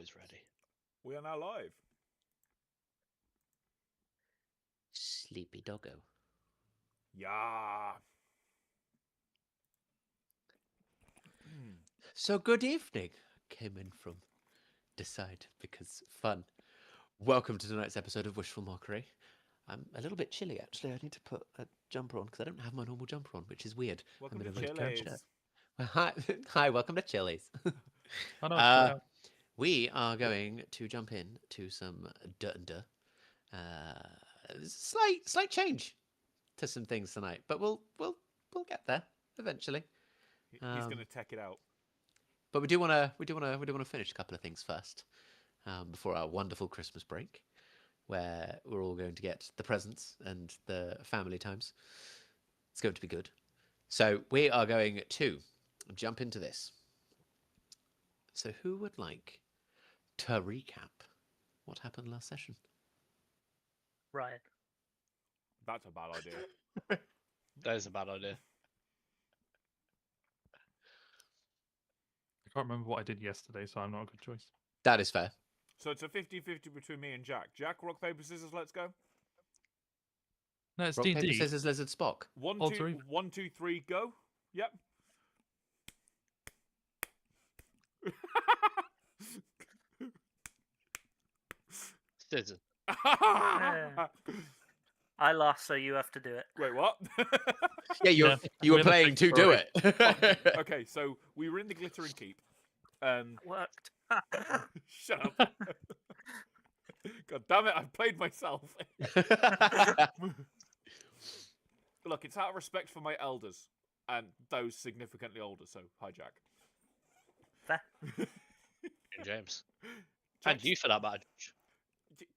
always ready. We are now live. Sleepy doggo. Yeah. So good evening. Came in from Decide because fun. Welcome to tonight's episode of Wishful Mockery. I'm a little bit chilly actually. I need to put a jumper on because I don't have my normal jumper on, which is weird. Welcome I'm to in a winter Chili's. shirt. Hi, welcome to Chili's. Oh no, it's chilly out. We are going to jump in to some slight change to some things tonight, but we'll get there eventually. He's going to tech it out. But we do want to finish a couple of things first before our wonderful Christmas break, where we're all going to get the presents and the family times. It's going to be good. So we are going to jump into this. So who would like to recap what happened last session? Ryan. That's a bad idea. That is a bad idea. I can't remember what I did yesterday, so I'm not a good choice. That is fair. So it's a 50-50 between me and Jack. Jack, rock, paper, scissors, let's go. No, it's Rock, paper, D&D. scissors, lizard, Spock. One, All two, three. 1, 2, 3, go. Yep. Scissors. I lost, so you have to do it. Wait, what? Yeah, you we were had a playing big to do story. it. Okay, so we were in the Glittering Keep. Worked. Shut up. God damn it, I've played myself. Look, it's out of respect for my elders and those significantly older, so hi, Jack. Fair. And James. Jack's- And you for that matter.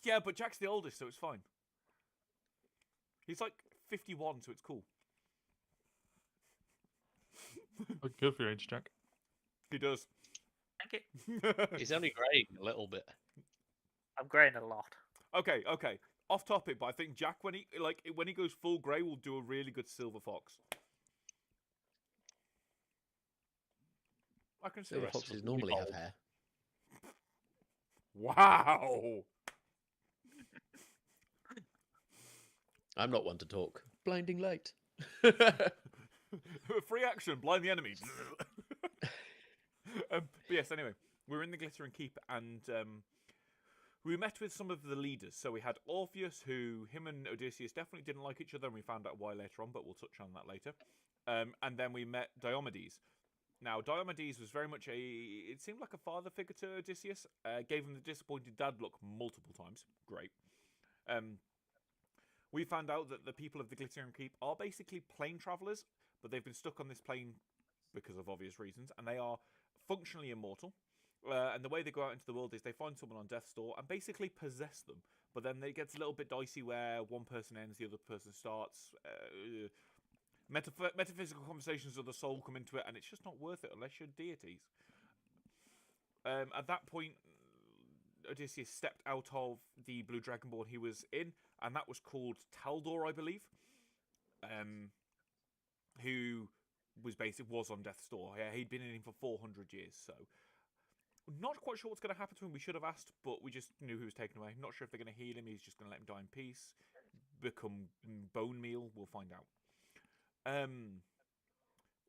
Yeah, but Jack's the oldest, so it's fine. He's like 51, so it's cool. Oh, good for your age, Jack. He does. Thank you. He's only greying a little bit. I'm graying a lot. Okay. Off topic, but I think Jack, when he goes full grey, will do a really good silver fox. I can see Silver it. foxes normally have hair. Wow. I'm not one to talk. Blinding light. Free action, blind the enemy. But yes, anyway, we were in the Glittering Keep, and we met with some of the leaders. So we had Orpheus, who him and Odysseus definitely didn't like each other, and we found out why later on, but we'll touch on that later. And then we met Diomedes. Now, Diomedes was very much it seemed like a father figure to Odysseus. Gave him the disappointed dad look multiple times. Great. We found out that the people of the Glittering Keep are basically plane travelers, but they've been stuck on this plane because of obvious reasons, and they are functionally immortal. And the way they go out into the world is they find someone on death's door and basically possess them. But then it gets a little bit dicey where one person ends, the other person starts. Metaphysical conversations of the soul come into it, and it's just not worth it unless you're deities. At that point, Odysseus stepped out of the Blue Dragonborn he was in, and that was called Taldor, I believe. Who was on death's door. Yeah, he'd been in him for 400 years, so not quite sure what's going to happen to him. We should have asked, but we just knew he was taken away. Not sure if they're going to heal him. He's just going to let him die in peace, become bone meal. We'll find out.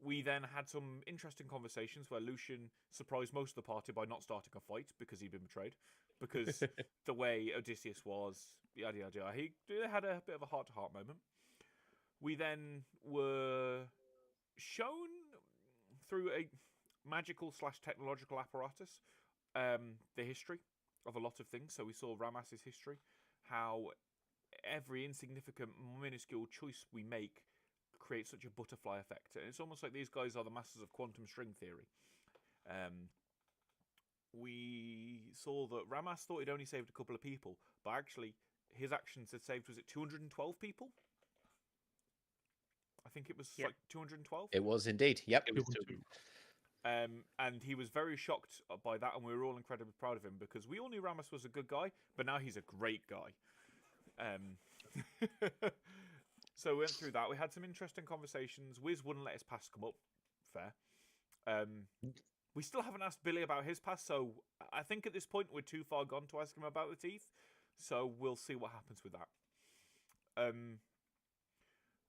We then had some interesting conversations where Lucian surprised most of the party by not starting a fight because he'd been betrayed. Because the way Odysseus was, yada yada yada, he had a bit of a heart-to-heart moment. We then were shown through a magical/technological apparatus the history of a lot of things. So we saw Ramas's history, how every insignificant, minuscule choice we make creates such a butterfly effect. And it's almost like these guys are the masters of quantum string theory. We saw that Ramas thought he'd only saved a couple of people, but actually his actions had saved, was it 212 people? I think it was like 212. It was indeed. Yep. It was too. And he was very shocked by that, and we were all incredibly proud of him because we all knew Ramas was a good guy, but now he's a great guy. So we went through that. We had some interesting conversations. Wiz wouldn't let his past come up. Fair. We still haven't asked Billy about his past, so I think at this point we're too far gone to ask him about the teeth. So we'll see what happens with that.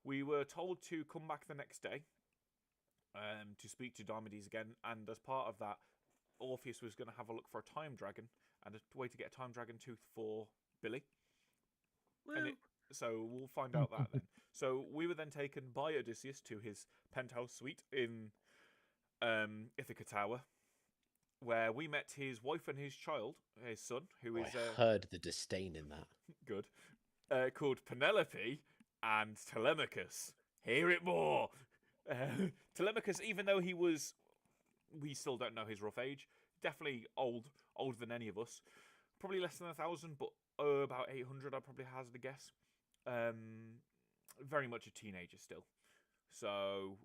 We were told to come back the next day to speak to Diomedes again, and as part of that, Orpheus was going to have a look for a time dragon and a way to get a time dragon tooth for Billy. Woo. So we'll find out that then. So we were then taken by Odysseus to his penthouse suite in Ithaca Tower, where we met his wife and his child, his son, who is I heard the disdain in that. good, called Penelope and Telemachus. Hear it more. Telemachus, even though we still don't know his rough age. Definitely older than any of us. Probably less than 1,000, but about 800. I'd probably hazard a guess. Very much a teenager still. So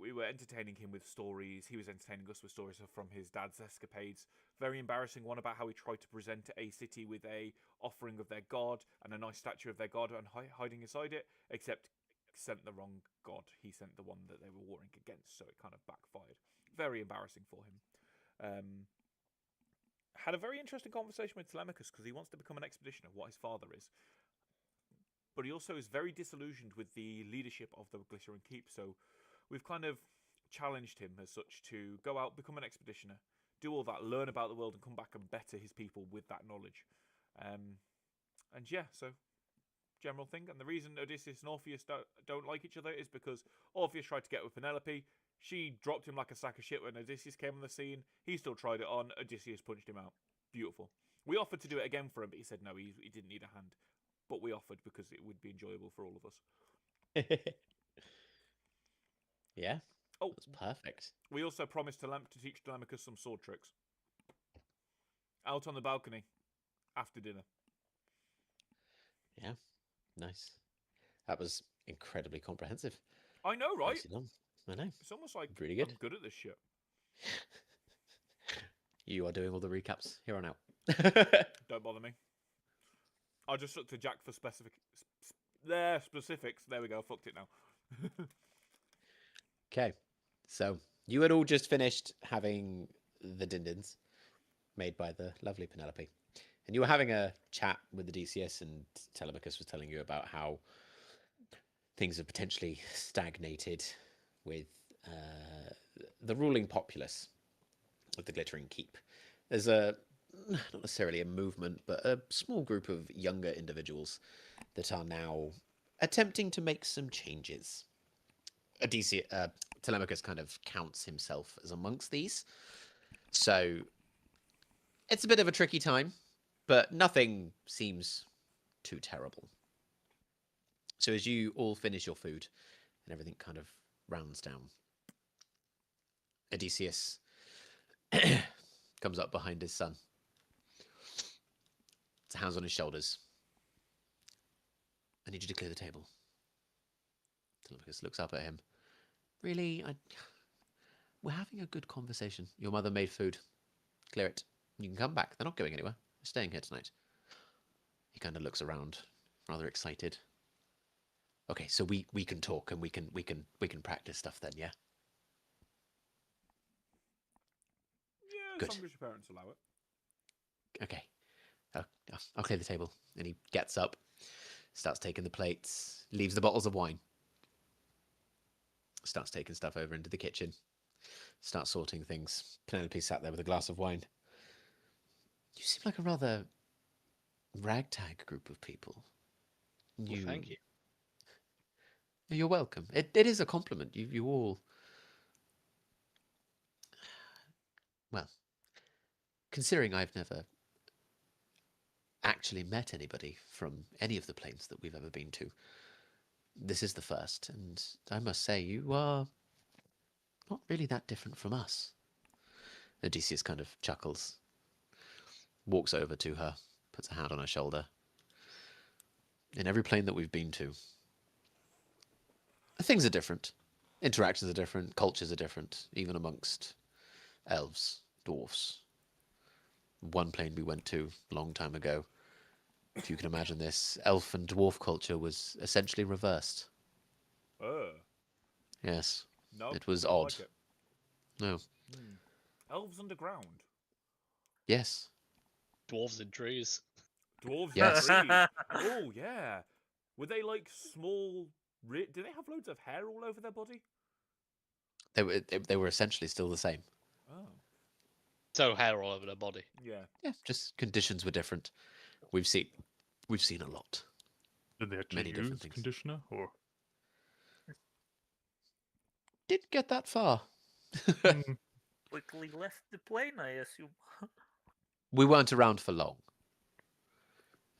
we were entertaining him with stories. He was entertaining us with stories from his dad's escapades. Very embarrassing one about how he tried to present a city with a offering of their god and a nice statue of their god and hiding inside it, except sent the wrong god. He sent the one that they were warring against, so it kind of backfired. Very embarrassing for him. Had a very interesting conversation with Telemachus because he wants to become an expeditioner, what his father is. But he also is very disillusioned with the leadership of the Glycerin Keep, so we've kind of challenged him as such to go out, become an expeditioner, do all that, learn about the world, and come back and better his people with that knowledge. And yeah, so general thing. And the reason Odysseus and Orpheus don't like each other is because Orpheus tried to get with Penelope. She dropped him like a sack of shit when Odysseus came on the scene. He still tried it on. Odysseus punched him out. Beautiful. We offered to do it again for him, but he said no, he didn't need a hand. But we offered because it would be enjoyable for all of us. Yeah, Oh, that's perfect. we also promised to teach Telemachus some sword tricks. Out on the balcony after dinner. Yeah, nice. That was incredibly comprehensive. I know, right? Nicely done. I know. It's almost like Really good. I'm good at this shit. You are doing all the recaps here on out. Don't bother me. I just looked to Jack for specifics. There we go. Fucked it now. Okay, so you had all just finished having the dindins made by the lovely Penelope, and you were having a chat with the DCS, and Telemachus was telling you about how things have potentially stagnated with the ruling populace of the Glittering Keep. There's not necessarily a movement, but a small group of younger individuals that are now attempting to make some changes. Telemachus kind of counts himself as amongst these. So it's a bit of a tricky time, but nothing seems too terrible. So as you all finish your food and everything kind of rounds down, Odysseus comes up behind his son. His hands on his shoulders. I need you to clear the table. Telemachus looks up at him. Really? We're having a good conversation. Your mother made food. Clear it. You can come back. They're not going anywhere. They're staying here tonight. He kind of looks around, rather excited. Okay, so we can talk and we can practice stuff then, yeah? Yeah, Good. as long as your parents allow it. Okay. I'll clear the table. And he gets up, starts taking the plates, leaves the bottles of wine, starts taking stuff over into the kitchen, starts sorting things. Penelope sat there with a glass of wine. You seem like a rather ragtag group of people. Well, thank you. You're welcome. It is a compliment. You all... Well, considering I've never actually met anybody from any of the planes that we've ever been to, this is the first, and I must say you are not really that different from us. Odysseus kind of chuckles, walks over to her, puts a hand on her shoulder. In every plane that we've been to, things are different. Interactions are different, cultures are different, even amongst elves, dwarfs. One plane we went to a long time ago, if you can imagine this, elf and dwarf culture was essentially reversed. Oh. Yes, No. it was don't odd. like it. No. Elves underground. Yes. Dwarves in trees. Dwarves Yes. in trees. Oh yeah. Were they like small? Do they have loads of hair all over their body? They were essentially still the same. Oh. So hair all over their body. Yeah. Yeah, just conditions were different. We've seen a lot. Did they actually Many different use things. conditioner or? Didn't get that far. Hmm, Quickly left the plane, I assume. We weren't around for long.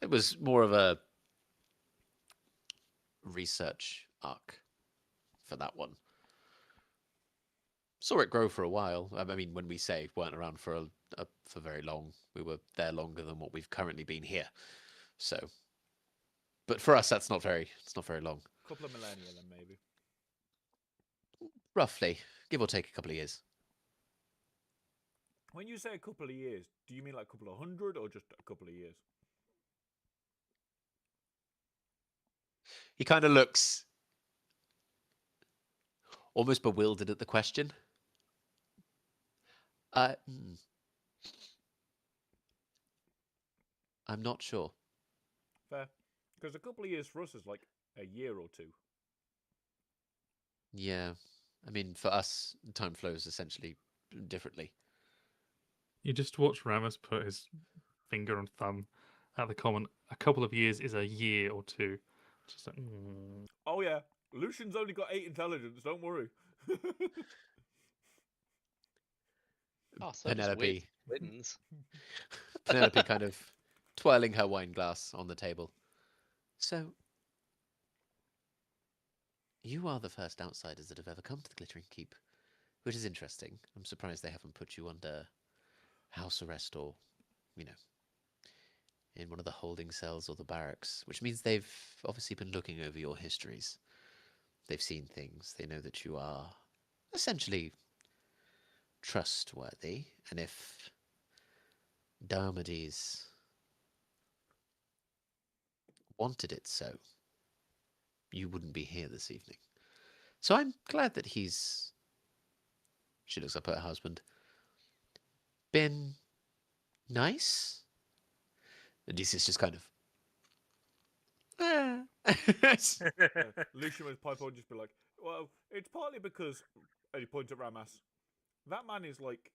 It was more of a research arc for that one. Saw it grow for a while. I mean, when we say weren't around for for very long, we were there longer than what we've currently been here. So, but for us, it's not very long. Couple of millennia then maybe. Roughly, give or take a couple of years. When you say a couple of years, do you mean like a couple of hundred or just a couple of years? He kind of looks almost bewildered at the question. I'm not sure. Fair. Because a couple of years for us is like a year or two. Yeah, I mean, for us, time flows essentially differently. You just watch Ramus put his finger and thumb at the comment. A couple of years is a year or two. Just like, Oh yeah. Lucian's only got 8 intelligence, don't worry. Oh, so does Penelope, Wins. Penelope kind of twirling her wine glass on the table. So, you are the first outsiders that have ever come to the Glittering Keep, which is interesting. I'm surprised they haven't put you under house arrest or, you know, in one of the holding cells or the barracks, which means they've obviously been looking over your histories. They've seen things. They know that you are essentially trustworthy, and if Darmodes wanted it so, you wouldn't be here this evening. So I'm glad that he's... She looks up at her husband. Been nice? Odysseus just kind of... Lucian with Pipe would just be like, well, it's partly because, and he points at Ramas, that man is like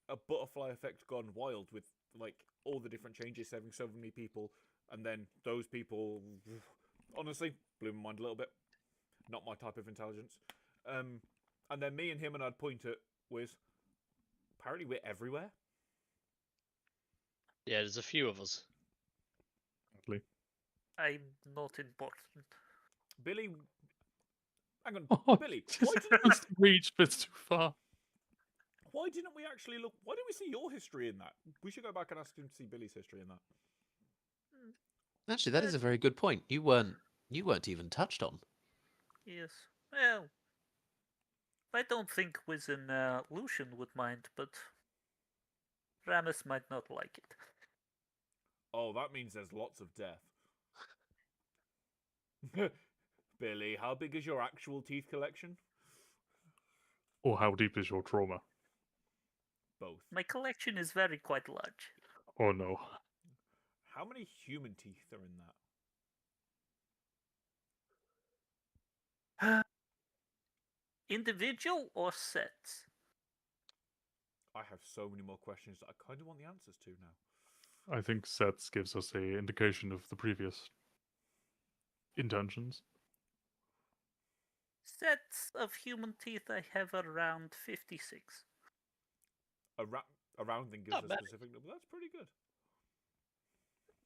a butterfly effect gone wild with like all the different changes, saving so many people, and then those people, honestly, blew my mind a little bit. Not my type of intelligence. And then me and him and I'd point at Wiz. Apparently we're everywhere. Yeah, there's a few of us. Exactly. I'm not important. Billy, hang on, Oh, Billy. just reached, but it's too far. Why didn't we actually look? Why didn't we see your history in that? We should go back and ask him to see Billy's history in that. Actually, that is a very good point. You weren't even touched on. Yes. Well, I don't think Wiz and Lucian would mind, but Ramus might not like it. Oh, that means there's lots of death. Billy, how big is your actual teeth collection? Or how deep is your trauma? Both. My collection is very quite large. Oh no. How many human teeth are in that? Individual or sets? I have so many more questions that I kind of want the answers to now. I think sets gives us a indication of the previous intentions. Sets of human teeth I have around 56. Around thing gives Not a bad. specific number. That's pretty good.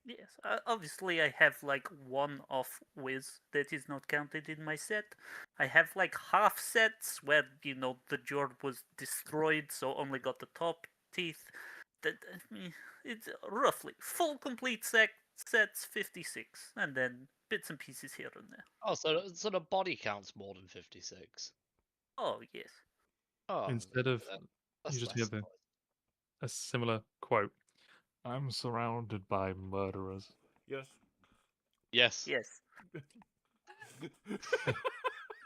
Yes, obviously I have like one off Wiz that is not counted in my set. I have like half sets where, you know, the jaw was destroyed, so only got the top teeth. That it's roughly full complete sets 56, and then bits and pieces here and there. Oh, so the body counts more than 56. Oh yes. Oh, Instead of that's you just less hear a similar quote. I'm surrounded by murderers. Yes. Yes. Yes.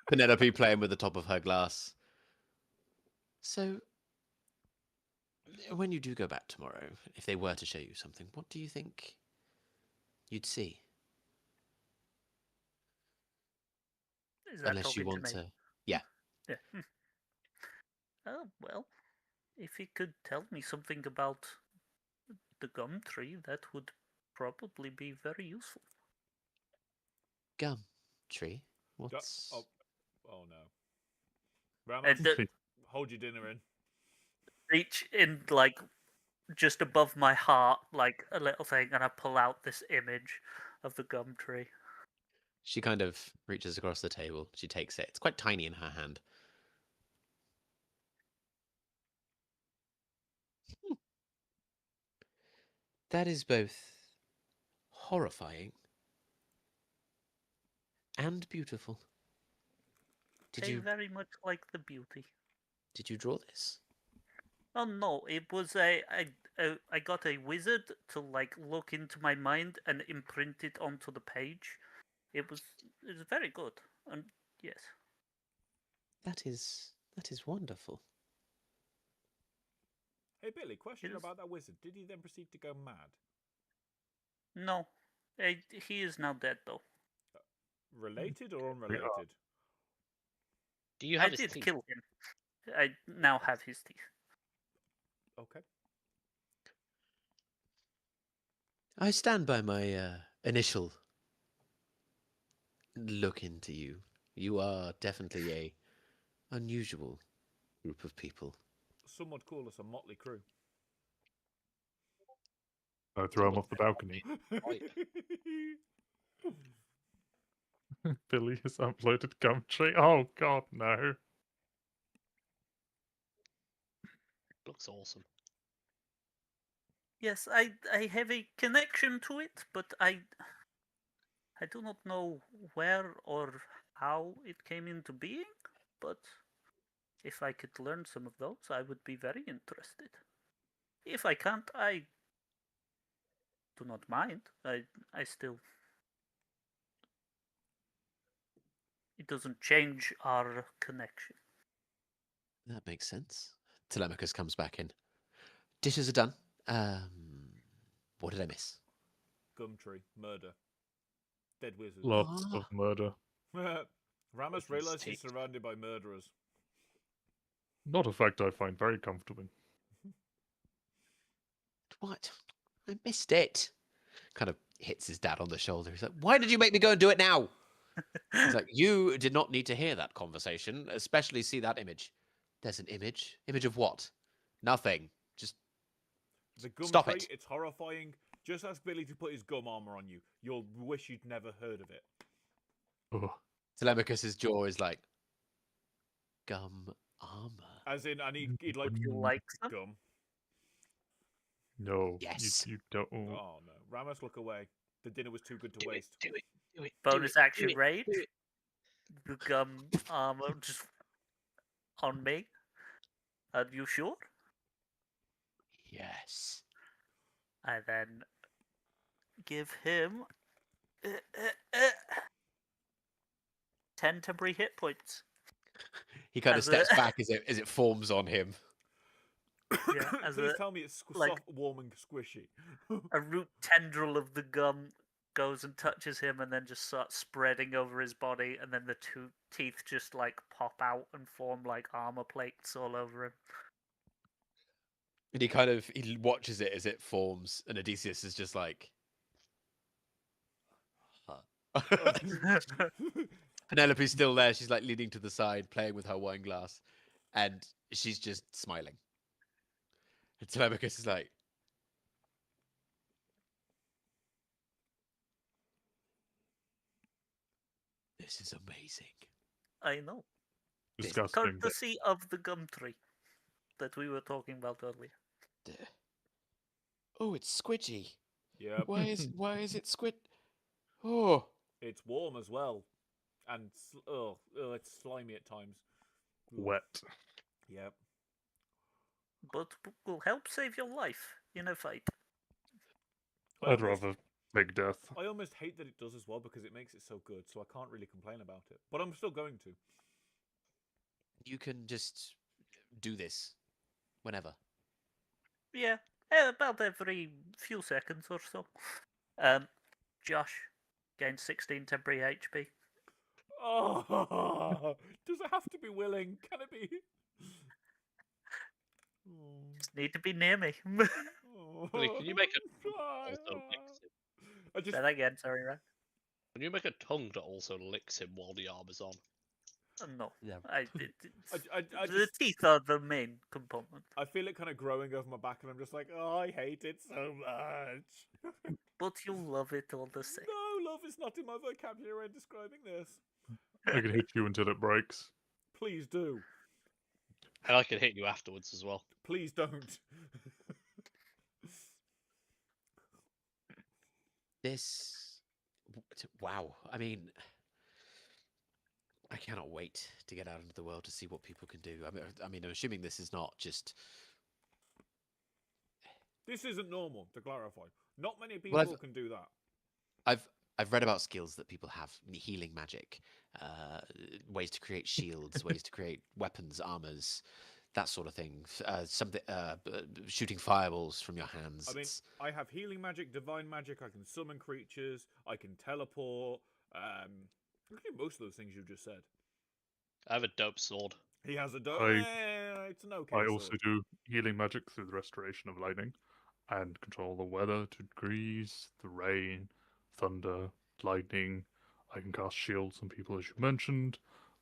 Penelope playing with the top of her glass. So, when you do go back tomorrow, if they were to show you something, what do you think you'd see? Is that Unless you talking to want me? to. Yeah. Yeah. Oh, well, if he could tell me something about the gum tree, that would probably be very useful. Gum tree. Go- What's. oh no. Ramos, And Please. hold your dinner in. reach in, like, just above my heart, like a little thing, and I pull out this image of the gum tree. She kind of reaches across the table. She takes it. It's quite tiny in her hand. That is both horrifying and beautiful. Did They you very much like the beauty. draw this? Oh no, it was I got a wizard to like look into my mind and imprint it onto the page. It was very good, and yes, That is wonderful. Hey Billy, question is. about that wizard. Did he then proceed to go mad? No, he is now dead though. Related or are. unrelated? Do you I have his did teeth? kill him. I now have his teeth. Okay. I stand by my initial look into you. You are definitely a unusual group of people. Some would call us a motley crew. I throw him off the balcony. Right. Billy has uploaded Gumtree. Oh God, no! Looks awesome. Yes, I have a connection to it, but I do not know where or how it came into being. But if I could learn some of those, I would be very interested. If I can't, I do not mind. I still. It doesn't change our connection. That makes sense. Telemachus comes back in. Dishes are done. What did I miss? Gumtree, murder. Dead wizard. Lots Ah. of murder. Ramos His realizes he's teeth. surrounded by murderers. Not a fact I find very comforting. What? I missed it. Kind of hits his dad on the shoulder. He's like, "Why did you make me go and do it now?" He's like, "You did not need to hear that conversation, especially see that image." There's an image. Image of what? Nothing. Just The gum Stop tree, it. it's horrifying. Just ask Billy to put his gum armor on you. You'll wish you'd never heard of it. Ugh. Telemachus's jaw is like gum armor. As in, and he'd like You like some? gum. No, Yes. you don't. Oh no. Ramos, look away. The dinner was too good to Do it. waste. Do it. Do it. Bonus do it, action do it, rage. do it. The gum armor just on me. Are you sure? Yes. I then give him 10 temporary hit points. He kind of As a- steps back as it forms on him. Yeah, as Please a tell me it's like- soft, warm, and squishy. a root tendril of the gum goes and touches him and then just starts spreading over his body, and then the two teeth just like pop out and form like armor plates all over him. And he watches it as it forms, and Odysseus is just like, huh. Penelope's still there. She's like leaning to the side, playing with her wine glass, and she's just smiling. And Telemachus is like, "This is amazing." I know. Disgusting. Courtesy of the gum tree that we were talking about earlier. Oh, it's squidgy. Yep. Why is it squid? Oh, It's warm as well. And it's slimy at times. Ugh. Wet. Yep. But will help save your life in a fight. I I'd almost- rather big death. I almost hate that it does as well because it makes it so good, so I can't really complain about it. But I'm still going to. you can just do this whenever. Yeah, about every few seconds or so. Josh gains 16 temporary HP. Oh, does it have to be willing? Can it be? Oh, Just need to be near me. Willie, can you make a tongue I- that also licks him? I just Say that again, sorry, Ryan. Can you make a tongue that also licks him while the arm is on? No. Yeah. I The teeth are the main component. I feel it kind of growing over my back, and I'm just like, oh, I hate it so much. But you love it all the same. No, love is not in my vocabulary when describing this. I can hit you until it breaks. Please do. And I can hit you afterwards as well. Please don't. This, wow. I mean, I cannot wait to get out into the world to see what people can do. I mean, I'm assuming this is not just. This isn't normal, to clarify. Not many people Well, can do that. I've read about skills that people have, healing magic, ways to create shields, ways to create weapons, armors, that sort of thing. Shooting fireballs from your hands. I mean, I have healing magic, divine magic. I can summon creatures. I can teleport. I can do most of those things you just said. I have a dope sword. He has a it's an okay I sword. also do healing magic through the restoration of lightning, and control the weather to degrees, the rain, thunder, lightning. I can cast shields on people, as you mentioned.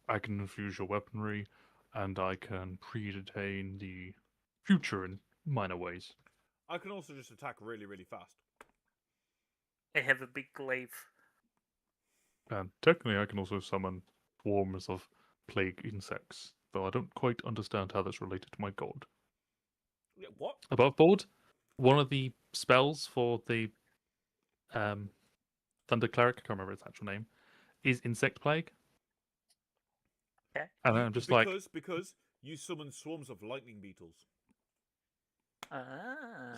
I can infuse your weaponry, and I can predetermine the future in minor ways. I can also just attack really, really fast. I have a big glaive. And technically, I can also summon swarms of plague insects, though I don't quite understand how that's related to my god. Yeah, what? Above board, one of the spells for the Thunder Cleric, I can't remember its actual name, is Insect Plague. Okay. And I'm just because you summon swarms of lightning beetles. Ah.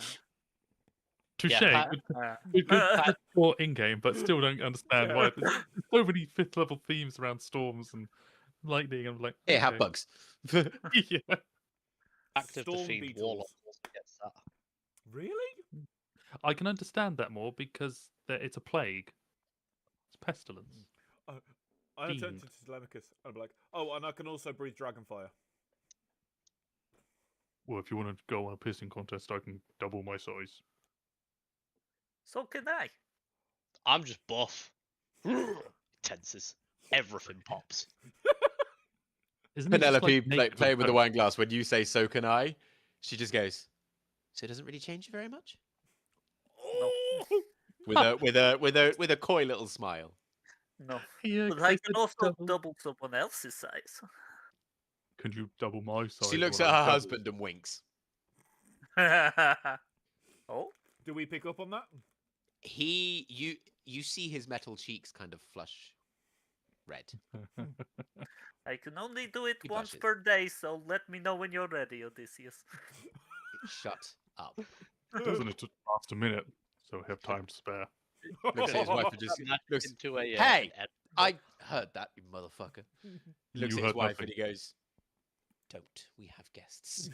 touche. Yeah, We could that's more in-game, but still don't understand why. There's so many fifth-level themes around storms and lightning. I'm like, Hey, have okay. bugs. Yeah. Active Storm Defiant beetles. Warlock also gets that. Really? I can understand that more because it's a plague. It's pestilence. I turned Fiend. to Telemachus and I'm like, oh, and I can also breathe dragonfire. Well, if you want to go on a pissing contest, I can double my size. So can I. I'm just buff. Tenses. Everything pops. Isn't it just Penelope like naked playing with the both? wine glass. When you say "so can I," she just goes. So it doesn't really change you very much. With a coy little smile. No. Yeah, But 'cause I they can said also double someone else's size. Can you double my size? She looks when at I her double? husband and winks. Oh? Do we pick up on that? You see his metal cheeks kind of flush red. I can only do it He once blushes. per day, so let me know when you're ready, Odysseus. Shut up. Doesn't it just last a minute? So I have time to spare. Looks at his wife and just Imagine looks. into a, Hey! an I heard that, you motherfucker. He looks You at his heard wife nothing. and he goes, "Don't. We have guests."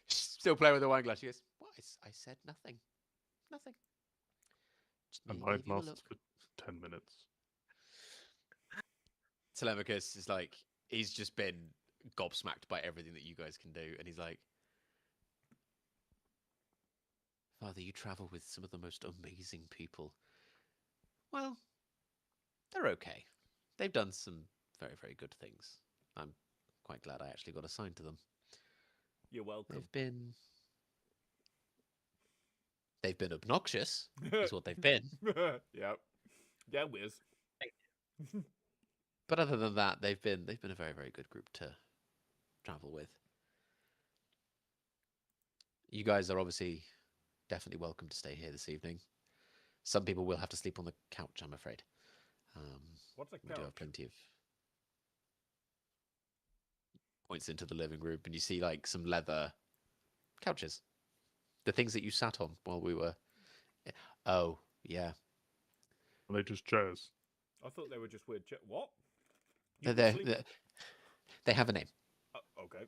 Still playing with the wine glass. She goes, "What? I said nothing. Nothing. Just And me mine gave you a look." lasts for 10 minutes. Telemachus is like, he's just been gobsmacked by everything that you guys can do. And he's like, "Father, you travel with some of the most amazing people." Well, they're okay. They've done some very, very good things. I'm quite glad I actually got assigned to them. You're welcome. They've been obnoxious, is what they've been. Yep. Yeah, whiz. But other than that, they've been a very, very good group to travel with. You guys are obviously definitely welcome to stay here this evening. Some people will have to sleep on the couch, I'm afraid. What's a We do couch? have plenty of points into the living room, and you see like some leather couches, the things that you sat on while we were. Oh yeah, Are they just chairs? I thought they were just weird. What? they're, You they're, sleep- they're- they have a name. Okay.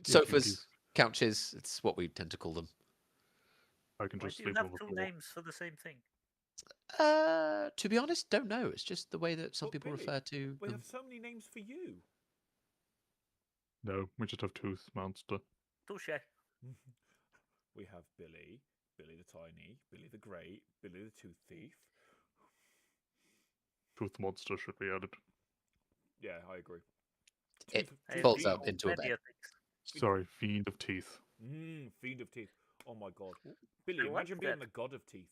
Sofas, couches, it's what we tend to call them. I can Why just do you sleep have on the two floor. names for the same thing? To be honest, don't know. It's just the way that some But people Billy, refer to We them. have so many names for you. No, we just have Tooth Monster. Touche. We have Billy, Billy the Tiny, Billy the Great, Billy the Tooth Thief. Tooth Monster should be added. Yeah, I agree. It I folds agree up on into a many bed. things. Sorry, Fiend of Teeth. Fiend of Teeth. Oh my god. Billy, I like imagine being that. the god of teeth.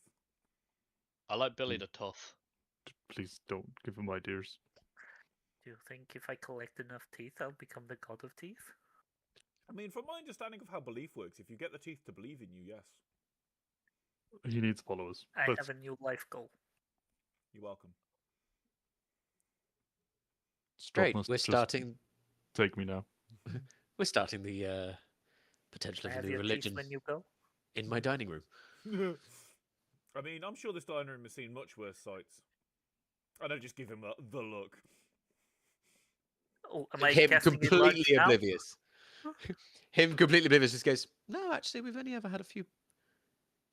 I like Billy the Tough. Please don't give him ideas. Do you think if I collect enough teeth, I'll become the god of teeth? I mean, from my understanding of how belief works, if you get the teeth to believe in you, yes. He needs followers. I Let's have a new life goal. You're welcome. stop Great. us. We're Just starting. take me now. We're starting the potential I of have a new your religion teeth when you go. in my dining room. I mean, I'm sure this dining room has seen much worse sights. I don't just give him the look. Oh, am I Him casting it large completely now? oblivious. Him completely oblivious. Just goes, no, actually, we've only ever had a few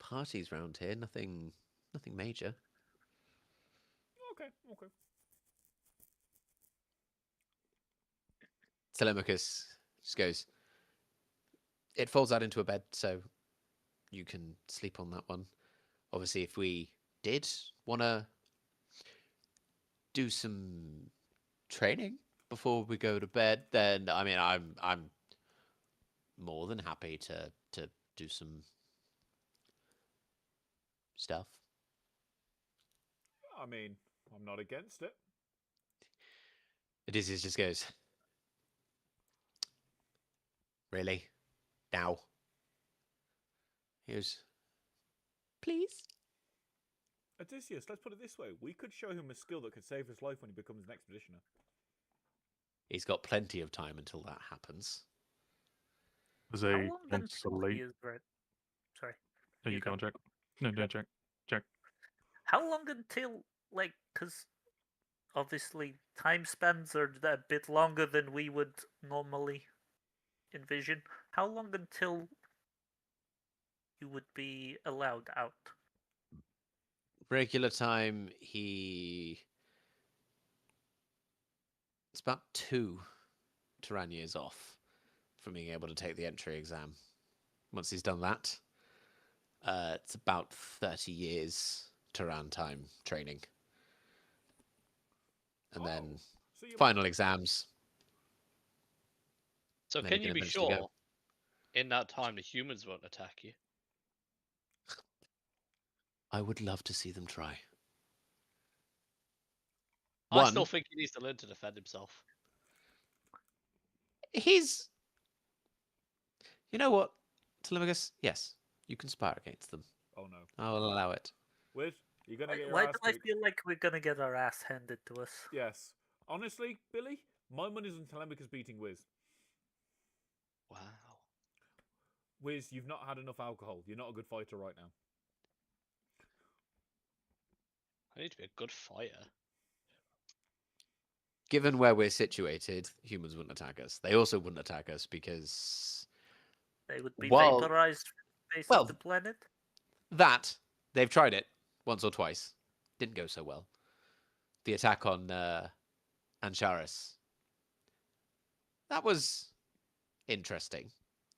parties round here. Nothing major. Okay, okay. Telemachus just goes. It folds out into a bed, so you can sleep on that one. Obviously, if we did want to do some training before we go to bed, then I mean, I'm more than happy to do some stuff. I mean, I'm not against it. Odysseus just goes, really? Now? He goes, please? Odysseus, let's put it this way. We could show him a skill that could save his life when he becomes an expeditioner. He's got plenty of time until that happens. There's How a long until he consolate. is red? Sorry. There you you go. go, Jack. No, Jack. Jack. How long until, like, because obviously time spans are a bit longer than we would normally envision. How long until you would be allowed out? Regular time, it's about 2 Teraann years off from being able to take the entry exam. Once he's done that, it's about 30 years Teraann time training. And then So you final exams. So And then he can you can be eventually sure go. in that time the humans won't attack you? I would love to see them try. I still One, think he needs to learn to defend himself. he's. You know what, Telemachus? Yes, you can spar against them. Oh no. I will allow it. Wiz, you're gonna get your Why ass do I kicked. feel like we're gonna get our ass handed to us? Yes. Honestly, Billy, my money's on Telemachus beating Wiz. Wow. Wiz, you've not had enough alcohol. You're not a good fighter right now. I need to be a good fighter. Given where we're situated, humans wouldn't attack us. They also wouldn't attack us because They would be Well- vaporized from the face well- of the planet. that they've tried it once or twice. Didn't go so well. The attack on Ansharis. That was interesting.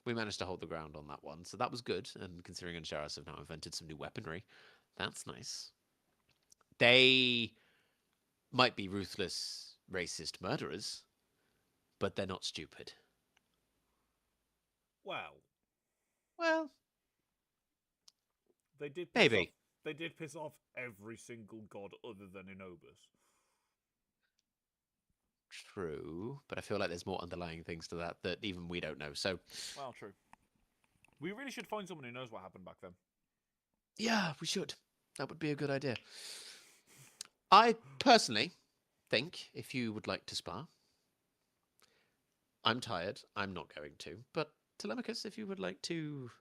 We managed to hold the ground on that one, so that was good. And considering Ansharis have now invented some new weaponry, that's nice. They might be ruthless, racist murderers, but they're not stupid. Wow. Well, They did piss maybe. off, they did piss off every single god other than Enobus. True, but I feel like there's more underlying things to that that even we don't know. So, Well, true. We really should find someone who knows what happened back then. yeah, we should. That would be a good idea. I personally think if you would like to spar, I'm tired. I'm not going to. But Telemachus, if you would like to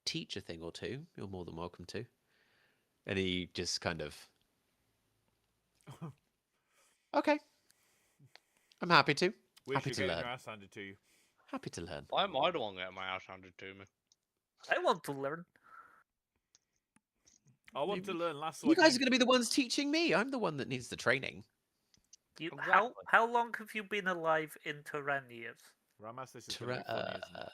teach a thing or two, you're more than welcome to. And he just kind of, okay, I'm happy to. Wish Happy you're to getting learn. your ass handed to you. Happy to learn. Why am I the one getting my ass handed to me? I want to learn. I want to learn last. So You I can guys are going to be the ones teaching me. I'm the one that needs the training. Exactly. How long have you been alive in Teraann years? Ramas, this is going to be funny, isn't it?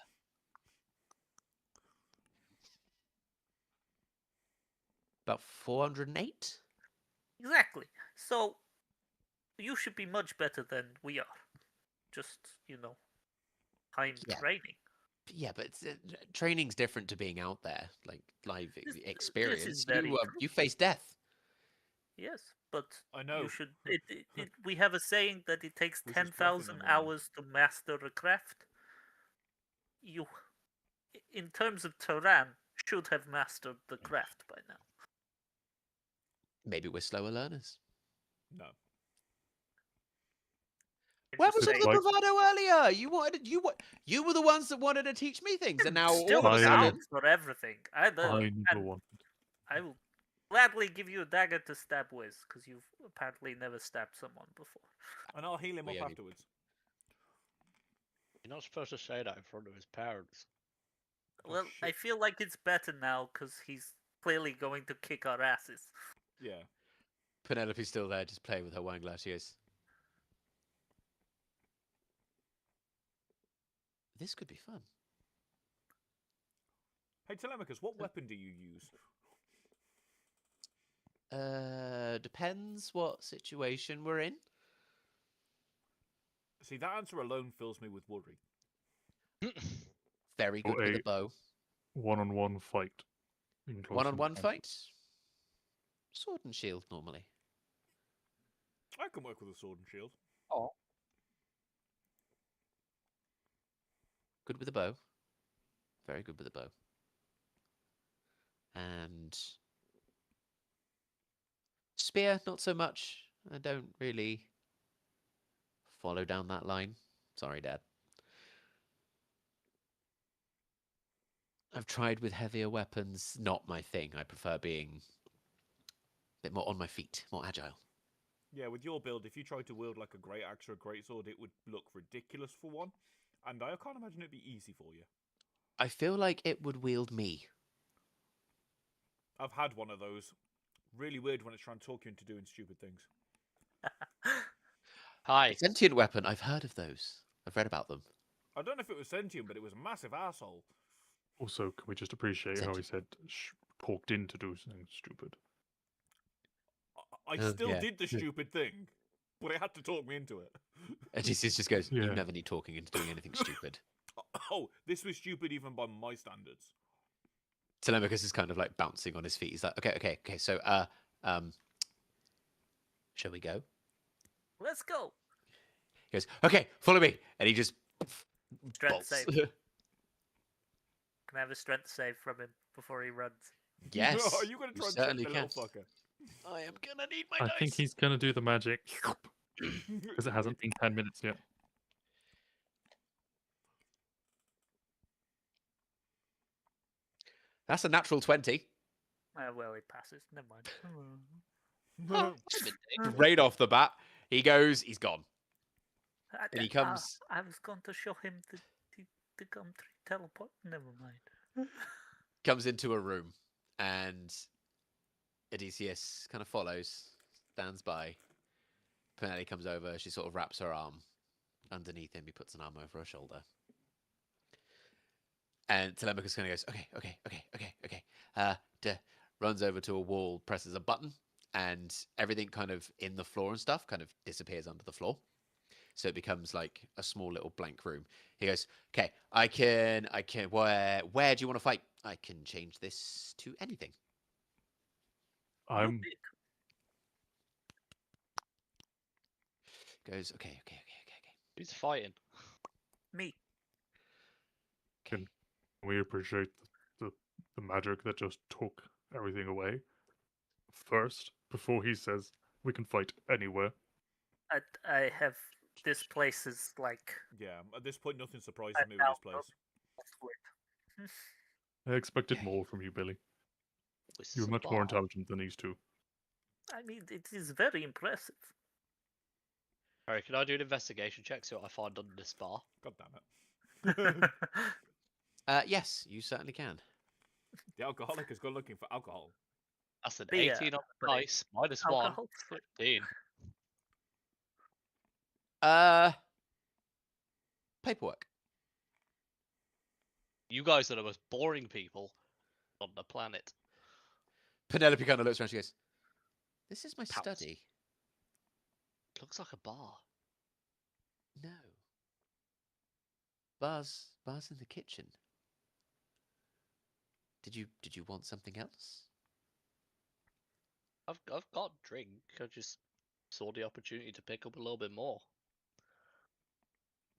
About 408. Exactly. So you should be much better than we are. Just time Yeah. training. Yeah, but training's different to being out there, like live This experience. is very true. You face death. Yes, but I know. you should. We have a saying that it takes Which is 10,000 nothing, hours to master a craft. You, in terms of Teraann, should have mastered the craft by now. Maybe we're slower learners. No. Where Just was all saying. the Like- bravado earlier? You were the ones that wanted to teach me things, and now Still all of a I- sudden, down for everything. I never and wanted. I will gladly give you a dagger to stab Wiz, because you've apparently never stabbed someone before. And I'll heal him We up only- afterwards. You're not supposed to say that in front of his parents. Oh, Well, I shit. feel like it's better now, because he's clearly going to kick our asses. Yeah. Penelope's still there, just playing with her wine glass. She goes, "This could be fun." Hey, Telemachus, what weapon do you use? Depends what situation we're in. See, that answer alone fills me with worry. Very good with a a bow. One-on-one fight. in close One-on-one encounter. fight. Sword and shield normally. I can work with a sword and shield. Good with a bow. Very good with a bow. And spear, not so much. I don't really follow down that line. Sorry, Dad. I've tried with heavier weapons. Not my thing. I prefer being a bit more on my feet, more agile. Yeah, with your build, if you tried to wield like a great axe or a great sword, it would look ridiculous for one. And I can't imagine it'd be easy for you. I feel like it would wield me. I've had one of those. Really weird when it's trying to talk you into doing stupid things. Hi. Sentient weapon. I've heard of those. I've read about them. I don't know if it was sentient, but it was a massive asshole. Also, can we just appreciate how he said talked in to do something stupid? I still yeah. did the stupid thing, but it had to talk me into it. Odysseus just goes, "You Yeah. never need talking into doing anything stupid." Oh, this was stupid even by my standards. Telemachus is kind of like bouncing on his feet. He's like, okay. So, shall we go? Let's go. He goes, "Okay, follow me," and he just Strength bolts. save. Can I have a strength save from him before he runs? Yes, Are you going to try and certainly trick the can. little fucker? I am gonna need my I dice. think he's gonna do the magic because it hasn't been 10 minutes yet. That's a natural 20. Well, he passes. Never mind. Right off the bat, he goes. He's gone. And he I comes. was going to show him the gum tree teleport. Never mind. Comes into a room, and Odysseus kind of follows, stands by. Penelope comes over. She sort of wraps her arm underneath him. He puts an arm over her shoulder. And Telemachus kind of goes, okay. Runs over to a wall, presses a button, and everything kind of in the floor and stuff kind of disappears under the floor. So it becomes like a small little blank room. He goes, okay, I can, where do you want to fight? I can change this to anything. I'm Goes, okay. Who's fighting? Me. we appreciate the magic that just took everything away first before he says we can fight anywhere. I have. This place is like. Yeah, at this point, nothing surprises I'm me with this out place. I expected Okay. more from you, Billy. This You're is a much more bar. intelligent than these two. I mean, it is very impressive. Alright, can I do an investigation check? See what I find under this bar. God damn it. Yes, you certainly can. The alcoholic is good looking for alcohol. That's an Beer, 18 on the but dice, minus 1, Alcohol free. 15. Paperwork. You guys are the most boring people on the planet. Penelope kind of looks around. She goes, "This is my Pouts. study." Looks like a bar. No. Bar's in the kitchen. Did you want something else? I've got drink. I just saw the opportunity to pick up a little bit more.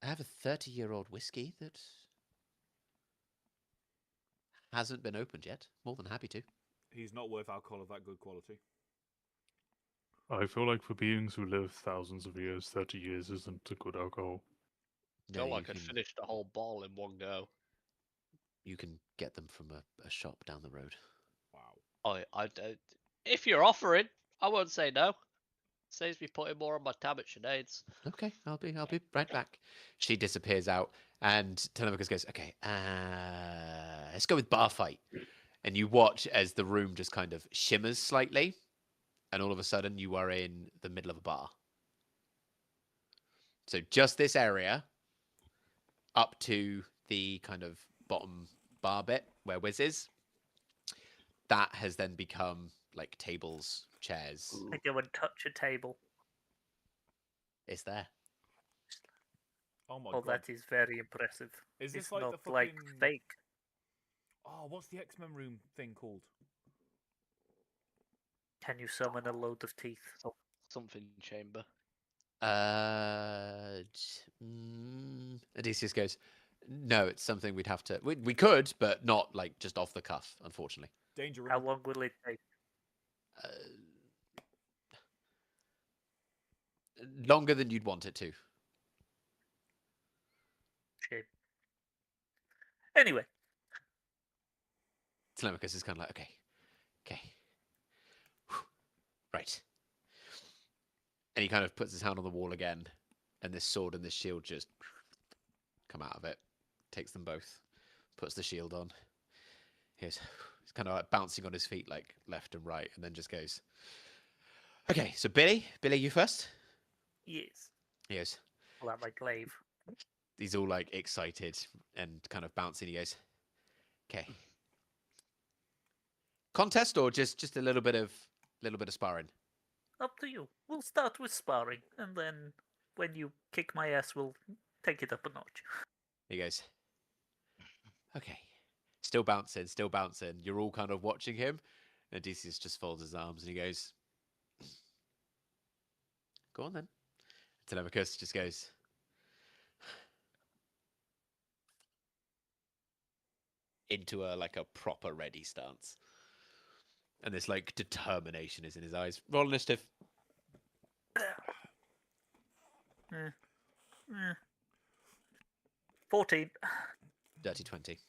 I have a 30-year-old whiskey that hasn't been opened yet. More than happy to. He's not worth alcohol of that good quality. I feel like for beings who live thousands of years, 30 years isn't a good alcohol. No, I you could can, finish the whole bottle in one go. you can get them from a shop down the road. Wow. If you're offering, I won't say no. Saves me putting more on my tab at Sinead's. Okay, I'll be right back. She disappears out, and Telemachus goes, "Okay, let's go with bar fight." And you watch as the room just kind of shimmers slightly, and all of a sudden you are in the middle of a bar. So just this area, up to the kind of bottom bar bit where Wiz is, that has then become like tables, chairs. I go and touch a table. It's there. Oh my Oh, god. that is very impressive. Is this It's like not the fucking... like fake. Oh, what's the X-Men room thing called? Can you summon a load of teeth? Something chamber. Odysseus goes, "No, it's something we'd have to. We could, but not like just off the cuff, unfortunately. Danger room. How long will it take? Longer than you'd want it to." Shame. Anyway, Telemachus is kind of like, okay. Whew. Right. And he kind of puts his hand on the wall again, and this sword and this shield just come out of it. Takes them both, puts the shield on. He's kind of like bouncing on his feet, like left and right, and then just goes, "Okay, so Billy, you first." yes. He goes, Pull out my glaive. he's all like excited and kind of bouncing. He goes, "Okay. Contest or just a little bit of sparring?" Up to you. We'll start with sparring, and then when you kick my ass, we'll take it up a notch. He goes, "Okay." Still bouncing. You're all kind of watching him. And Odysseus just folds his arms and he goes, "Go on then." Telemachus just goes, into a proper ready stance. And this like determination is in his eyes. Roll initiative. 14. Dirty 20.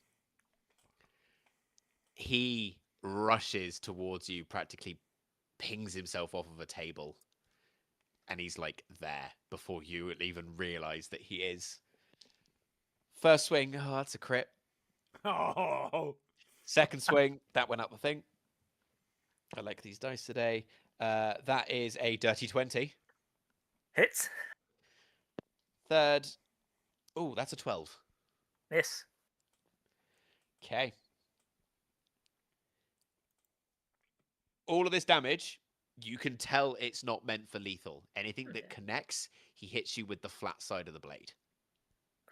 He rushes towards you, practically pings himself off of a table. And he's like there before you even realize that he is. First swing, oh, that's a crit. Oh. Second swing, that went up, I think. I like these dice today. That is a dirty 20. Hits. Third, oh, that's a 12. Miss. Okay. All of this damage, you can tell it's not meant for lethal. Anything that connects, he hits you with the flat side of the blade.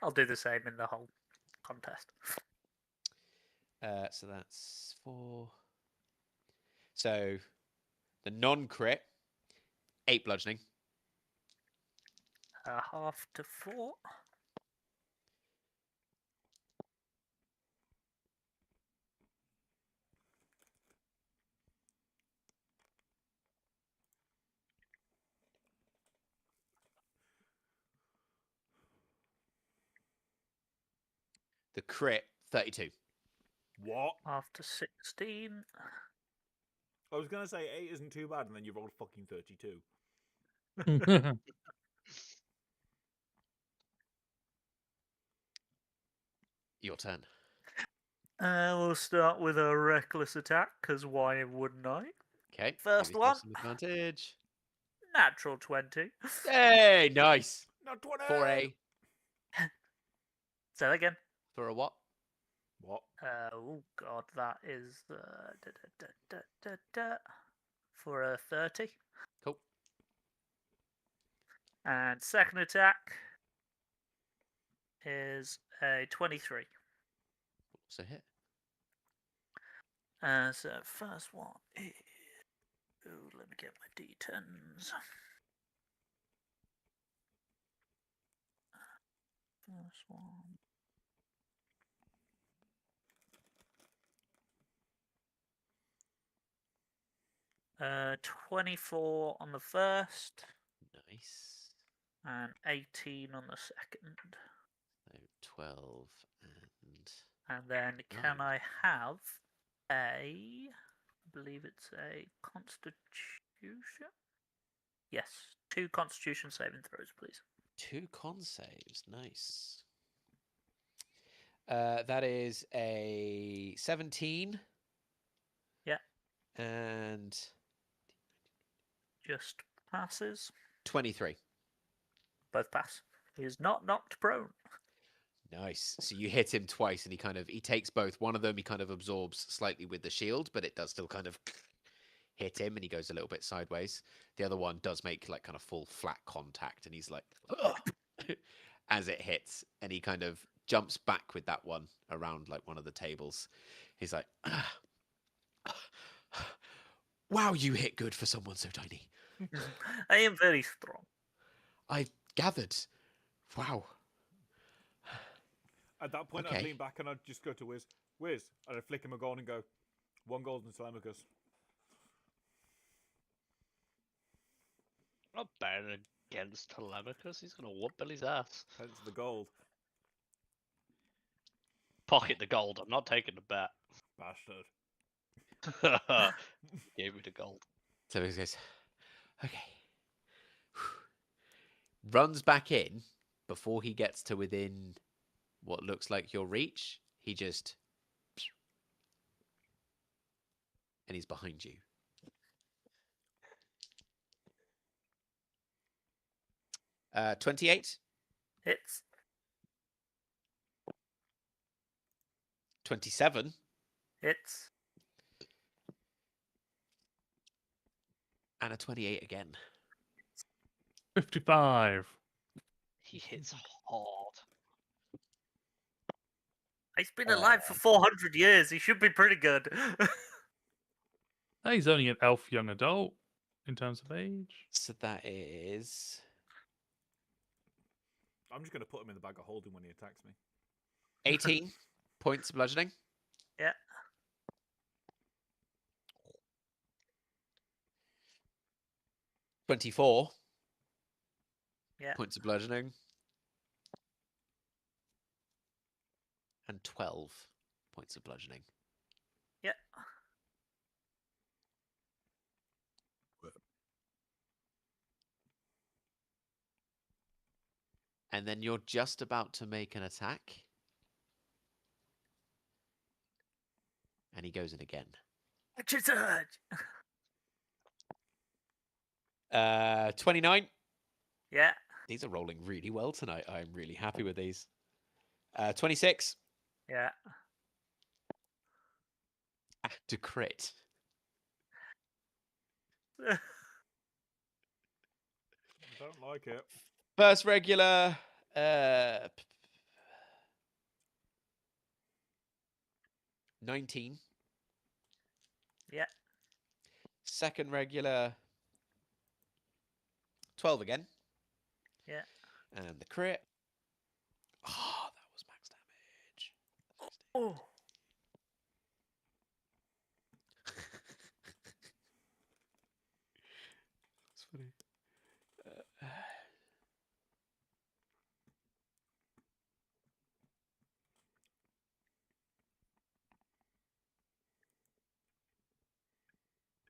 I'll do the same in the whole contest. So that's 4. So the non-crit, 8 bludgeoning. Half to 4. The crit, 32. What? Half to 16. I was going to say 8 isn't too bad, and then you rolled fucking 32. Your turn. We'll start with a reckless attack, because why wouldn't I? Okay. First give yourself one. some advantage. Natural 20. Hey, nice. Not 20! For a Say that again. for a what? What? Oh god, that is for a 30. Cool. And second attack is a 23. So hit. So first one is... Ooh, let me get my d10s. First one. Uh, 24 on the first, Nice. and 18 on the second. So 12 and And then can I have I believe it's a constitution? Yes, 2 constitution saving throws, please. 2 con saves. Nice. That is a 17. Yeah. And Just passes. 23. Both pass. He is not knocked prone. Nice. So you hit him twice and he takes both. One of them he kind of absorbs slightly with the shield, but it does still kind of hit him and he goes a little bit sideways. The other one does make like kind of full flat contact and he's like as it hits and he kind of jumps back with that one around like one of the tables. He's like, wow, you hit good for someone so tiny. I am very strong. I gathered. Wow. At that point, Okay. I'd lean back and I'd just go to Wiz. Wiz. And I'd flick him a gold and go, 1 golden Telemachus. I'm not betting against Telemachus. He's gonna whoop Billy's ass. Hence the gold. Pocket the gold. I'm not taking the bet. Bastard. Gave me the gold. So he goes, okay. Runs back in before he gets to within what looks like your reach. He just... And he's behind you. 28. Hits. 27. Hits. And a 28 again. 55. He hits hard. He's been alive for 400 years. He should be pretty good. He's only an elf young adult in terms of age. So that is... I'm just going to put him in the bag of holding when he attacks me. 18 points of bludgeoning. Yeah. 24 Yeah. points of bludgeoning. And 12 points of bludgeoning. Yeah. And then you're just about to make an attack. And he goes in again. Action surge. 29. Yeah. These are rolling really well tonight. I'm really happy with these. 26. Yeah. To crit. Don't like it. First regular. 19. Yeah. Second regular. 12 again. Yeah. And the crit. Oh, that was max damage. Oh. That's funny.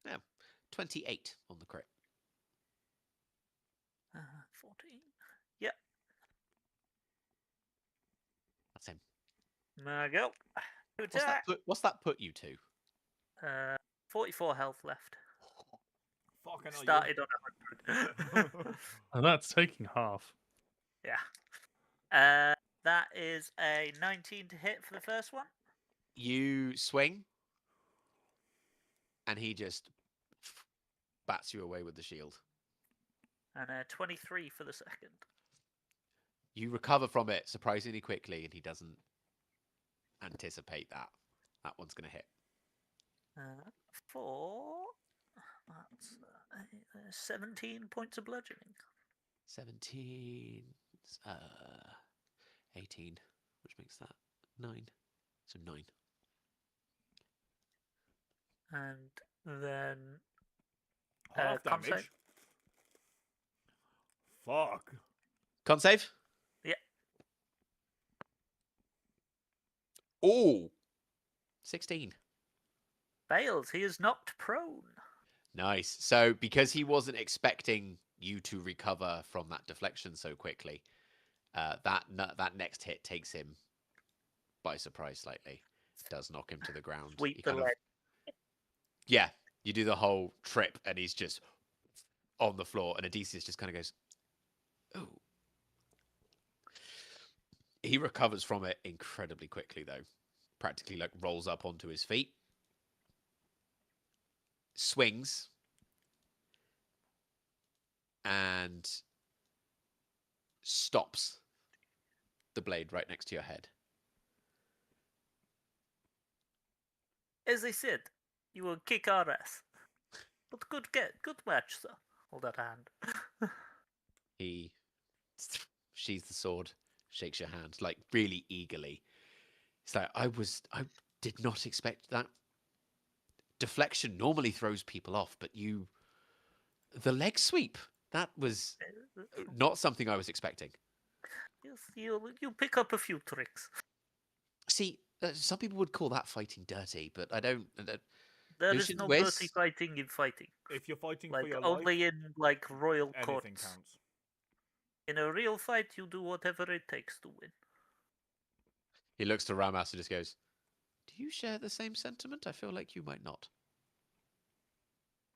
Now, 28 on the crit. 14. Yeah. That's him. There I go. Attack. What's that put you to? 44 health left. Fucking hell, Started on 100. And that's taking half. Yeah. That is a 19 to hit for the first one. You swing, and he just bats you away with the shield. And a 23 for the second. You recover from it surprisingly quickly, and he doesn't anticipate that. That one's going to hit. That's 17 points of bludgeoning. 17, 18, which makes that 9. So 9. And then Half con damage. save. Fuck. Con save? Yeah. Oh! 16. Fails. He is knocked prone. Nice. So because he wasn't expecting you to recover from that deflection so quickly, that next hit takes him by surprise slightly. Does knock him to the ground. Sweep He the kind of- leg. Yeah, you do the whole trip, and he's just on the floor, and Odysseus just kind of goes, "Oh." He recovers from it incredibly quickly, though. Practically, like, rolls up onto his feet, swings, and stops the blade right next to your head. As I said, you will kick our ass. But good match, sir. Hold that hand. He sheathes the sword, shakes your hand, like, really eagerly. It's like, I did not expect that. Deflection normally throws people off, but the leg sweep, that was not something I was expecting. Yes, you pick up a few tricks. See, some people would call that fighting dirty, but I don't. There is Lucian, no where's- dirty fighting in fighting. If you're fighting Like for your only life, in like royal anything courts. counts. In a real fight, you do whatever it takes to win. He looks to Ramas and just goes, "Do you share the same sentiment? I feel like you might not."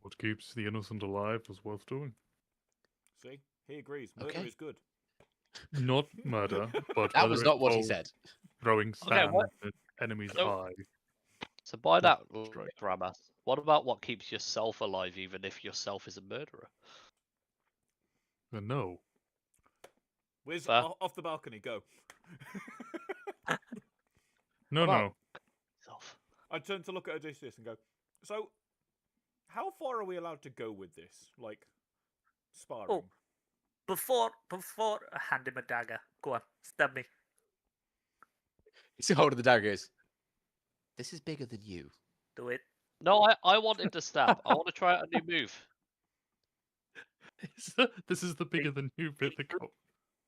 What keeps the innocent alive is worth doing. See? He agrees. Murder Okay. is good. Not murder, but That whether was it not what he involves said. throwing Okay, sand what- in the enemy's So- eye. So by Yeah, that, straight. Ramas, what about what keeps yourself alive, even if yourself is a murderer? No. Wiz, Fair. off the balcony, go. No, Come on. no. Self. I turn to look at Odysseus and go, so, how far are we allowed to go with this? Like, sparring? Oh. Before I hand him a dagger. Go on, stab me. He's holding the dagger. Goes, "This is bigger than you." Do it. No, I wanted to stab. I want to try out a new move. This is the bigger than you bit the cup.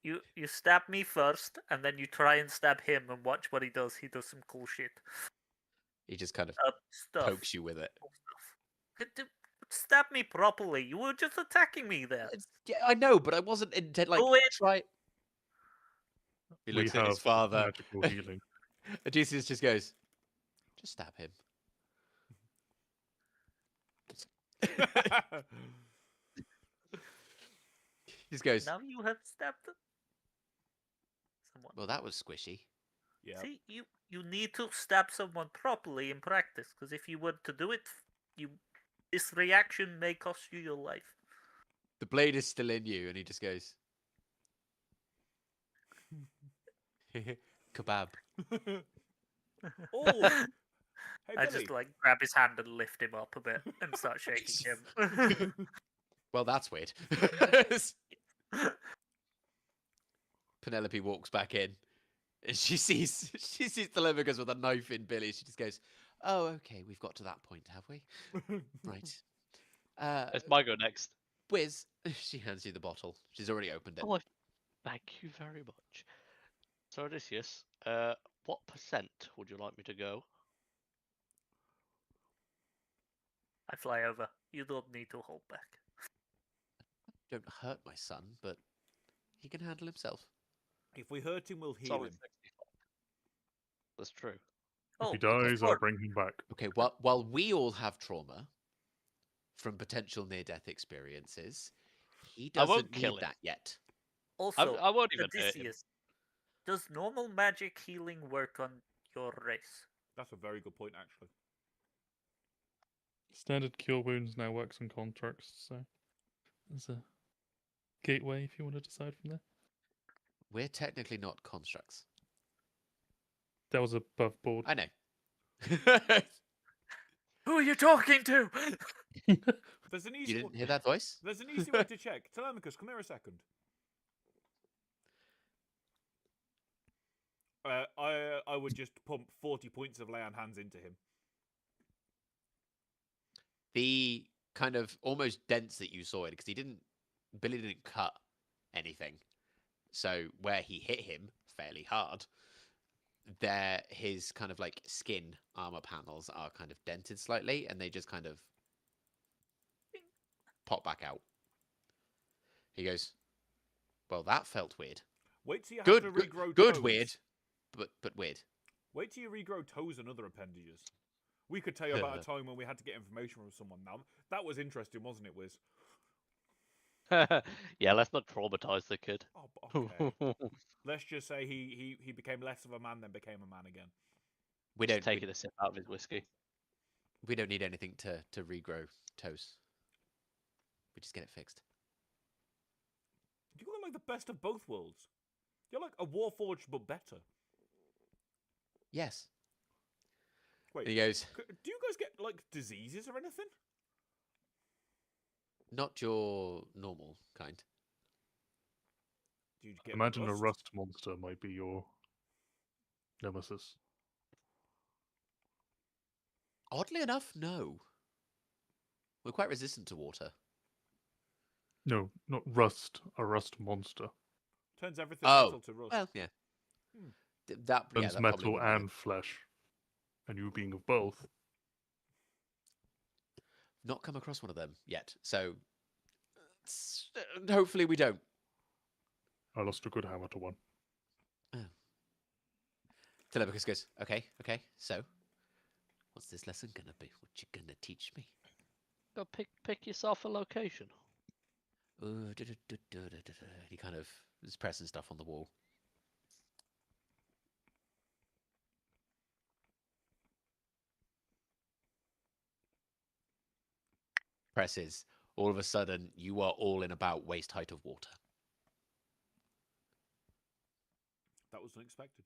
You stab me first, and then you try and stab him, and watch what he does. He does some cool shit. He just kind of Stuff. pokes you with it. Cool stuff. Stab me properly. You were just attacking me there. Yeah, I know, but I wasn't intent. Like, Do it. try. He We looks at his have father. magical healing. Odysseus just goes, "Just stab him." He just goes, Now you have stabbed someone. "Well, that was squishy." Yeah. See, you need to stab someone properly in practice, because if you were to do it, this reaction may cost you your life. The blade is still in you, and he just goes, "Kebab." Oh, hey, I Billy. just like grab his hand and lift him up a bit and start shaking him. Well, that's weird. Penelope walks back in, and she sees Telemachus with a knife in Billy. She just goes, "Oh, okay, we've got to that point, have we? Right." It's my go next. Wiz, she hands you the bottle. She's already opened it. Oh, thank you very much. So Odysseus, what percent would you like me to go? I fly over. You don't need to hold back. Don't hurt my son, but he can handle himself. If we hurt him, we'll It's heal only him. 65. That's true. If Oh, he dies, I'll sure. bring him back. Okay, while we all have trauma from potential near-death experiences, he I won't doesn't need kill him. that yet. Also, I won't even hurt him. Odysseus, does normal magic healing work on your race? That's a very good point, actually. Standard cure wounds now works on contracts, so there's a gateway if you want to decide from there. We're technically not constructs. That was above board. I know. Who are you talking to? There's an You easy. didn't hear that voice? There's an easy way to check. Telemachus, come here a second. I would just pump 40 points of lay on hands into him. The kind of almost dents that you saw it, because Billy didn't cut anything. So where he hit him fairly hard, his kind of like skin armor panels are kind of dented slightly, and they just kind of pop back out. He goes, "Well, that felt weird. Wait till you Good, have to regrow good, toes. weird, but weird." Wait till you regrow toes and other appendages. We could tell you about a time when we had to get information from someone. Now that was interesting, wasn't it, Wiz? Yeah, let's not traumatize the kid. Oh, okay. Let's just say he became less of a man, then became a man again. We Just don't taking a sip out of his whiskey. we don't need anything to regrow toes. We just get it fixed. You got like the best of both worlds. You're like a Warforged but better. Yes. Wait, And he goes, do you guys get like diseases or anything? "Not your normal kind." Do you get Imagine a rust? rust monster might be your nemesis. Oddly enough, no. We're quite resistant to water. No, not rust. A rust monster. Turns everything Oh, metal to rust. well, yeah. Hmm. That yeah, Turns that probably metal would be it. and flesh. And you being of both. Not come across one of them yet. So hopefully we don't. I lost a good hammer to one. Telemachus goes, okay, so what's this lesson gonna be? What you gonna teach me? Go pick yourself a location. He kind of is pressing stuff on the wall. Presses. All of a sudden, you are all in about waist height of water. That was unexpected.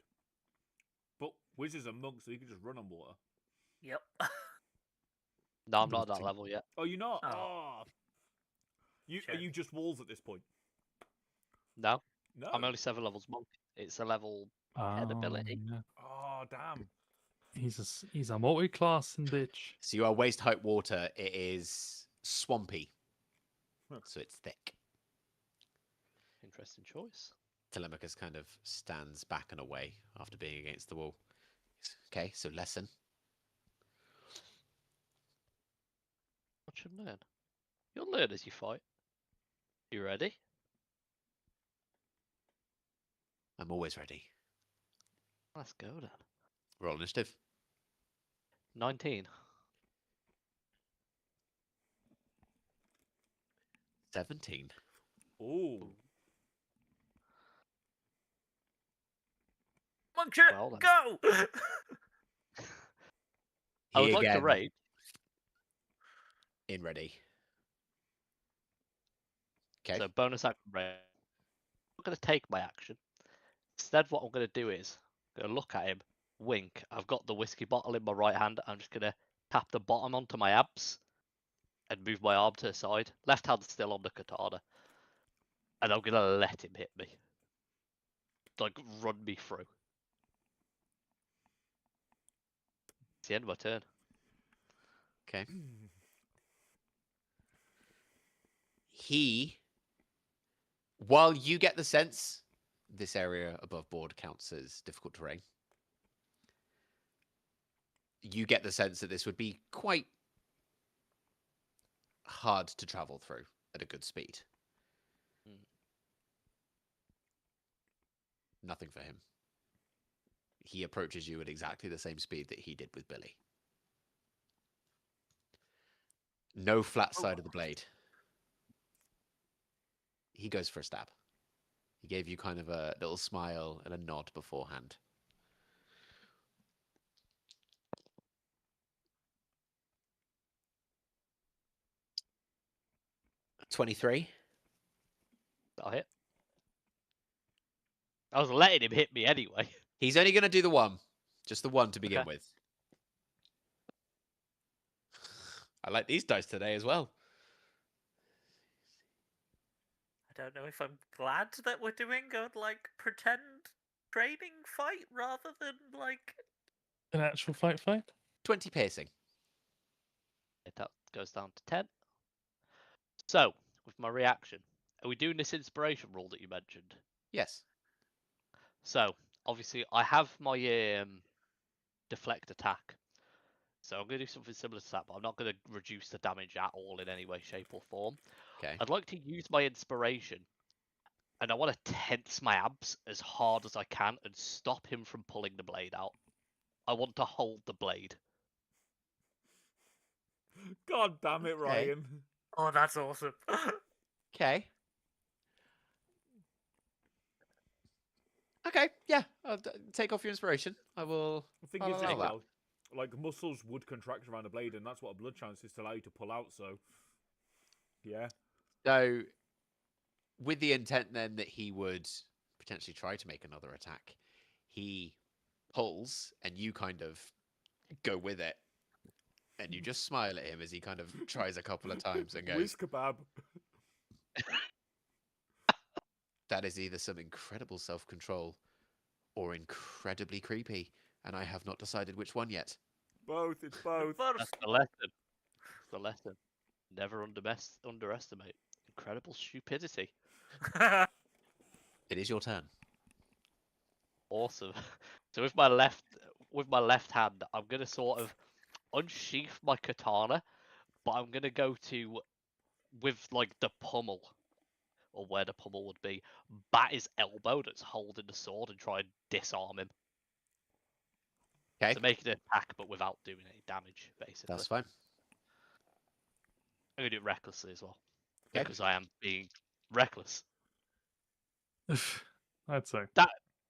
But Wiz is a monk, so he can just run on water. Yep. No, I'm not at that level yet. Oh, you're not? Oh. Oh. Sure. Are you just walls at this point? No, No. I'm only 7 levels monk. It's a level 10 ability. Yeah. Oh, damn. He's a multi-class bitch. So you are waist height water. It is swampy. Huh. So it's thick. Interesting choice. Telemachus kind of stands back and away after being against the wall. Okay, so lesson. Watch and learn. You'll learn as you fight. You ready? I'm always ready. Let's go then. Roll initiative. 19. 17. Ooh. Monkshot, Well then. go! I would He like to again rage. in ready. Okay. So bonus action rage. I'm not going to take my action. Instead, what I'm going to do is I'm going to look at him, wink. I've got the whiskey bottle in my right hand. I'm just going to tap the bottom onto my abs and move my arm to the side. Left hand still on the katana. And I'm going to let him hit me. Like, run me through. It's the end of my turn. Okay. He, while you get the sense this area above board counts as difficult terrain, you get the sense that this would be quite hard to travel through at a good speed. Nothing for him. he approaches you at exactly the same speed that he did with Billy. No flat side of the blade. He goes for a stab. He gave you kind of a little smile and a nod beforehand. $23. That'll hit. I was letting him hit me anyway. He's only going to do the one. Just the one to begin Okay. with. I like these dice today as well. I don't know if I'm glad that we're doing a like pretend training fight rather than like. An actual fight? 20 piercing. That goes down to 10. So, with my reaction, are we doing this inspiration rule that you mentioned? Yes. So, obviously, I have my deflect attack. So I'm going to do something similar to that, but I'm not going to reduce the damage at all in any way, shape, or form. Okay. I'd like to use my inspiration, and I want to tense my abs as hard as I can and stop him from pulling the blade out. I want to hold the blade. God damn it, Okay. Ryan. Oh, that's awesome. Okay. Okay. Yeah. I'll take off your inspiration. I will. The thing I'll is, allow as that. well, like muscles would contract around a blade, and that's what a blood chance is to allow you to pull out. So, yeah. So, with the intent then that he would potentially try to make another attack, he pulls and you kind of go with it. And you just smile at him as he kind of tries a couple of times and goes, Whiz kebab. that is either some incredible self-control or incredibly creepy. And I have not decided which one yet. Both. It's both. That's the lesson. That's the lesson. Never underestimate incredible stupidity. It is your turn. Awesome. So with my left hand, I'm gonna sort of unsheath my katana, but I'm gonna go to with like the pummel, or where the pummel would be, bat his elbow that's holding the sword and try and disarm him. Okay. So make an attack, but without doing any damage, basically. That's fine. I'm gonna do it recklessly as well, Okay. because I am being reckless. I'd say.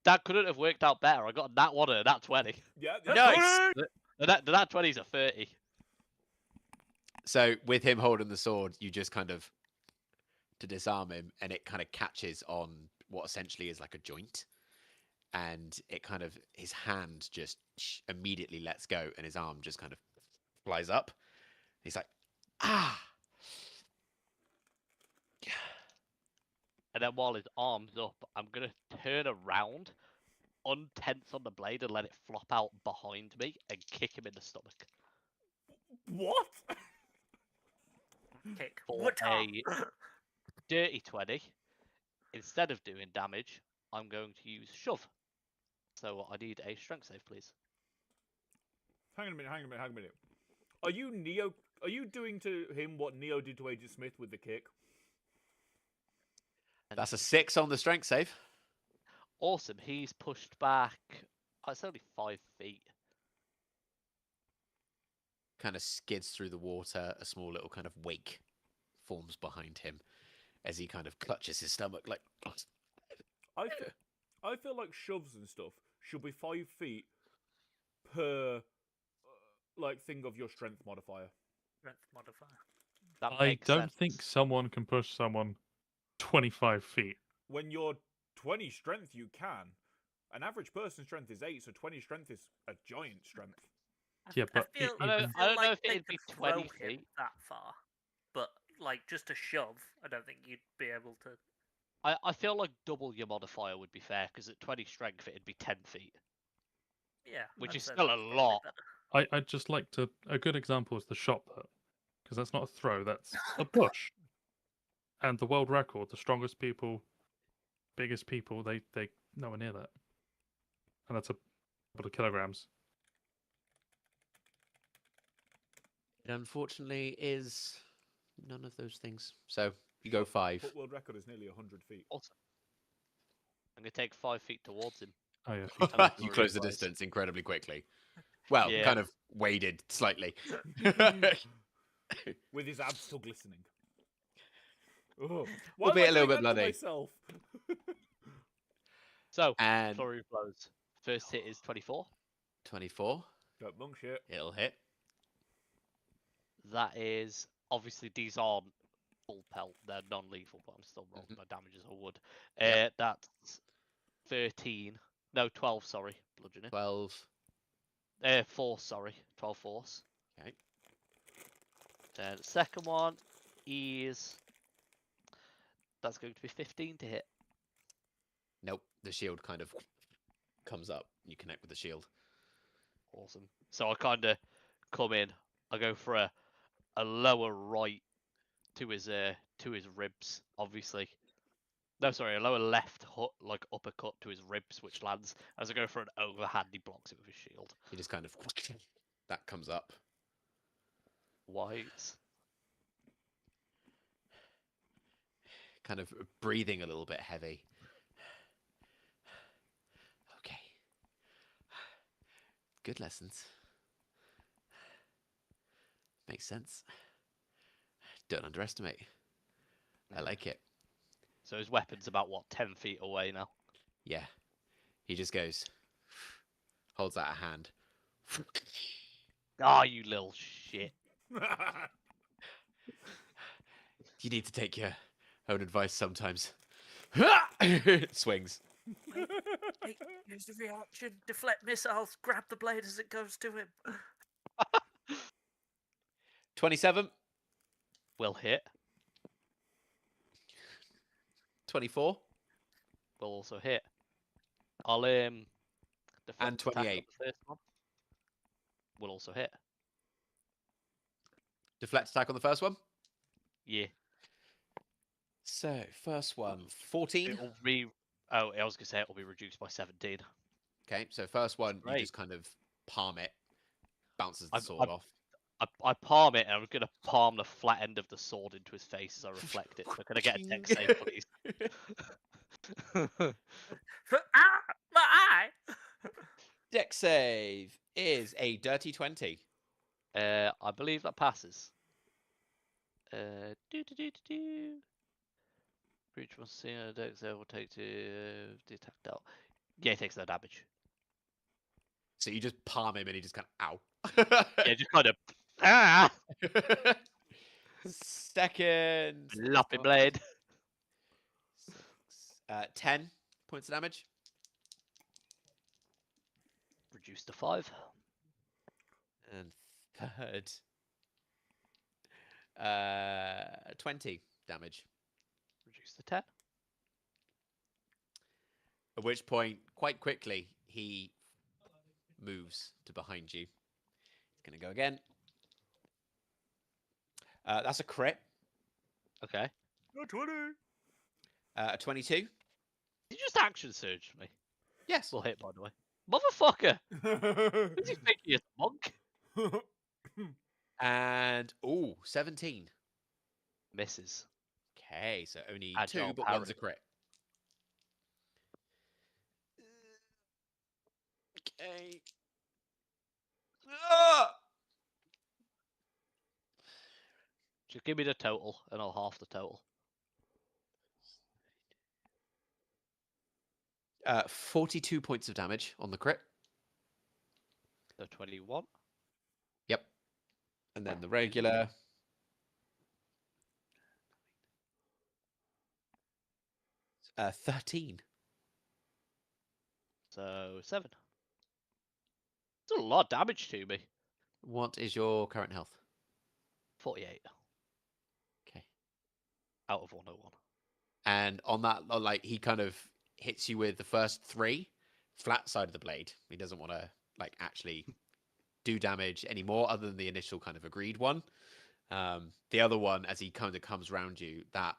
That couldn't have worked out better. I got that one and that 20. Yeah. Nice! That 20's a 30. So with him holding the sword, you just kind of to disarm him, and it kind of catches on what essentially is like a joint, and it kind of his hand just immediately lets go, and his arm just kind of flies up. He's like, ah. And then while his arm's up, I'm gonna turn around, untense on the blade, and let it flop out behind me and kick him in the stomach. What? Kick. For What? a dirty 20, instead of doing damage, I'm going to use shove. So I need a strength save, please. Hang on a minute. Are you Neo? Are you doing to him what Neo did to Agent Smith with the kick? And That's a 6 on the strength save. awesome. He's pushed back. Oh, it's only 5 feet. Kind of skids through the water. A small little kind of wake forms behind him as he kind of clutches his stomach like. I feel like shoves and stuff should be 5 feet per like thing of your strength modifier. Strength modifier. That I makes don't think sense. someone can push someone 25 feet. When you're 20 strength, you can. An average person's strength is 8, so 20 strength is a giant strength. Yeah, but I feel, it- I don't feel know like if they it'd be could throw 20 him feet. that far, but like just a shove, I don't think you'd be able to. I feel like double your modifier would be fair, because at 20 strength it'd be 10 feet. Yeah, Which I'd is say still a that's probably lot. better. I'd just like to. A good example is the shot put, because that's not a throw, that's a push. And the world record, the strongest people, biggest people, they nowhere near that. And that's a couple of kilograms. It unfortunately is none of those things. So you go 5. But world record is nearly 100 feet. Awesome. I'm going to take 5 feet towards him. Oh yeah. You close the distance incredibly quickly. Well, Yeah. kind of waded slightly. With his abs still glistening. Oh, We'll why be am I a little doing bit that to bloody. myself? So, And flurry of blows. First hit is 24. 24. Don't monk shit. It'll hit. That is obviously these aren't full pelt; they're non-lethal, but I'm still rolling my damage as I would. Yep. That's 13. No, 12. Sorry, bludgeoning. 12. Force. Sorry, 12 force. Okay. Then the second one is that's going to be 15 to hit. Nope. The shield kind of comes up. You connect with the shield. Awesome. So I kind of come in. I go for a lower right to his ribs, obviously. No, sorry, a lower left hook, like uppercut to his ribs, which lands. As I go for an overhand, he blocks it with his shield. He just kind of that comes up. Wise. Kind of breathing a little bit heavy. Okay. Good lessons. Makes sense. Don't underestimate. I like it. So his weapon's about what, 10 feet away now. Yeah. He just goes, holds out a hand. Ah, you little shit. You need to take your own advice sometimes. Swings. Hey, use the reaction, deflect missiles, grab the blade as it goes to him. 27. Will hit. 24. Will also hit. I'll And deflect attack on 28. the first one. Will also hit. Deflect attack on the first one. Yeah. So, first one, 14. It'll be. Oh, I was gonna say it'll be reduced by 17. Okay, so first one, you Great. just kind of palm it, bounces the I've- sword off. I palm it, and I'm gonna palm the flat end of the sword into his face as I reflect it. So can I get a dex save, please? Ah, my eye! Dex save is a dirty 20. I believe that passes. Do. Breach must see a dex save will take to the attack dealt. Yeah, he takes no damage. So you just palm him and he just kind of, Yeah, just kind of. Ah! Second. Loppy blade. 10 points of damage. Reduced to 5. And third. 20 damage. Reduced to 10. At which point, quite quickly, he moves to behind you. He's going to go again. That's a crit. Okay. No 20. A 22. Did you just action surge me? Yes. Will hit, by the way. Motherfucker! Who's he thinking he's a monk? And, 17. Misses. Okay, so only Agile 2, but one's a parry. crit. Okay. Ah! Just give me the total, and I'll half the total. 42 points of damage on the crit. So 21. Yep. And then the regular. Uh, 13. So 7. That's a lot of damage to me. What is your current health? 48 Okay. out of 101. And on that, like, he kind of hits you with the first 3, flat side of the blade. He doesn't want to, like, actually do damage anymore other than the initial kind of agreed one. The other one, as he kind of comes around you, that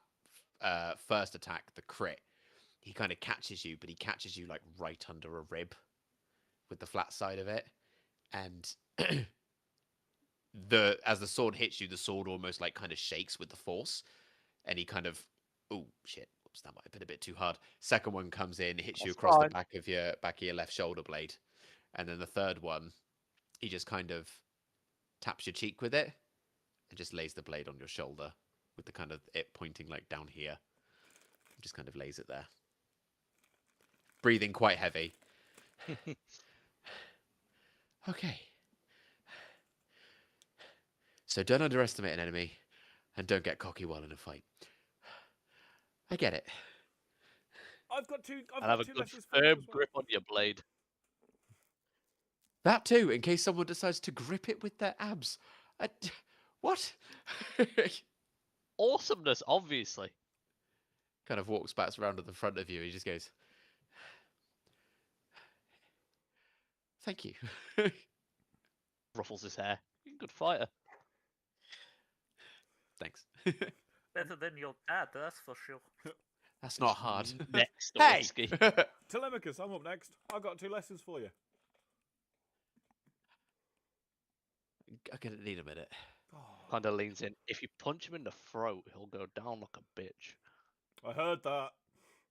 first attack, the crit, he kind of catches you, but he catches you, like, right under a rib with the flat side of it. And as the sword hits you, the sword almost, like, kind of shakes with the force. And he kind of, oh, shit, Oops, that might have been a bit too hard. Second one comes in, hits you That's across the fine. back of your left shoulder blade, and then the third one, he just kind of taps your cheek with it, and just lays the blade on your shoulder with the kind of it pointing like down here. Just kind of lays it there. Breathing quite heavy. Okay. So don't underestimate an enemy, and don't get cocky while in a fight. I get it. I've got two. I've And have got a two good lessons for you firm as well. grip on your blade. That too, in case someone decides to grip it with their abs. What? Awesomeness, obviously. Kind of walks back around to the front of you. He just goes, "Thank you." Ruffles his hair. You're a good fighter. Thanks. Better than your dad, that's for sure. That's not hard. Next to Hey! whiskey. Telemachus, I'm up next. I've got two lessons for you. I'm gonna need a minute. Kind of leans in. If you punch him in the throat, he'll go down like a bitch. I heard that.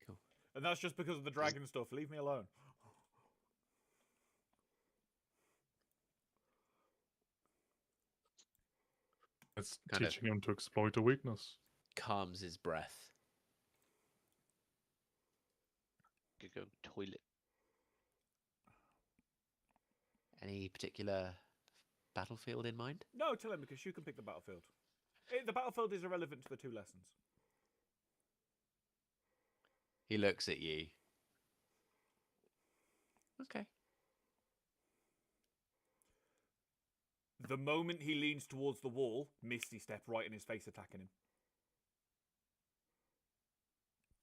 Cool. And that's just because of the dragon stuff. Leave me alone. It's Kind of- teaching him to exploit a weakness. Calms his breath. You go toilet. Any particular battlefield in mind? No, Telemachus, you can pick the battlefield. The battlefield is irrelevant to the two lessons. He looks at you. Okay. The moment he leans towards the wall, Misty Step right in his face, attacking him.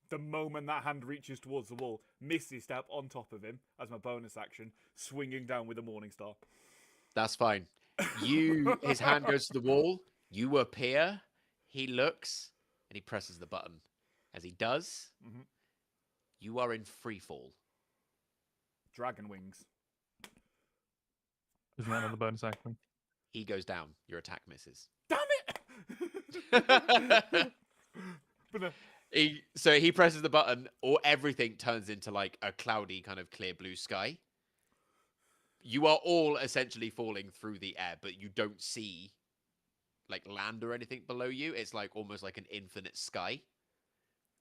The moment that hand reaches towards the wall, Misty Step on top of him as my bonus action, swinging down with a Morning Star. That's fine. His hand goes to the wall. You appear. He looks, and he presses the button. As he does, Mhm. you are in free fall. Dragon wings. Isn't that another bonus action? He goes down. Your attack misses. Damn it! But So he presses the button, or everything turns into like a cloudy kind of clear blue sky. You are all essentially falling through the air, but you don't see like land or anything below you. It's like almost like an infinite sky.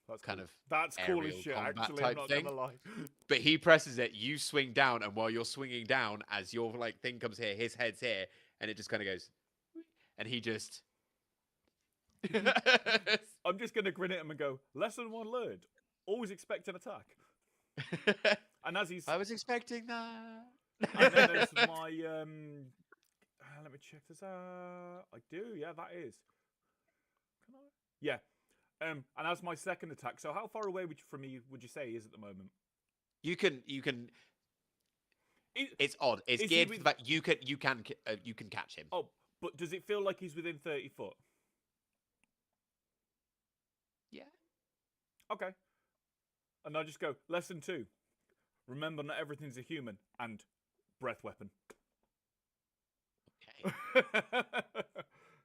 that's Kind cool. of That's cool as aerial shit. combat Actually, type I'm not thing. gonna lie. But he presses it, you swing down, and while you're swinging down, as your like thing comes here, his head's here, and it just kind of goes, and he just. I'm just gonna grin at him and go, lesson one learned. Always expect an attack. And as he's I was expecting that. and then there's my let me check this out. I do, yeah, that is. Can I? Yeah. And as my second attack, so how far away from me would you say he is at the moment? You can. Is- It's odd. It's is he geared for with- the fact you can catch him. Oh, but does it feel like he's within 30 foot? Yeah. Okay. And I just go, lesson two. Remember, not everything's a human. And breath weapon. Okay.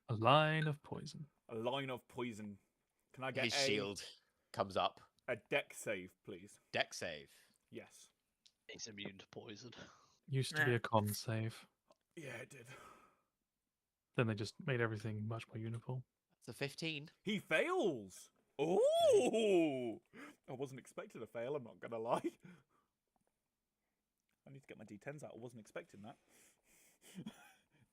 A line of poison. A line of poison. Can I get His shield comes up. a deck save, please? Deck save. Yes. He's immune to poison. Used to be Nah. a con save. Yeah, it did. Then they just made everything much more uniform. That's a 15. He fails. Oh! I wasn't expecting a fail, I'm not going to lie. I need to get my d10s out. I wasn't expecting that.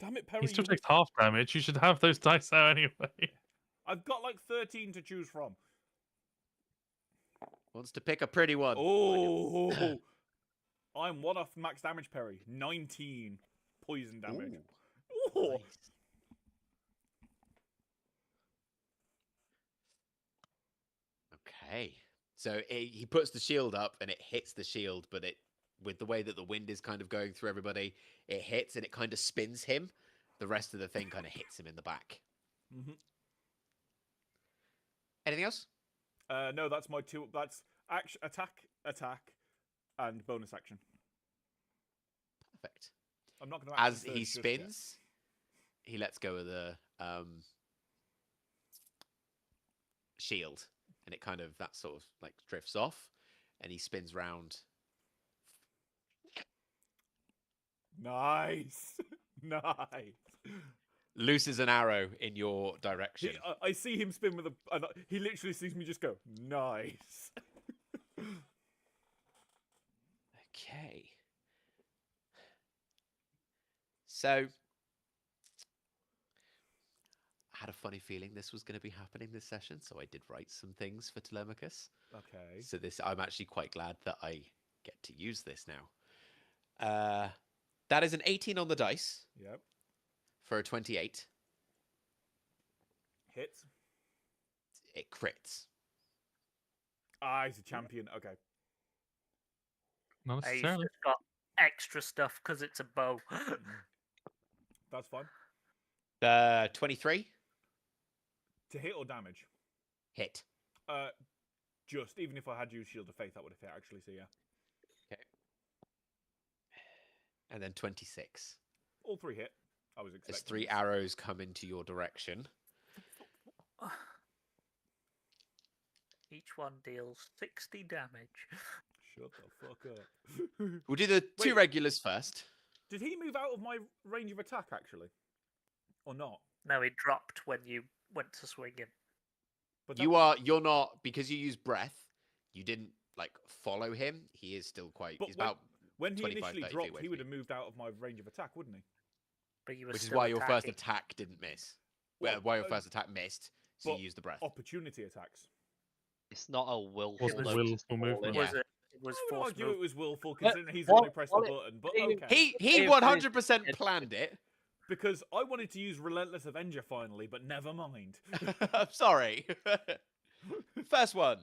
Damn it, Perry. He still you- takes half damage. You should have those dice out anyway. I've got like 13 to choose from. Wants to pick a pretty one. Oh! I'm one off max damage, Perry. 19 poison damage. Ooh, Ooh. nice. Okay. So he puts the shield up and it hits the shield, but with the way that the wind is kind of going through everybody, it hits and it kind of spins him. The rest of the thing kind of hits him in the back. Mm-hmm. Anything else? No, that's my two. That's action, attack, and bonus action. Perfect. I'm not going to. As he spins, he lets go of the shield, and it kind of that sort of like drifts off, and he spins round. Nice. Nice. Looses an arrow in your direction. I see him spin with he literally sees me just go, nice. Okay. So, I had a funny feeling this was going to be happening this session, so I did write some things for Telemachus. Okay. So I'm actually quite glad that I get to use this now. That is an 18 on the dice Yep. for a 28. Hits. It crits. Ah, he's a champion. Okay. Not He's necessarily. just got extra stuff because it's a bow. That's fine. 23 To hit or damage? hit. Just even if I had used Shield of Faith, that would have hit actually. So yeah. Okay. And then 26. All three hit. I was As expecting. 3 this. arrows come into your direction. Each one deals 60 damage. Shut the fuck up. We'll do the 2 Wait. regulars first. Did he move out of my range of attack actually, or not? No, it dropped when you went to swing him. But You're not, because you use breath, you didn't like follow him. He is still quite, But he's about, when he 25, initially 30 feet dropped, away he from would me. have moved out of my range of attack, wouldn't he? But you were which is still why your first attacking. attack didn't miss. Well, Why your first attack missed, so but you used the breath. Opportunity attacks. It's not a willful. Wasn't notice willful to fall movement. in. Was it? It was I would forced argue move. it was willful, considering he's the what- one who pressed what the it- button. But he- okay, He If 100% it- planned it. because I wanted to use Relentless Avenger finally, but never mind. I'm sorry. First one.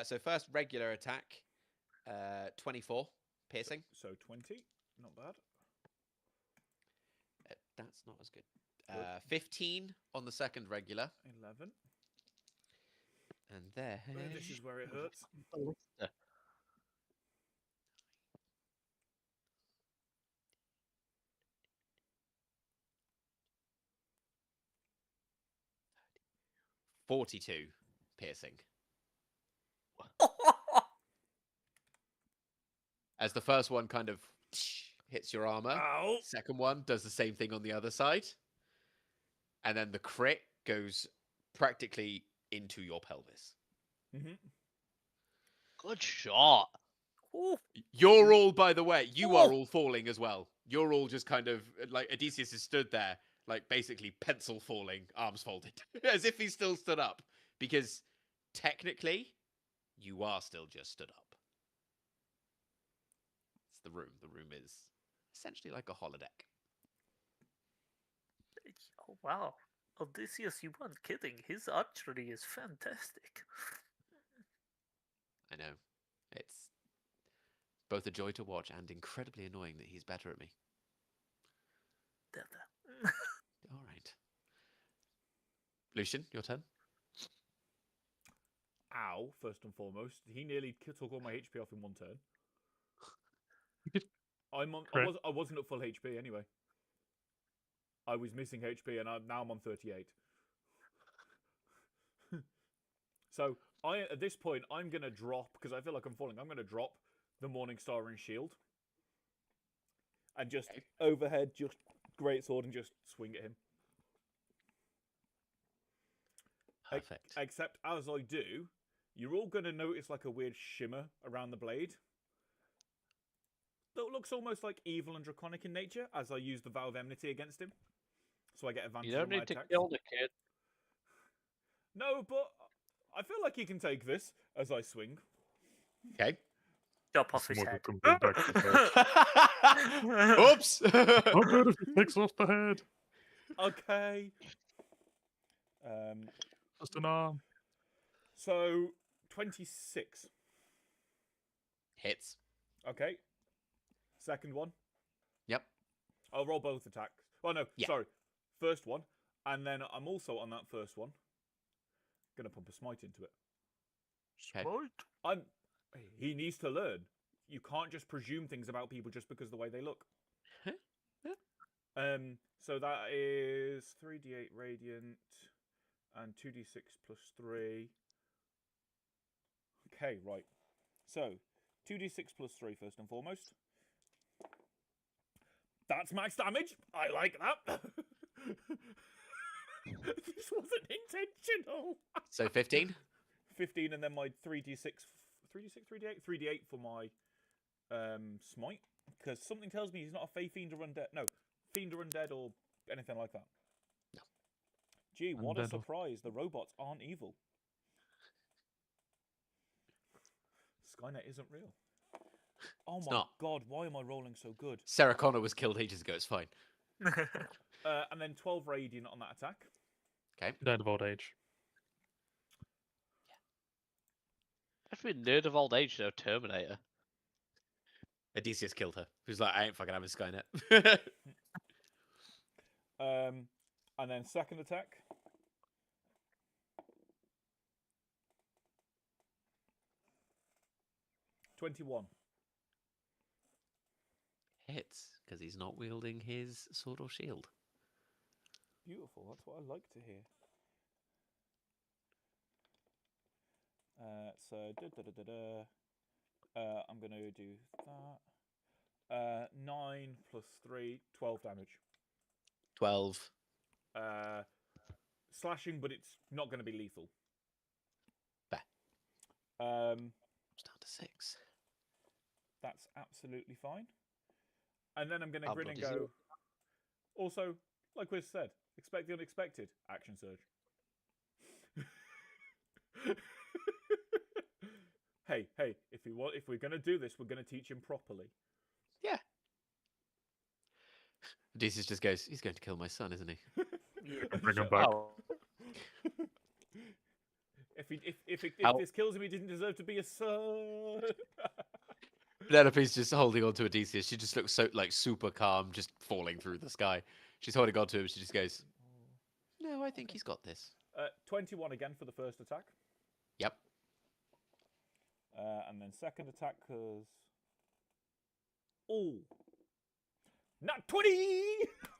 So first regular attack, 24 piercing. So 20, not bad. That's not as good. 15 on the second regular, 11. and then This is where it hurts. Ballista. 42 piercing. As the first one kind of hits your armor, Ow! second one does the same thing on the other side, and then the crit goes practically into your pelvis. Mm-hmm. Good shot. Ooh, You're all, by the way, you are Oh. all falling as well. You're all just kind of like Odysseus is stood there, like basically pencil falling, arms folded, as if he's still stood up. Because technically, you are still just stood up. It's the room. The room is essentially like a holodeck. oh, wow. Odysseus, you weren't kidding. His archery is fantastic. I know. It's both a joy to watch and incredibly annoying that he's better at me. All right. Lucian, your turn. Ow, first and foremost. He nearly took all my HP off in one turn. did I wasn't at full HP anyway. I was missing HP, and now I'm on 38. So at this point, I'm gonna drop because I feel like I'm falling. I'm gonna drop the Morning Star and Shield, and just overhead, just great sword, and just swing at him. Perfect. Except as I do, you're all gonna notice like a weird shimmer around the blade. That looks almost like evil and draconic in nature, as I use the Vow of Enmity against him. So I get advantage You don't on my need to attacks. kill the kid. No, but I feel like he can take this as I swing. Okay. Chop off his Someone head. can bring back the head. Oops. How good if he takes off the head? Okay. Just an arm. So 26. Hits. Okay. Second one. Yep. I'll roll both attacks. Oh no, Yeah. sorry. First one, and then I'm also on that first one gonna pump a smite into it. Okay. He needs to learn. You can't just presume things about people just because of the way they look. So that is 3d8 radiant and 2d6 plus 3. Okay, right. So 2d6 plus 3 first and foremost. That's max damage. I like that. This wasn't intentional. So 15? 15, and then my 3d8 for my smite, because something tells me he's not a Fey Fiend or Undead. No, Fiend or Undead or anything like that. No. Gee, what a Undead or- surprise. The robots aren't evil. Skynet isn't real. Oh It's my not. god, why am I rolling so good? Sarah Connor was killed ages ago, it's fine. And then 12 radiant on that attack. Okay. Dead of old age. If we nerd of old age, though, Terminator. Odysseus killed her. He was like, I ain't fucking having Skynet. And then second attack. $21. Hits, because he's not wielding his sword or shield. Beautiful. That's what I like to hear. So I'm gonna do that. 9 plus 3, 12 damage. 12. Slashing, but it's not going to be lethal. Fair. It's down to 6. That's absolutely fine. And then I'm going to How grin and bloody is go. Also, like Wiz said, expect the unexpected. Action surge. Hey, if we're going to do this, we're going to teach him properly. Yeah. Odysseus just goes, he's going to kill my son, isn't he? Yeah. Bring him back. Oh, If Ow. this kills him, he didn't deserve to be a son. Penelope's just holding on to Odysseus. She just looks so super calm, just falling through the sky. She's holding on to him. She just goes, "No, I think he's got this." 21 again for the first attack. Yep. And then second attack, because... Oh! Not 20!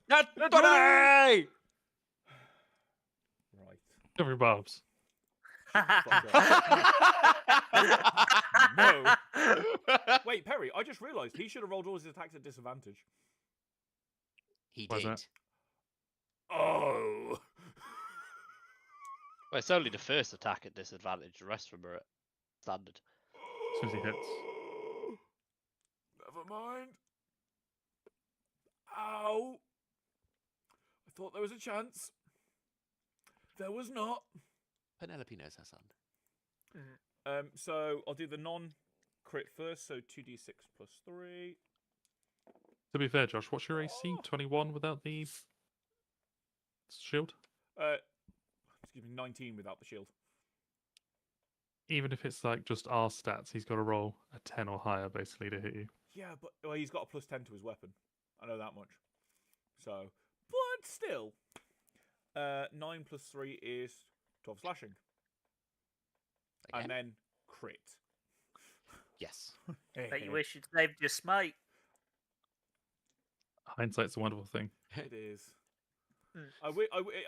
Not 20! Right. Every Barbs. No. Wait, Perry, I just realised he should have rolled all his attacks at disadvantage. He Why's did. that? Oh! well, it's only the first attack at disadvantage. The rest of them are at standard. As soon as he hits. Never mind. Ow! I thought there was a chance. There was not. Penelope knows her son. So I'll do the non-crit first. So 2d6 plus 3. To be fair, Josh, what's your AC? 21 without the shield? Excuse me, 19 without the shield. Even if it's like just our stats, he's got to roll a 10 or higher basically to hit you. Yeah, but well, he's got a plus 10 to his weapon. I know that much. So, but still. 9 plus 3 is 12 slashing. Again? And then crit. Yes. Bet you wish you'd saved your smite. Hindsight's a wonderful thing. It is. Mm. I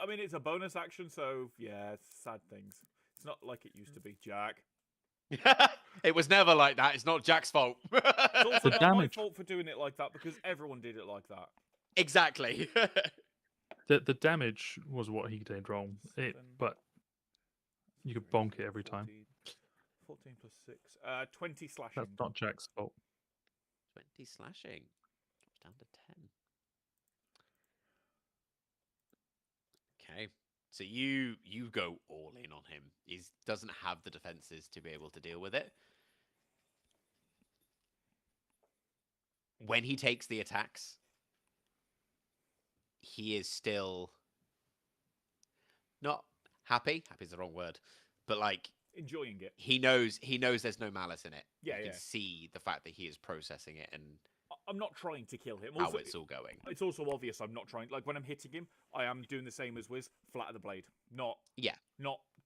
mean, it's a bonus action, so yeah, it's sad things. It's not like it used to be, Jack. It was never like that. It's not Jack's fault. It's also The not damage. my fault for doing it like that because everyone did it like that. Exactly. The damage was what he did wrong. Seven. But you could bonk it every time. 14 plus 6. 20 slashing. That's not Jack's fault. 20 slashing. Down to 10. Okay. So you go all in on him. He doesn't have the defenses to be able to deal with it. When he takes the attacks, he is still not happy. Happy is the wrong word, but like Enjoying it. he knows there's no malice in it. Yeah, you yeah. can see the fact that he is processing it and I'm not trying to kill him. how Also, it's all going. it's also obvious I'm not trying. Like when I'm hitting him, I am doing the same as Wiz, flat of the blade. Not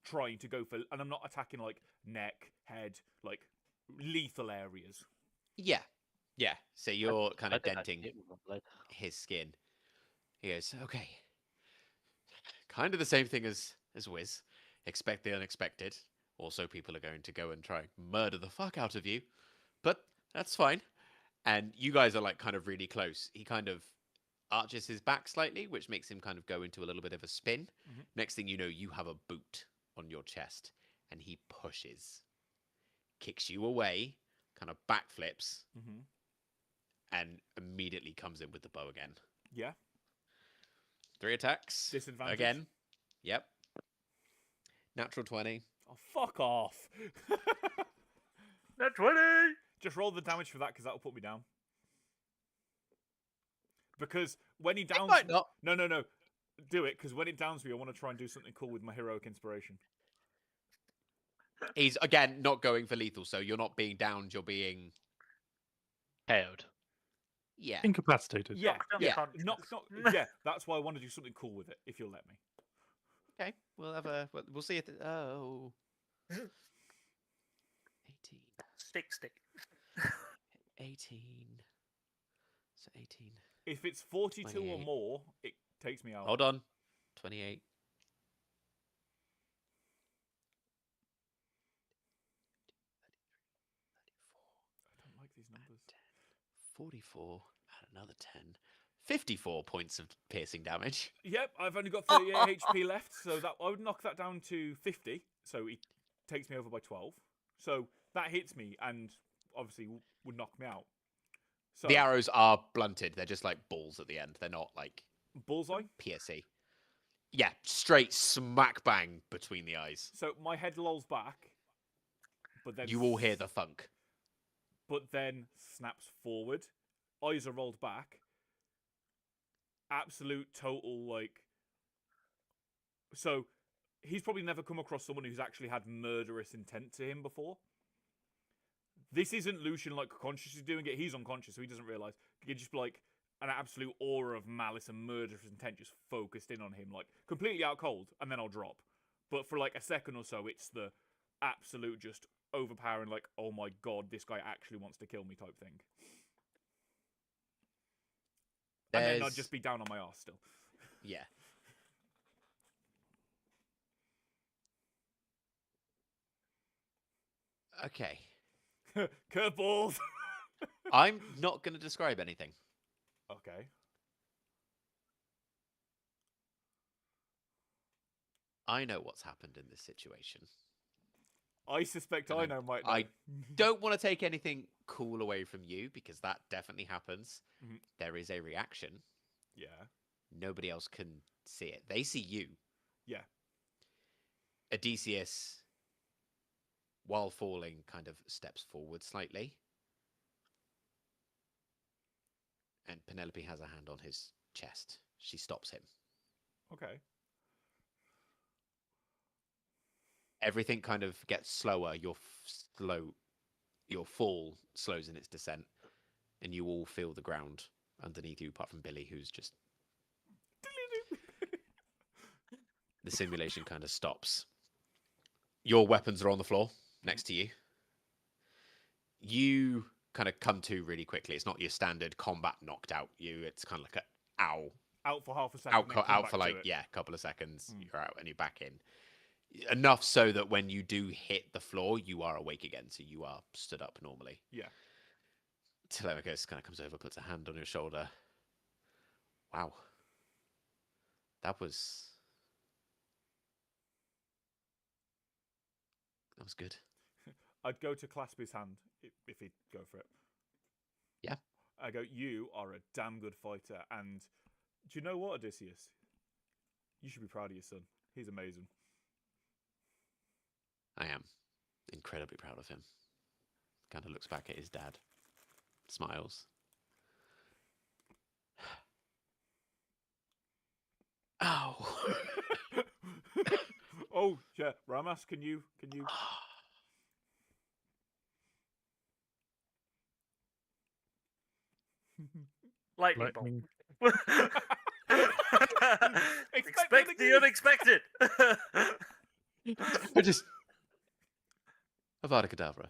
trying to go for, and I'm not attacking like neck, head, like lethal areas. Yeah. So you're kind I of think I denting hit with my blade. his skin. He goes, okay. Kind of the same thing as Wiz. Expect the unexpected. Also, people are going to go and try and murder the fuck out of you. But that's fine. And you guys are like kind of really close. He kind of arches his back slightly, which makes him kind of go into a little bit of a spin. Mhm. Next thing you know, you have a boot on your chest. And he pushes. Kicks you away. Kind of backflips. Mm-hmm. And immediately comes in with the bow again. Yeah. 3 attacks. Disadvantage. Again. Yep. Natural 20. Oh, fuck off. Nat 20! Just roll the damage for that because that'll put me down. Because when he downs... Might not. No. Do it, because when it downs me, I want to try and do something cool with my heroic inspiration. He's, again, not going for lethal, so you're not being downed, you're being... KO'd. Yeah. Incapacitated. Yeah, Knocked unconscious. yeah, that's why I want to do something cool with it, if you'll let me. Okay, we'll have a... We'll see if... Oh... 18. 60. 18. So 18. If it's 42 or 28. more, it takes me out. Hold on. 28. I don't like these numbers. 44. Add another 10. 54 points of piercing damage. Yep, I've only got 38 HP left, so that I would knock that down to 50. So he takes me over by 12. So that hits me and obviously would knock me out. So The arrows are blunted. They're just like balls at the end. They're not like bullseye. piercy. Yeah, straight smack bang between the eyes. So my head lolls back, but then You all hear the thunk. but then snaps forward. Eyes are rolled back. Absolute total like. So he's probably never come across someone who's actually had murderous intent to him before. This isn't Lucian like consciously doing it. He's unconscious, so he doesn't realise. You just like an absolute aura of malice and murderous intent just focused in on him, like completely out cold, and then I'll drop. But for like a second or so, it's the absolute just overpowering, like, oh my god, this guy actually wants to kill me type thing. And then I'd There's- just be down on my arse still. Yeah. Okay. Curveballs! I'm not going to describe anything. Okay. I know what's happened in this situation. I suspect And I know might know. I don't want to take anything cool away from you because that definitely happens. Mhm. There is a reaction. Yeah. Nobody else can see it. They see you. Yeah. Odysseus, while falling, kind of steps forward slightly. And Penelope has a hand on his chest. She stops him. Okay. Everything kind of gets slower. Your fall slows in its descent, and you all feel the ground underneath you, apart from Billy, who's just. The simulation kind of stops. Your weapons are on the floor next to you. You kind of come to really quickly. It's not your standard combat knocked out. It's kind of like a ow. Out for half a second. then come Out back for to like, it. yeah, a couple of seconds. Mm. You're out and you're back in. Enough so that when you do hit the floor, you are awake again. So you are stood up normally. Yeah. Telemachus kind of comes over, puts a hand on your shoulder. Wow. That was good. I'd go to clasp his hand if he'd go for it. Yeah. I go, you are a damn good fighter. And do you know what, Odysseus? You should be proud of your son. He's amazing. I am incredibly proud of him. Kind of looks back at his dad. Smiles. Ow. Oh, yeah. Ramas, can you... Lightning bolt. Lightning. Expect the unexpected. I just. Avada Kedavra.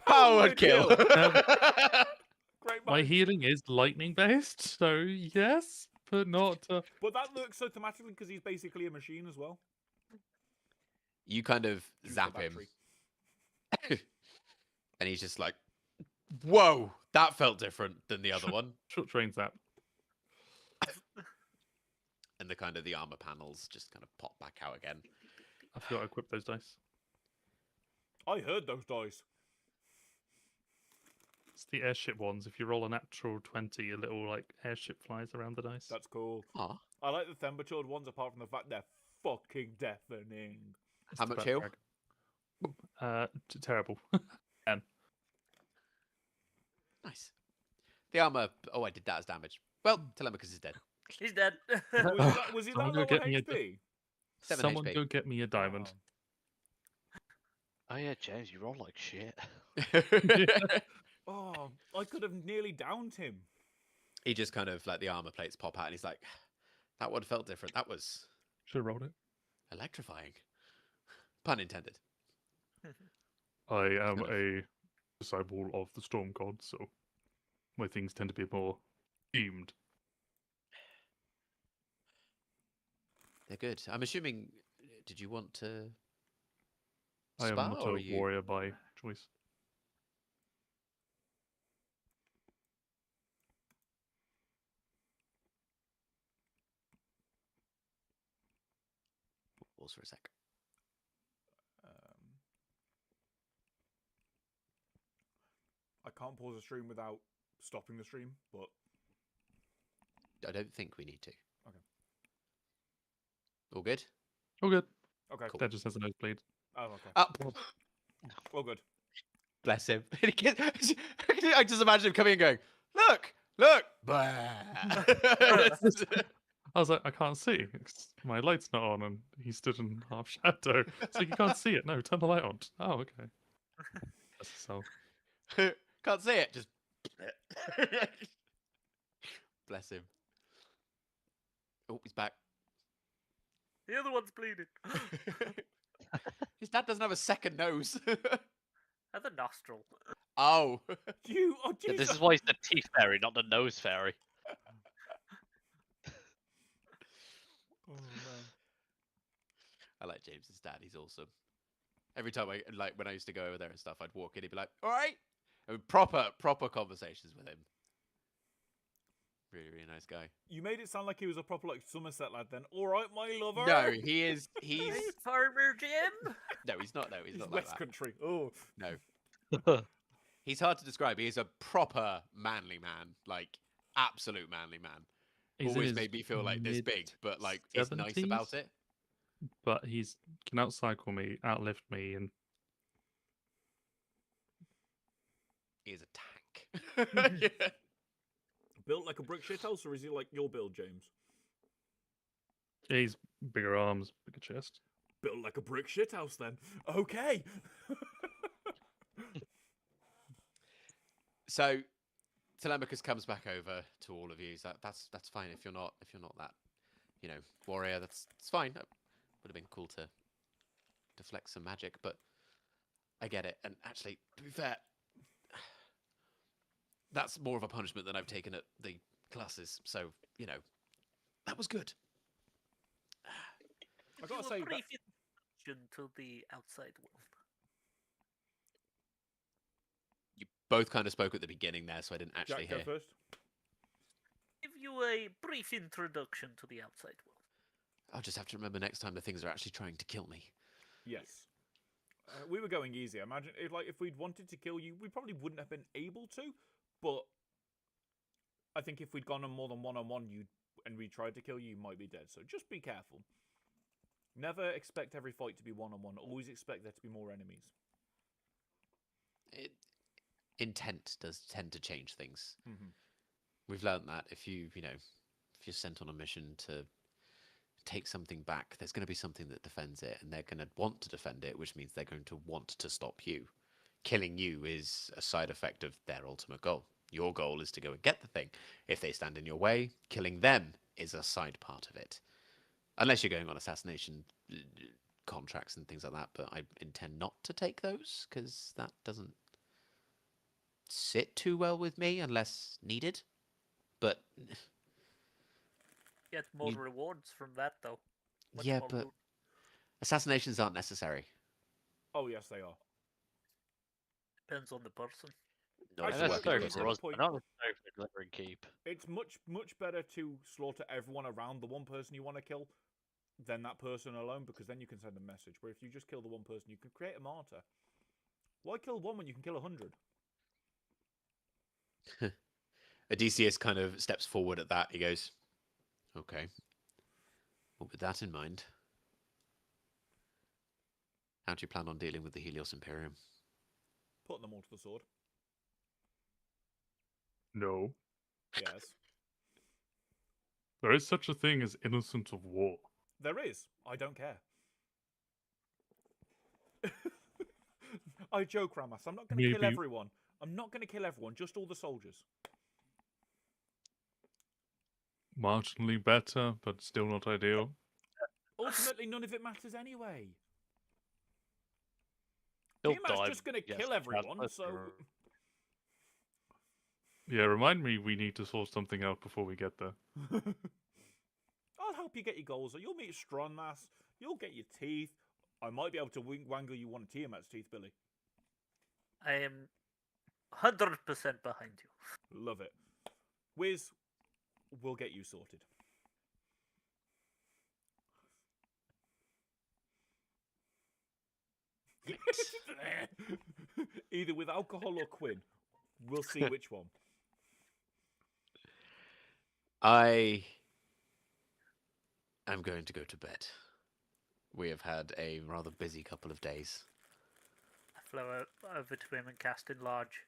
Power kill. Great My healing is lightning based, so yes, but not. But that looks so thematically because he's basically a machine as well. You kind of Due to the zap him, battery. and he's just like, "Whoa, that felt different than the other one." Short train zap. And the armor panels just kind of pop back out again. I forgot to equip those dice. I heard those dice. It's the airship ones. If you roll a natural 20, a little like airship flies around the dice. That's cool. Aw. I like the Themberchild ones, apart from the fact they're fucking deafening. How much heal? Terrible. Nice. The armor. Oh, I did that as damage. Well, Telemachus is dead. He's dead. Was he that Someone go low get on me a HP? 7 Someone HP. go get me a diamond. Oh yeah, James, you roll like shit. Oh, I could have nearly downed him. He just kind of like the armor plates pop out, and he's like, "That one felt different. That was Should have rolled it. electrifying." Pun intended. I am Kind of. a disciple of the Storm God, so my things tend to be more themed. They're good. I'm assuming. Did you want to? I am spar, not or a are you- warrior by choice. Pause for a sec. I can't pause a stream without stopping the stream, but I don't think we need to. Okay. All good. Oh, good. okay. Cool. That just has a nosebleed. Oh, okay. Oh, Well, good. bless him. I just imagine him coming and going, "Look, look." I was like, I can't see. My light's not on, and he stood in half shadow. So you can't see it. No, turn the light on. Oh, okay. So Can't see it. Just bless him. Oh, he's back. The other one's bleeding. His dad doesn't have a second nose. At the nostril. Oh. Oh, Yeah, Jesus. this is why he's the teeth fairy, not the nose fairy. Oh, man. I like James's dad. He's awesome. Every time when I used to go over there and stuff, I'd walk in. He'd be like, "All right," I mean, proper conversations with him. Really, really nice guy. You made it sound like he was a proper like Somerset lad. Then, all right, my lover. No, he is. He's Hey, Farmer Jim. no, he's not. No, he's He's not like West that. Country. Oh, No, he's hard to describe. He is a proper manly man, like absolute manly man. he's in Always his made me feel like this big, but like it's nice 70s, about it. but he's can outcycle me, outlift me, and He is a tank. Yeah. built like a brick shithouse, or is he like your build, James? he's bigger arms, bigger chest. Built like a brick shithouse, then. Okay. So Telemachus comes back over to all of you. He's like, that's fine if you're not that, warrior. It's fine. It would have been cool to deflect some magic, but I get it. And actually, to be fair, that's more of a punishment than I've taken at the classes. So that was good. I gotta Do a say, brief introduction to the outside world. You both kind of spoke at the beginning there, so I didn't actually Jack, go hear. first. Give you a brief introduction to the outside world. I'll just have to remember next time the things are actually trying to kill me. Yes. We were going easy. Imagine if we'd wanted to kill you, we probably wouldn't have been able to. But I think if we'd gone on more than one-on-one, and we tried to kill you, you might be dead. So just be careful. Never expect every fight to be one-on-one. Always expect there to be more enemies. Intent does tend to change things. Mm-hmm. We've learned that if you're sent on a mission to take something back, there's going to be something that defends it, and they're going to want to defend it, which means they're going to want to stop you. Killing you is a side effect of their ultimate goal. Your goal is to go and get the thing. If they stand in your way, killing them is a side part of it. Unless you're going on assassination contracts and things like that, but I intend not to take those because that doesn't sit too well with me unless needed. But Get more You- rewards from that, though. Much yeah, more but loot. assassinations aren't necessary. Oh yes, they are. Depends on the person. Not if They're the Actually, weapon necessary you goes have for a in. us, point. but not necessary for the Glittering Keep. It's much better to slaughter everyone around the one person you want to kill than that person alone, because then you can send a message. Where if you just kill the one person, you can create a martyr. Why kill one when you can kill 100? Odysseus kind of steps forward at that. He goes, "Okay, well, with that in mind, how do you plan on dealing with the Helios Imperium?" Putting them all to the sword. No. Yes, There is such a thing as innocent of war. there is. I don't care. I joke, Ramas. I'm not going to kill Maybe- everyone. I'm not going to kill everyone. Just all the soldiers. Marginally better, but still not ideal. Ultimately, none of it matters anyway. He'll Tiamat's die. just going to yes, kill everyone, that's so... true. Yeah, remind me we need to sort something out before we get there. I'll help you get your goals. You'll meet Stronmas. You'll get your teeth. I might be able to wangle you one of Tiamat's teeth, Billy. I am 100% behind you. Love it. Wiz, we'll get you sorted. Either with alcohol or Quinn. We'll see which one. I am going to go to bed. We have had a rather busy couple of days. I flew over to him and cast Enlarge.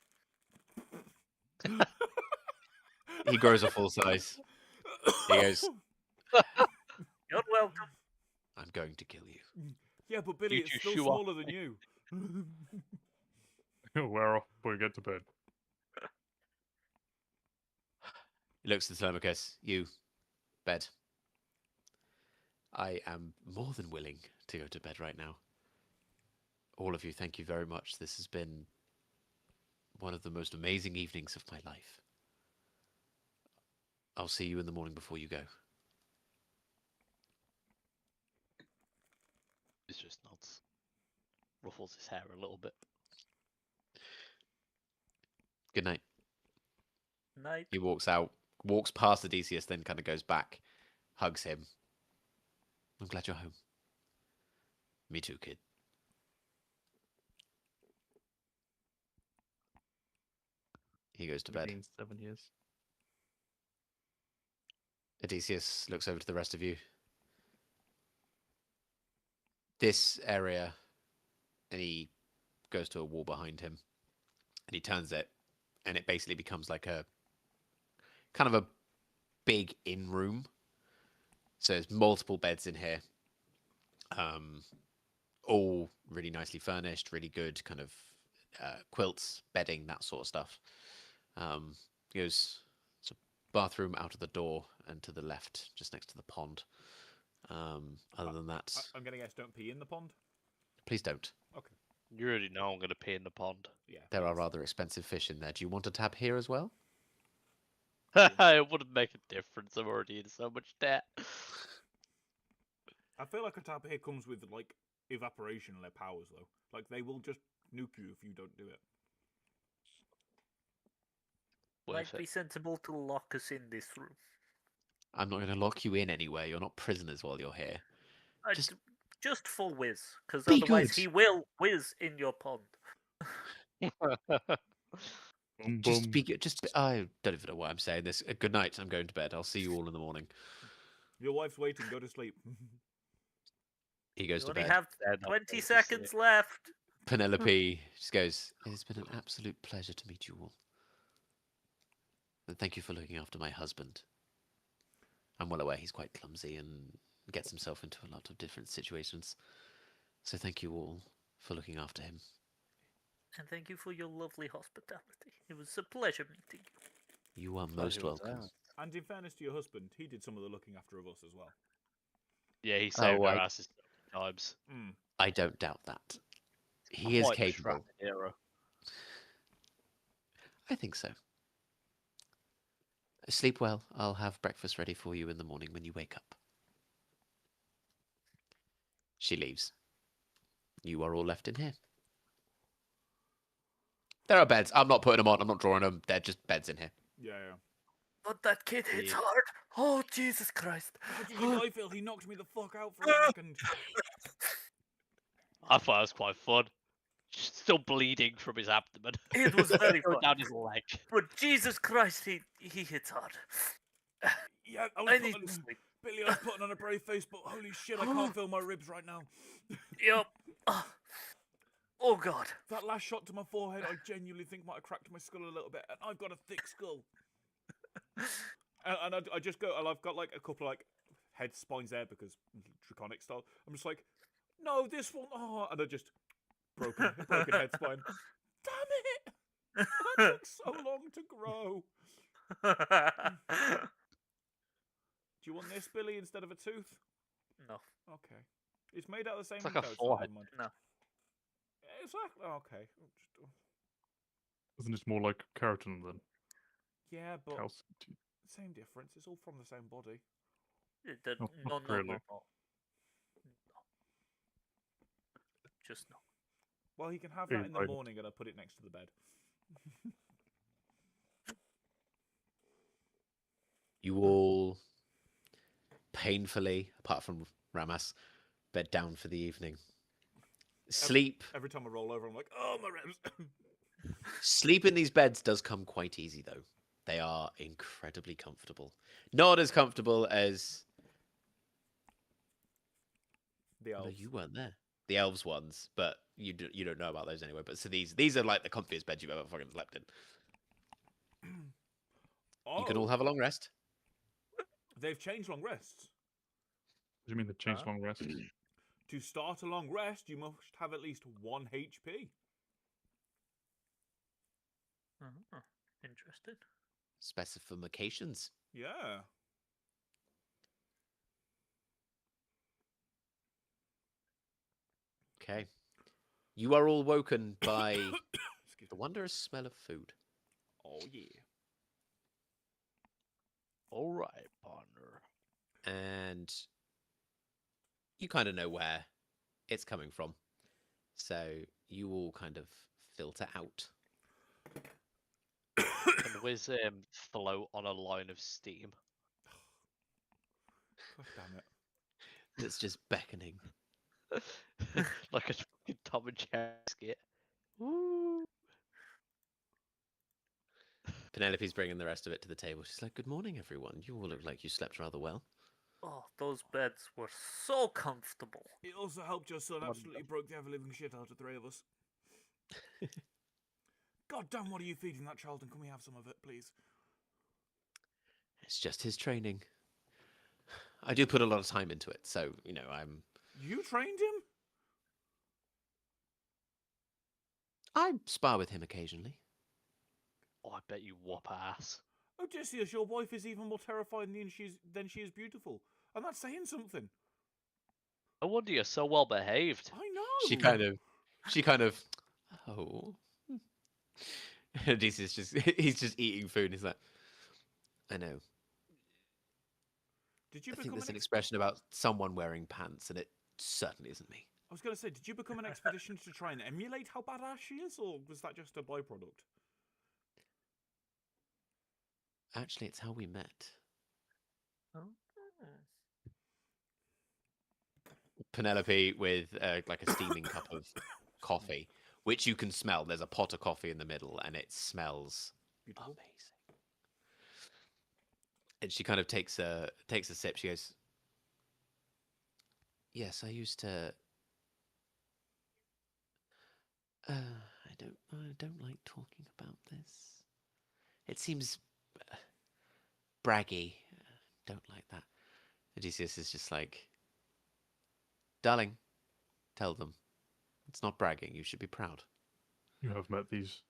He grows a full size. He goes, You're welcome. "I'm going to kill you." Yeah, but Billy, You it's two still shoo off. smaller than you. We're off before we get to bed. He looks at Telemachus. "You, bed. I am more than willing to go to bed right now. All of you, thank you very much. This has been one of the most amazing evenings of my life. I'll see you in the morning before you go." He's just nods. Ruffles his hair a little bit. Good night. Night. He walks out, walks past Odysseus, then kind of goes back, hugs him. "I'm glad you're home." "Me too, kid." He goes to bed. Within 7 years. Odysseus looks over to the rest of you. This area, and he goes to a wall behind him, and he turns it, and it basically becomes like a kind of a big in room. So there's multiple beds in here, all really nicely furnished, really good kind of quilts, bedding, that sort of stuff. He goes, it's a bathroom out of the door and to the left, just next to the pond. Other than that, I'm going to guess don't pee in the pond. please don't. Okay. You already know I'm going to pee in the pond. Yeah. There are please. rather expensive fish in there. Do you want a tab here as well? It wouldn't make a difference. I'm already in so much debt. I feel like a tap here comes with like evaporation and their powers though. Like they will just nuke you if you don't do it. Might Worth be it. sensible to lock us in this room. I'm not going to lock you in anywhere. You're not prisoners while you're here. Just Just for Wiz, because be otherwise good. he will whiz in your pond. Boom, Just boom. be good. I don't even know why I'm saying this. Good night. I'm going to bed. I'll see you all in the morning. Your wife's waiting. Go to sleep. He goes You to only bed. have They're not 20 going to seconds sleep. left. Penelope just goes, "It has been an absolute pleasure to meet you all. And thank you for looking after my husband. I'm well aware he's quite clumsy and gets himself into a lot of different situations. So thank you all for looking after him." And thank you for your lovely hospitality. It was a pleasure meeting you. You are Pleasure most was welcome. ours. And in fairness to your husband, he did some of the looking after of us as well. Yeah, he saved our I- asses so many times. I don't doubt that. He is Quite the capable. strapping hero. I think so. Sleep well. I'll have breakfast ready for you in the morning when you wake up. She leaves. You are all left in here. There are beds. I'm not putting them on. I'm not drawing them. They're just beds in here. Yeah, yeah. But that kid hits Yeah. hard. Oh, Jesus Christ. How do you think I feel? He knocked me the fuck out for a second. I thought it was quite fun. Still bleeding from his abdomen. It was very Going fun. down his leg. But Jesus Christ, he hits hard. Yeah, I I was need to putting, sleep. Billy, I was putting on a brave face, but holy shit, I can't feel my ribs right now. Yup. Oh, God. That last shot to my forehead, I genuinely think might have cracked my skull a little bit, and I've got a thick skull. And I just go, and I've got like a couple of like head spines there because draconic style. I'm just like, no, this one, oh, and I just broken head spine. Damn it! That took so long to grow. Do you want this, Billy, instead of a tooth? No. Okay. It's made out of the same It's like thing, a though, so forehead. never mind. No. Exactly. Okay. Isn't it more like keratin than Yeah, but calcium? same difference. It's all from the same body. No, not no, really. no, no. Just no. Well, he can have Yeah, that in the right. morning, and I put it next to the bed. You all painfully, apart from Ramas, bed down for the evening. Sleep. Every time I roll over, I'm like, oh, my ribs. Sleep in these beds does come quite easy, though. They are incredibly comfortable. Not as comfortable as... The Although elves. you weren't there. The elves ones, but you don't know about those anyway. But so these are like the comfiest beds you've ever fucking slept in. Oh, You can all have a long rest. they've changed long rests. What do you mean they changed long rest? To start a long rest, you must have at least 1 HP. Interested. Specifications. Yeah. Okay. You are all woken by Excuse the me. wondrous smell of food. Oh, yeah. All right, partner. And you kind of know where it's coming from. So you all kind of filter out. Can Wiz float on a line of steam? God damn it. That's just beckoning. Like a fucking Tom and Jerry skit. Woo! Penelope's bringing the rest of it to the table. She's like, "Good morning, everyone. You all look like you slept rather well." Oh, those beds were so comfortable. It also helped your son absolutely broke the ever-living shit out of 3 of us. God damn, what are you feeding that child, and can we have some of it, please? It's just his training. I do put a lot of time into it, so You trained him? I spar with him occasionally. Oh, I bet you whoop ass. Odysseus, your wife is even more terrifying than she is beautiful. And that's saying something. No wonder you're so well behaved. I know. She kind of, oh. Odysseus he's just eating food. He's like, I know. Did you I think become there's an expression about someone wearing pants, and it certainly isn't me. I was going to say, did you become an expedition to try and emulate how badass she is, or was that just a byproduct? Actually, it's how we met. Oh. Penelope with like a steaming cup of coffee, which you can smell. There's a pot of coffee in the middle, and it smells Beautiful. amazing. And she kind of takes a sip. She goes, "Yes, I used to. I don't like talking about this. It seems braggy. Don't like that." Odysseus is just like, "Darling, tell them. It's not bragging. You should be proud." You have met these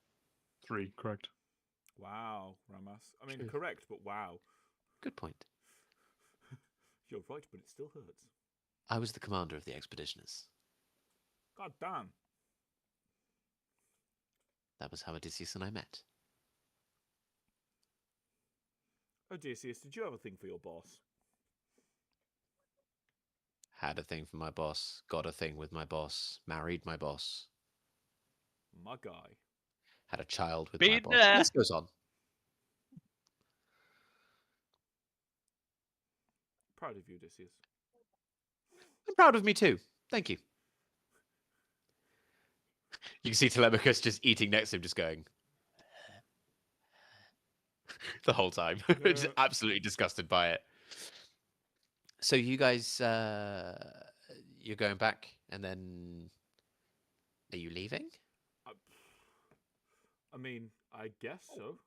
3, correct? Wow, Ramas. I mean, True. correct, but wow. Good point. You're right, but it still hurts. I was the commander of the expeditioners. God damn. That was how Odysseus and I met. Odysseus, did you have a thing for your boss? Had a thing for my boss. Got a thing with my boss. Married my boss. My guy. Had a child with my Been boss. there. The list goes on. Proud of you, Odysseus. I'm proud of me too. Thank you. You can see Telemachus just eating next to him, just going the whole time. Just Yeah. absolutely disgusted by it. So you guys, you're going back, and then are you leaving? I mean, I guess so.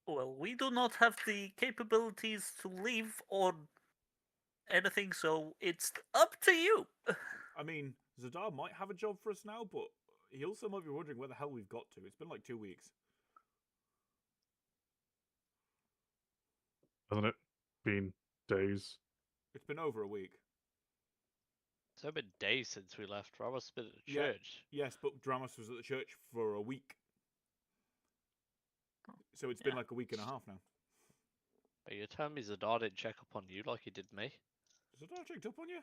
Well, we do not have the capabilities to leave or anything, so it's up to you. I mean, Zadar might have a job for us now, but he also might be wondering where the hell we've got to. It's been like 2 weeks. Hasn't it been days? It's been over a week. It's been days since we left. Ramos been at the Yeah. church. Yes, but Dramas was at the church for a week. So it's been Yeah. like a week and a half now. But you're telling me Zadar didn't check up on you like he did me? Zadar checked up on you?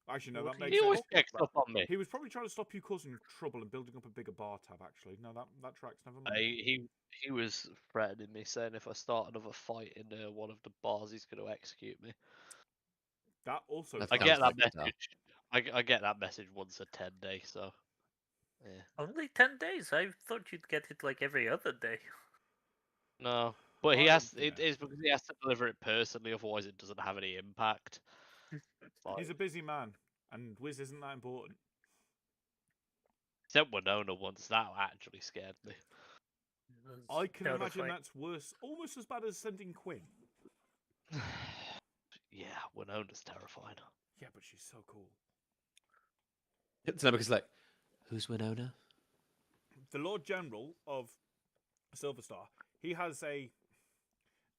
Actually, no, What that are makes He you always sense. talking checks about? up on me. He was probably trying to stop you causing trouble and building up a bigger bar tab, actually. No, that tracks. Never mind. He was threatening me, saying if I start another fight in one of the bars, he's going to execute me. That also That I tracks. get sounds that like Zadar. message. I get that message once a 10-day, so yeah. Only 10 days? I thought you'd get it like every other day. No, but he Well, has. It yeah. is because he has to deliver it personally, otherwise it doesn't have any impact. He's a Like, busy man, and Wiz isn't that important. except Winona once, that actually scared me. I can imagine Terrifying. that's worse, almost as bad as sending Quinn. Yeah, Winona's terrifying. Yeah, but she's so cool. Telemachus is like, who's Winona? The Lord General of Silver Star, he has a.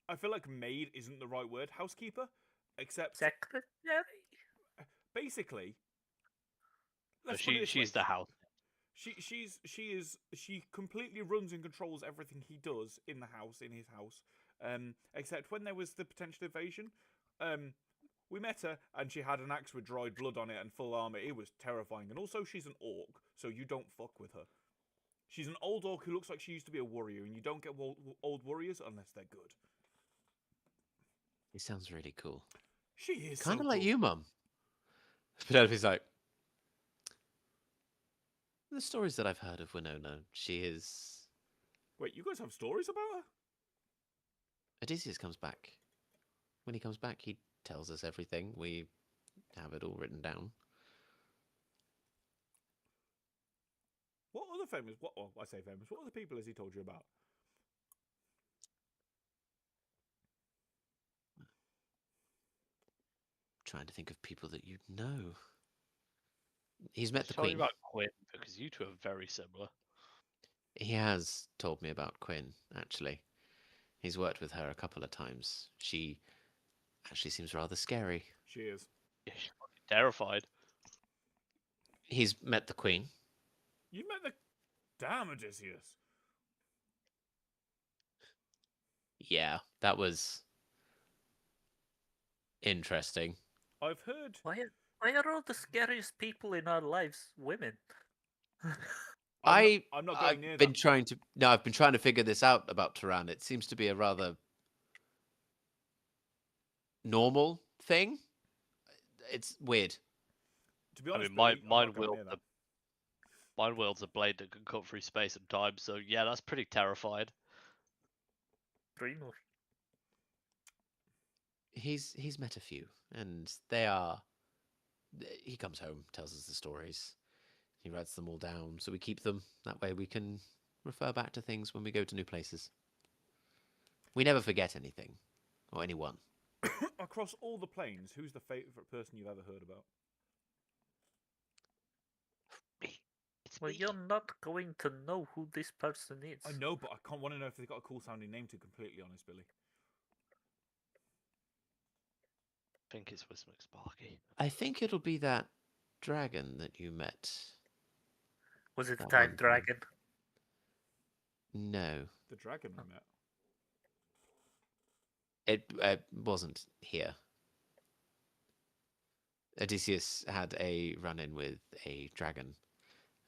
I feel like maid isn't the right word. Housekeeper, except Secretary? basically. So Let's put it this she's way. the house. She completely runs and controls everything he does in the house, in his house. Except when there was the potential invasion, we met her and she had an axe with dried blood on it and full armor. It was terrifying. And also, she's an orc, so you don't fuck with her. She's an old orc who looks like she used to be a warrior, and you don't get old warriors unless they're good. He sounds really cool. She is Kind of so like cool. you, Mum. Penelope's like, the stories that I've heard of Winona, she is. Wait, you guys have stories about her? Odysseus comes back. When he comes back, he tells us everything. We have it all written down. What other famous? What? Oh, I say famous. What other people has he told you about? Trying to think of people that you'd know. He's met the Tell me Queen. about Quinn because you two are very similar. He has told me about Quinn, actually. He's worked with her a couple of times. She actually seems rather scary. She is. Yeah, she's fucking terrified. He's met the Queen. You met the damn Odysseus. Yeah, that was interesting. I've heard. Why are all the scariest people in our lives women? I'm not going near I've been that. trying to. No, I've been trying to figure this out about Teraann. It seems to be a rather normal thing. It's weird. To be I honest, mean, Billy, I'm mine not going will near the that. mine wields a blade that can cut through space and time. So yeah, that's pretty terrified. Dreamless. He's met a few, and they are. He comes home, tells us the stories. He writes them all down, so we keep them. That way, we can refer back to things when we go to new places. We never forget anything or anyone. Across all the planes, who's the favourite person you've ever heard about? Me. It's Well, me. you're not going to know who this person is. I know, but I can't want to know if they've got a cool sounding name. To be completely honest, Billy. I think it's Wishful Mockery. I think it'll be that dragon that you met. Was it the That time one time. dragon? No. The dragon we met. It wasn't here. Odysseus had a run-in with a dragon.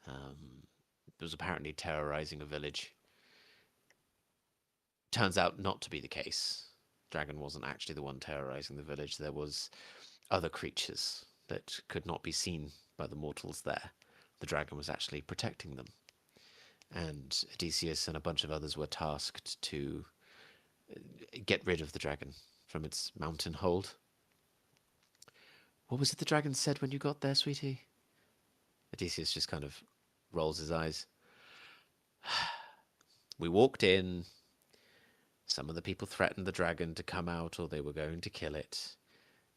It was apparently terrorizing a village. Turns out not to be the case. Dragon wasn't actually the one terrorizing the village. There was other creatures that could not be seen by the mortals there. The dragon was actually protecting them. And Odysseus and a bunch of others were tasked to get rid of the dragon from its mountain hold. What was it the dragon said when you got there, sweetie? Odysseus just kind of rolls his eyes. We walked in. Some of the people threatened the dragon to come out or they were going to kill it.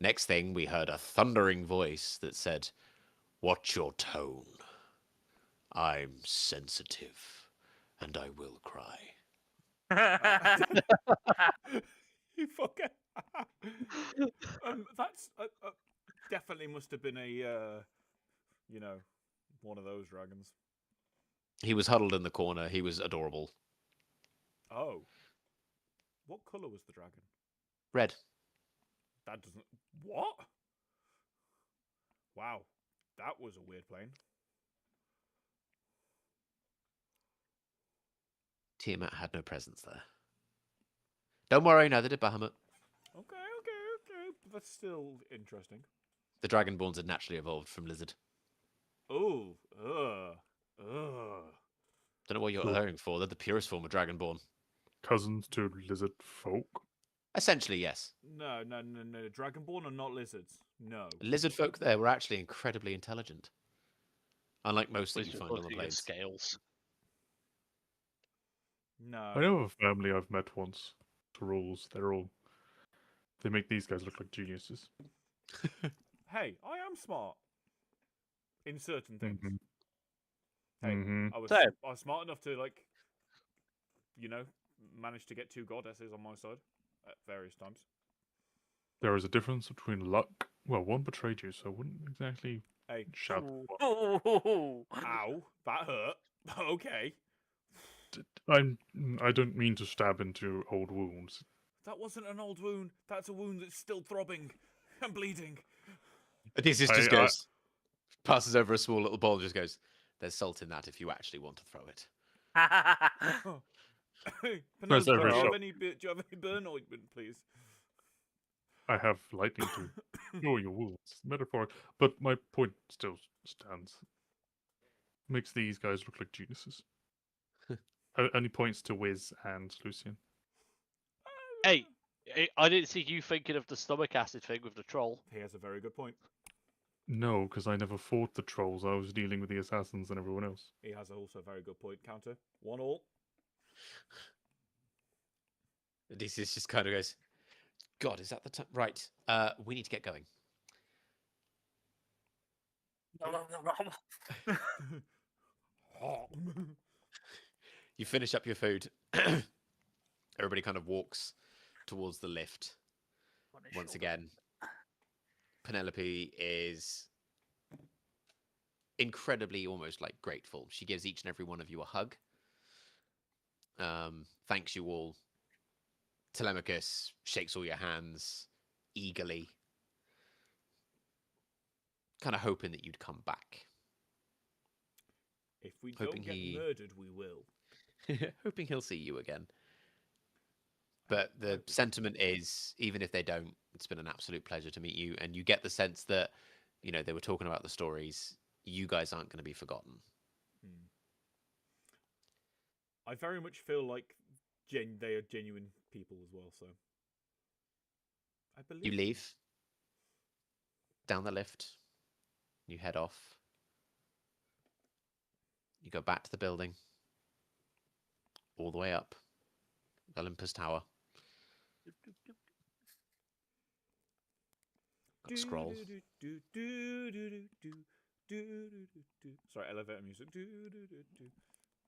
Next thing, we heard a thundering voice that said, "Watch your tone. I'm sensitive, and I will cry." You fucker. That's definitely must have been a one of those dragons. He was huddled in the corner. He was adorable. Oh, what color was the dragon? Red. That doesn't. What? Wow, that was a weird plane. Tiamat had no presence there. Don't worry, neither did Bahamut. Okay. But that's still interesting. The Dragonborns had naturally evolved from lizard. Oh, Don't know what you're Cool. erring for. They're the purest form of Dragonborn. Cousins to lizard folk. Essentially, yes. No. Dragonborn are not lizards. No. Lizard folk there were actually incredibly intelligent. Unlike most that you Lizard find folk on the that get plains. scales. No. I know of a family I've met once. Trolls. They make these guys look like geniuses. Hey, I am smart. In certain things. Mhm. Hey, Mhm. I was Same. smart enough to manage to get 2 goddesses on my side at various times. There is a difference between luck. Well, one betrayed you, so I wouldn't exactly Hey, shout. Ooh. ow, that hurt. Okay. I don't mean to stab into old wounds. That wasn't an old wound. That's a wound that's still throbbing and bleeding. Odysseus just goes, passes over a small little bowl and just goes, "There's salt in that if you actually want to throw it." Penelope, do every you have shot. any burn ointment, please? I have lightning to cure your wounds. Metaphor. But my point still stands. Makes these guys look like geniuses. And he points to Wiz and Lucian. Hey, I didn't see you thinking of the stomach acid thing with the troll. He has a very good point. No, because I never fought the trolls. I was dealing with the assassins and everyone else. He has also a very good point. Counter 1-1. Odysseus just kind of goes, "God, is that the time? Right, we need to get going." You finish up your food. Everybody kind of walks towards the lift. Once again, Penelope is incredibly, almost like grateful. She gives each and every one of you a hug. Thanks you all. Telemachus shakes all your hands eagerly, kind of hoping that you'd come back. If we Hoping don't get he- murdered, we will. Hoping he'll see you again. But the sentiment is, even if they don't, it's been an absolute pleasure to meet you. And you get the sense that, they were talking about the stories. You guys aren't going to be forgotten. I very much feel like they are genuine people as well, so I believe You them. leave down the lift. You head off. You go back to the building. All the way up. Olympus Tower. Got a scroll. Sorry, elevator music.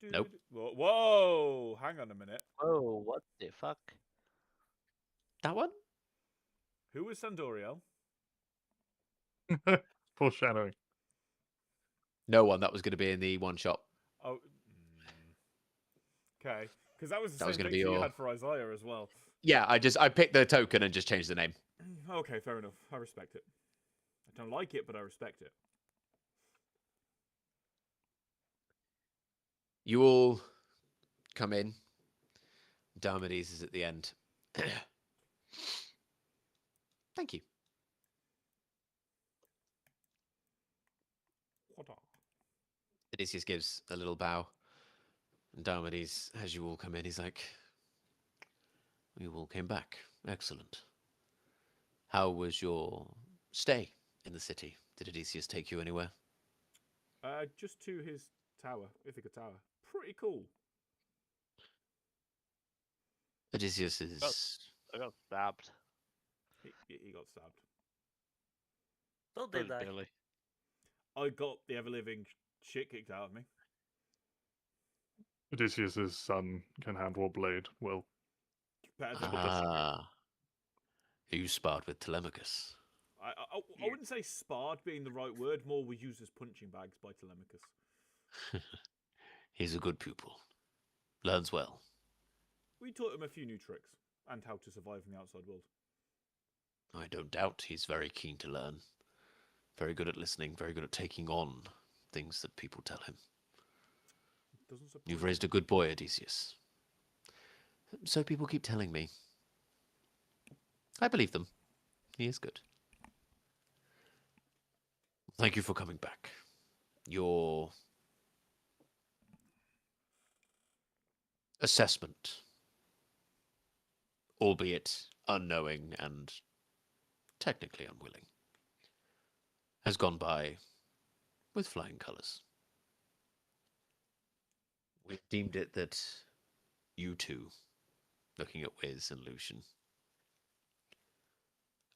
Nope. Whoa! Hang on a minute. Oh, what the fuck? That one? Who is Sandoriel? Foreshadowing. No one. That was going to be in the one shot. Oh. Okay, because that was the That was same gonna be picture you your- had for Isaiah as well. Yeah, I picked the token and just changed the name. Okay, fair enough. I respect it. I don't like it, but I respect it. You all come in. Darmades is at the end. Thank you. Odysseus gives a little bow. And Darmades, as you all come in, he's like, you all came back. Excellent. How was your stay in the city? Did Odysseus take you anywhere? Just to his tower, Ithaca Tower. Pretty cool. Odysseus is... I got stabbed. He got stabbed. So So did did I. Billy. I got the ever-living shit kicked out of me. Odysseus's son can handle a blade well. Better than Ah. You sparred with Telemachus. I wouldn't say sparred being the right word. More were used as punching bags by Telemachus. He's a good pupil. Learns well. We taught him a few new tricks and how to survive in the outside world. I don't doubt he's very keen to learn. Very good at listening, very good at taking on things that people tell him. Doesn't surprise You've me. raised a good boy, Odysseus. So people keep telling me. I believe them. He is good. Thank you for coming back. Your assessment, albeit unknowing and technically unwilling, has gone by with flying colours. We deemed it that you two, looking at Wiz and Lucian,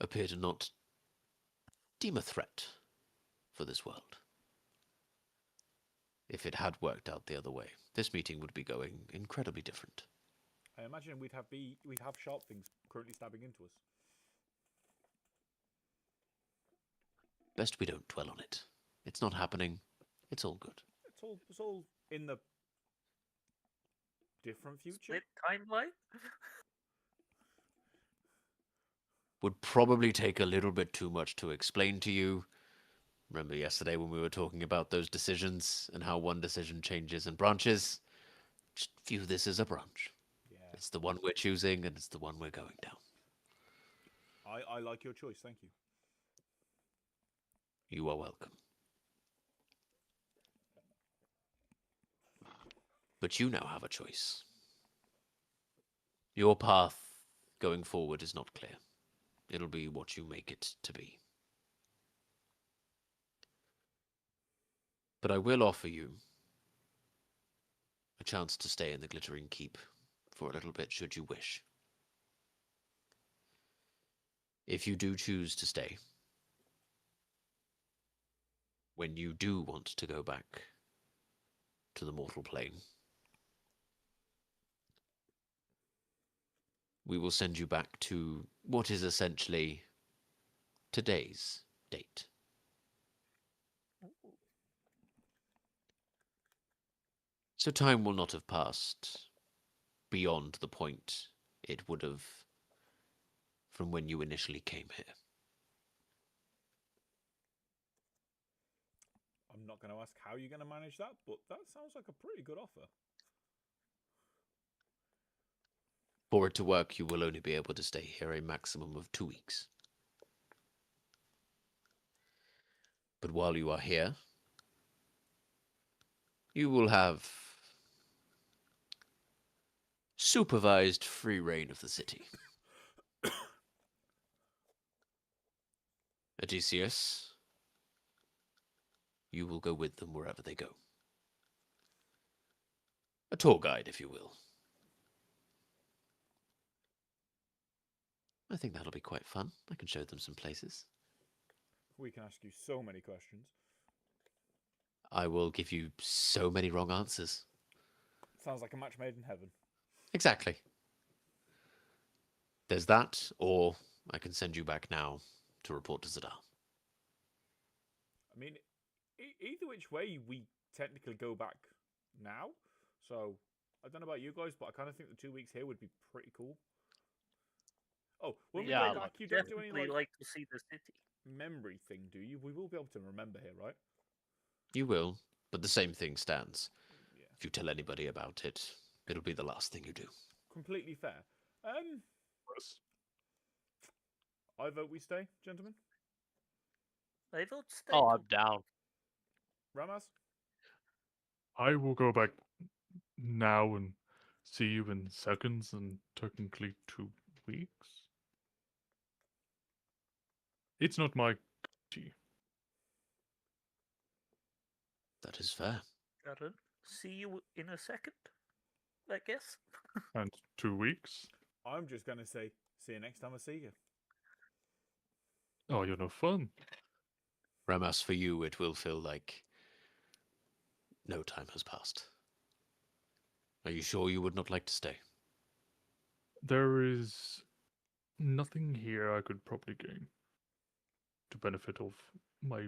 appear to not deem a threat for this world. If it had worked out the other way, this meeting would be going incredibly different. I imagine we'd have sharp things currently stabbing into us. Best we don't dwell on it. It's not happening. It's all good. It's all in the different future. Split timeline? Would probably take a little bit too much to explain to you. Remember yesterday when we were talking about those decisions and how one decision changes and branches? Just view this as a branch. Yeah, It's the one we're choosing and it's the one we're going down. I like your choice. Thank you. You are welcome. But you now have a choice. Your path going forward is not clear. It'll be what you make it to be. But I will offer you a chance to stay in the Glittering Keep for a little bit, should you wish. If you do choose to stay, when you do want to go back to the mortal plane, we will send you back to what is essentially today's date. So time will not have passed beyond the point it would have from when you initially came here. I'm not going to ask how you're going to manage that, but that sounds like a pretty good offer. For it to work, you will only be able to stay here a maximum of 2 weeks. But while you are here, you will have supervised free reign of the city. Odysseus, you will go with them wherever they go. A tour guide, if you will. I think that'll be quite fun. I can show them some places. We can ask you so many questions. I will give you so many wrong answers. Sounds like a match made in heaven. Exactly. There's that, or I can send you back now to report to Zadar. I mean, either which way, we technically go back now. So I don't know about you guys, but I kind of think the 2 weeks here would be pretty cool. Oh, when we Yeah, go I back, like you don't do any Definitely like to see the city. memory thing, do you? We will be able to remember here, right? You will, but the same thing stands. Yeah, If you tell anybody about it, it'll be the last thing you do. completely fair. Yes. I vote we stay, gentlemen. I vote stay. Oh, too. I'm down. Ramas? I will go back now and see you in seconds and technically 2 weeks. It's not my tea. That is fair. Teraann, see you in a second, I guess. And 2 weeks? I'm just going to say, see you next time I see you. Oh, you're no fun. Ramas, for you, it will feel like no time has passed. Are you sure you would not like to stay? There is nothing here I could probably gain to benefit of my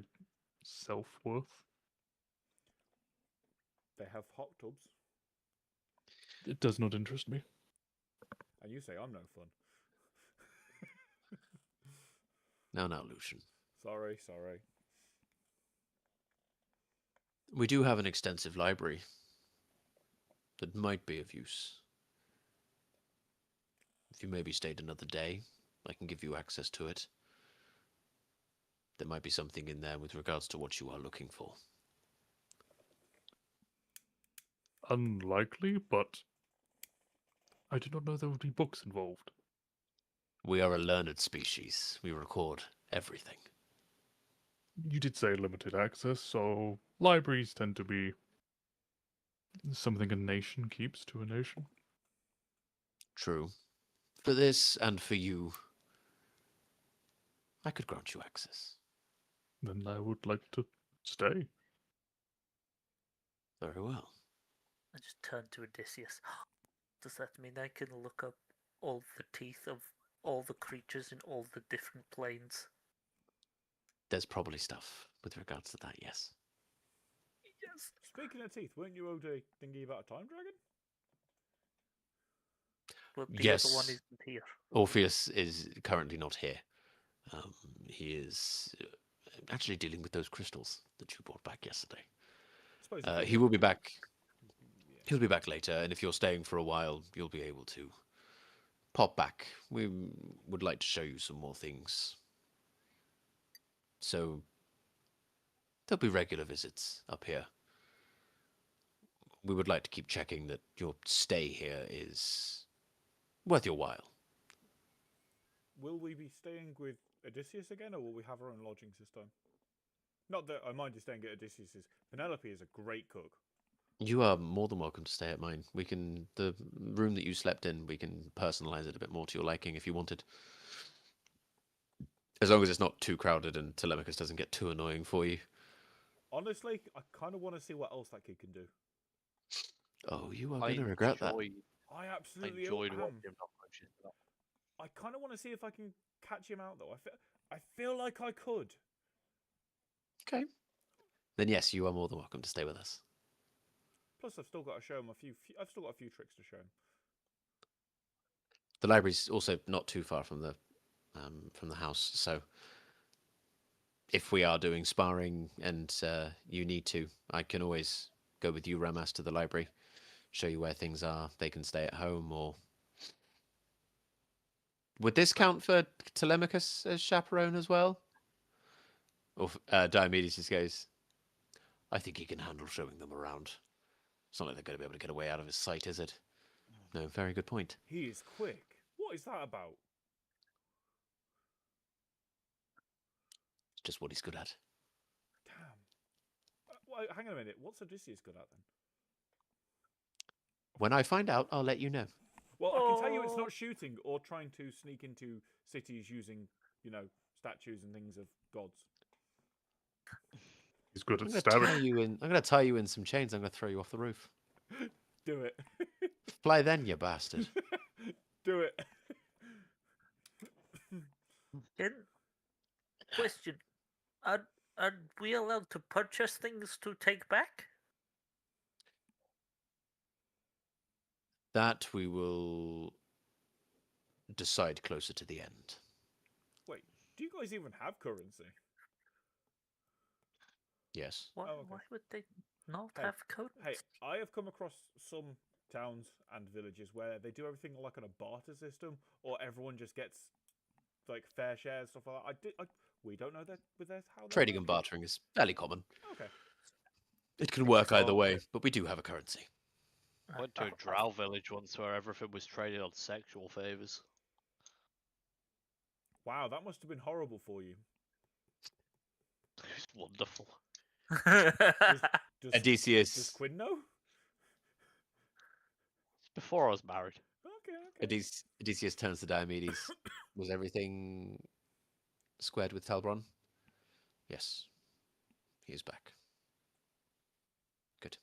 self-worth. They have hot tubs, It does not interest me. and you say I'm no fun. Now, Lucian. Sorry. We do have an extensive library that might be of use. If you maybe stayed another day, I can give you access to it. There might be something in there with regards to what you are looking for. Unlikely, but I did not know there would be books involved. We are a learned species. We record everything. You did say limited access, so libraries tend to be something a nation keeps to a nation. True. For this and for you, I could grant you access. Then I would like to stay. Very well. I just turned to Odysseus. Does that mean I can look up all the teeth of all the creatures in all the different planes? There's probably stuff with regards to that, yes. Yes. Speaking of teeth, weren't you owed a thingy about a time dragon? But the Yes. other one isn't here. Orpheus is currently not here. He is actually dealing with those crystals that you brought back yesterday. Suppose if He you- will be back. Yeah. He'll be back later, and if you're staying for a while, you'll be able to pop back. We would like to show you some more things. So there'll be regular visits up here. We would like to keep checking that your stay here is worth your while. Will we be staying with Odysseus again, or will we have our own lodgings this time? Not that I mind you staying at Odysseus's. Penelope is a great cook. You are more than welcome to stay at mine. The room that you slept in, we can personalize it a bit more to your liking if you wanted. As long as it's not too crowded and Telemachus doesn't get too annoying for you. Honestly, I kind of want to see what else that kid can do. Oh, you are I going to regret that. I I absolutely enjoyed am. watching him not punch it up. I kind of want to see if I can catch him out, though. I feel like I could. Okay. Then yes, you are more than welcome to stay with us. Plus, I've still got to show him I've still got a few tricks to show him. The library's also not too far from the house, so if we are doing sparring and you need to, I can always go with you, Ramas, to the library, show you where things are. They can stay at home, or would this count for Telemachus as chaperone as well? Or Diomedes just goes, I think he can handle showing them around. It's not like they're going to be able to get away out of his sight, is it? No, very good point. He is quick. What is that about? It's just what he's good at. Damn. Well, hang on a minute. What's Odysseus good at then? When I find out, I'll let you know. Well, I can tell you it's Oh. not shooting or trying to sneak into cities using, statues and things of gods. He's good I'm at going to tie stabbing. you in. I'm going to tie you in some chains. I'm going to throw you off the roof. Do it. Fly then, you bastard. Do it. Question: Are we allowed to purchase things to take back? That we will decide closer to the end. Wait, do you guys even have currency? Yes. Why, Oh, okay. why would they not Hey, have currency? Hey, I have come across some towns and villages where they do everything like on a barter system, or everyone just gets like fair shares, stuff like that. We don't know that with this how that Trading and works. bartering is fairly common. Okay. It can work either Oh. way, but we do have a currency. I went to a drow village once where everything was traded on sexual favors. Wow, that must have been horrible for you. It was wonderful. Does, does Odysseus, Quinn know? It's before I was married. Okay. Odysseus turns to Diomedes. Was everything squared with Talbron? Yes. He is back. Good.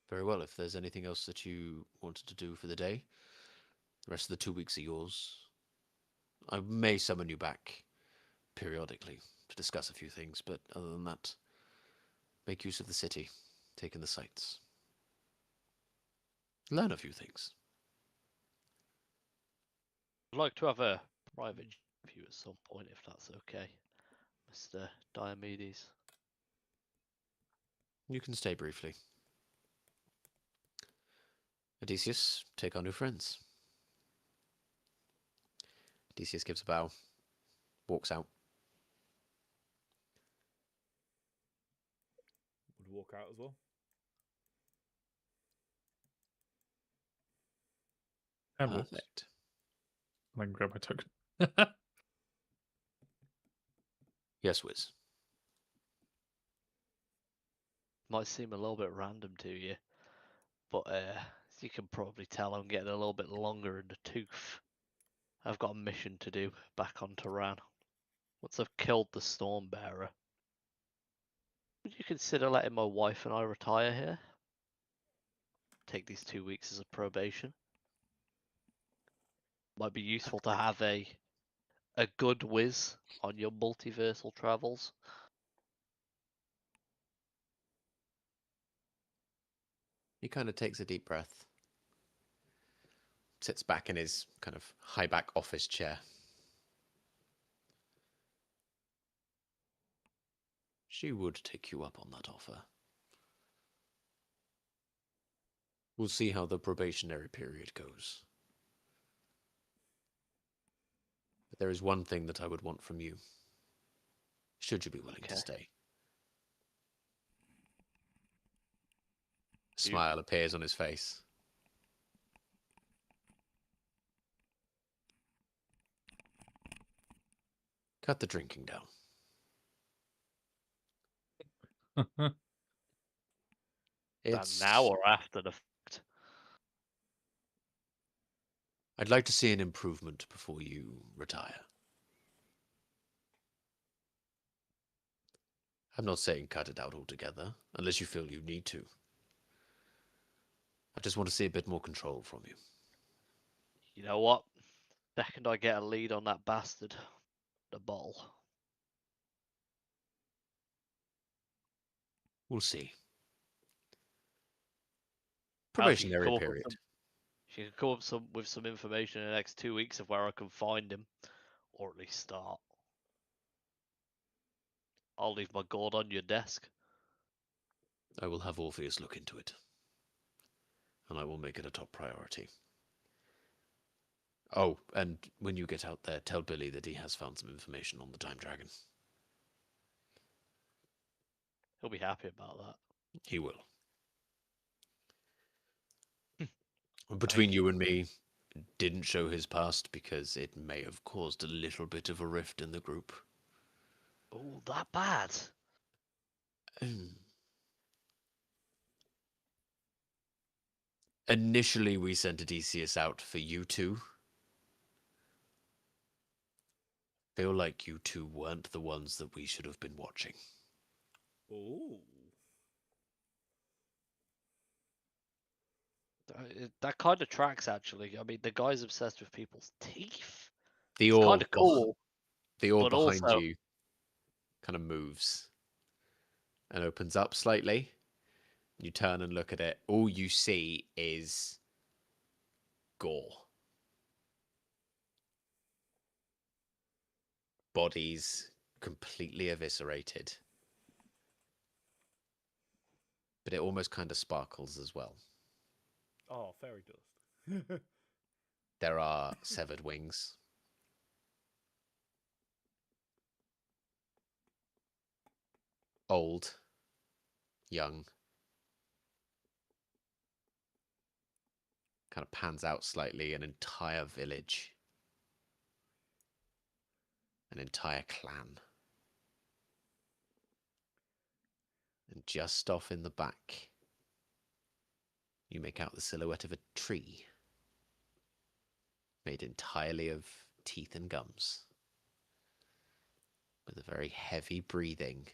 Very well. If there's anything else that you wanted to do for the day, the rest of the 2 weeks are yours. I may summon you back periodically to discuss a few things, but other than that, make use of the city, take in the sights. Learn a few things. I'd like to have a private view at some point, if that's okay, Mr. Diomedes. You can stay briefly. Odysseus, take our new friends. Odysseus gives a bow, walks out. Would walk out as well. And walks. Perfect. And I can grab my token. Yes, Wiz. Might seem a little bit random to you, but as you can probably tell, I'm getting a little bit longer in the tooth. I've got a mission to do back on Teraann. Once I've killed the Stormbearer, would you consider letting my wife and I retire here? Take these 2 weeks as a probation. Might be useful to have a good whiz on your multiversal travels. He kind of takes a deep breath, sits back in his kind of high back office chair. She would take you up on that offer. We'll see how the probationary period goes. But there is one thing that I would want from you, should you be willing to Okay. stay. Smile appears on his face. Cut the drinking down. And now or after the fact? I'd like to see an improvement before you retire. I'm not saying cut it out altogether, unless you feel you need to. I just want to see a bit more control from you. You know what? Second I get a lead on that bastard, the bottle. We'll see. Now, if you can Probationary come up with period. if you can come up with some information in the next 2 weeks of where I can find him, or at least start, I'll leave my gourd on your desk. I will have Orpheus look into it. And I will make it a top priority. Oh, and when you get out there, tell Billy that he has found some information on the Time Dragon. He'll be happy about that. He will. Between you and me, didn't show his past because it may have caused a little bit of a rift in the group. Oh, that bad? Initially, we sent Odysseus out for you two. Feel like you two weren't the ones that we should have been watching. Ooh. That kind of tracks, actually. I mean, the guy's obsessed with people's teeth. The It's orb, kind of cool. the orb but behind also- you kind of moves and opens up slightly. You turn and look at it. All you see is gore. Bodies completely eviscerated. But it almost kind of sparkles as well. Oh, fairy dust. There are severed wings. Old, young. Kind of pans out slightly, an entire village. An entire clan. And just off in the back, you make out the silhouette of a tree. Made entirely of teeth and gums. With a very heavy breathing.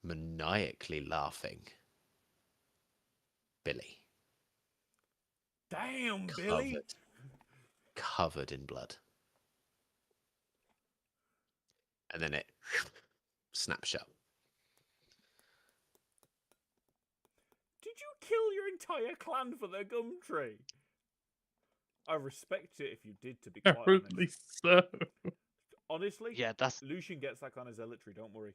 Maniacally laughing. Billy. Damn, Billy! Covered in blood. And then it snaps shut. Did you kill your entire clan for their gum tree? I respect it if you did, to be quite Apparently honest. so. Honestly, Yeah, Lucian gets that kind of zealotry, don't worry.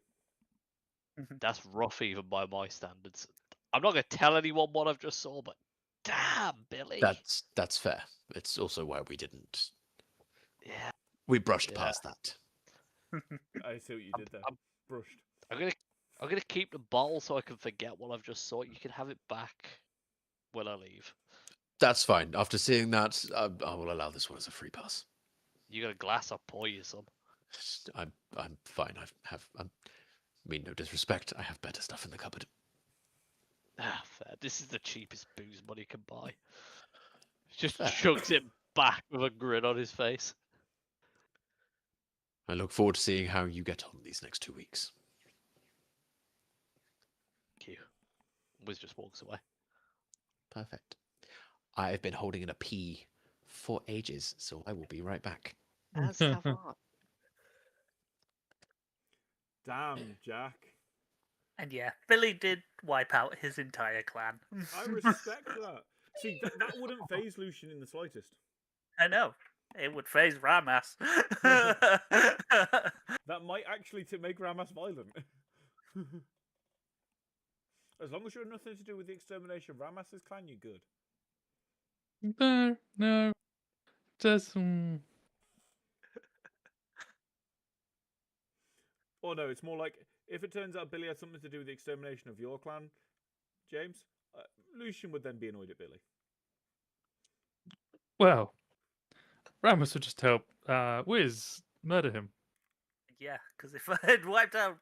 that's rough even by my standards. I'm not gonna tell anyone what I've just saw, but damn, Billy. That's fair. It's also why we didn't. Yeah. We brushed Yeah. past that. I see what you did there. Brushed. I'm gonna keep the bottle so I can forget what I've just saw. You can have it back when I leave. That's fine. After seeing that, I will allow this one as a free pass. You got a glass? I'll pour you some. I'm fine. I mean no disrespect. I have better stuff in the cupboard. Ah, fair. This is the cheapest booze money can buy. Just Fair. chugs it back with a grin on his face. I look forward to seeing how you get on these next 2 weeks. Thank you. Wiz just walks away. Perfect. I've been holding in a pee for ages, so I will be right back. As have I. Damn, Jack. And yeah, Billy did wipe out his entire clan. I respect that. See, that wouldn't phase Lucian in the slightest. I know. It would phase Ramas. That might actually make Ramas violent. As long as you're nothing to do with the extermination of Ramas's clan, you're good. No. Just. Or no, it's more like, if it turns out Billy had something to do with the extermination of your clan, James, Lucian would then be annoyed at Billy. Well, Ramos would just help Wiz murder him. Yeah, because if I had wiped out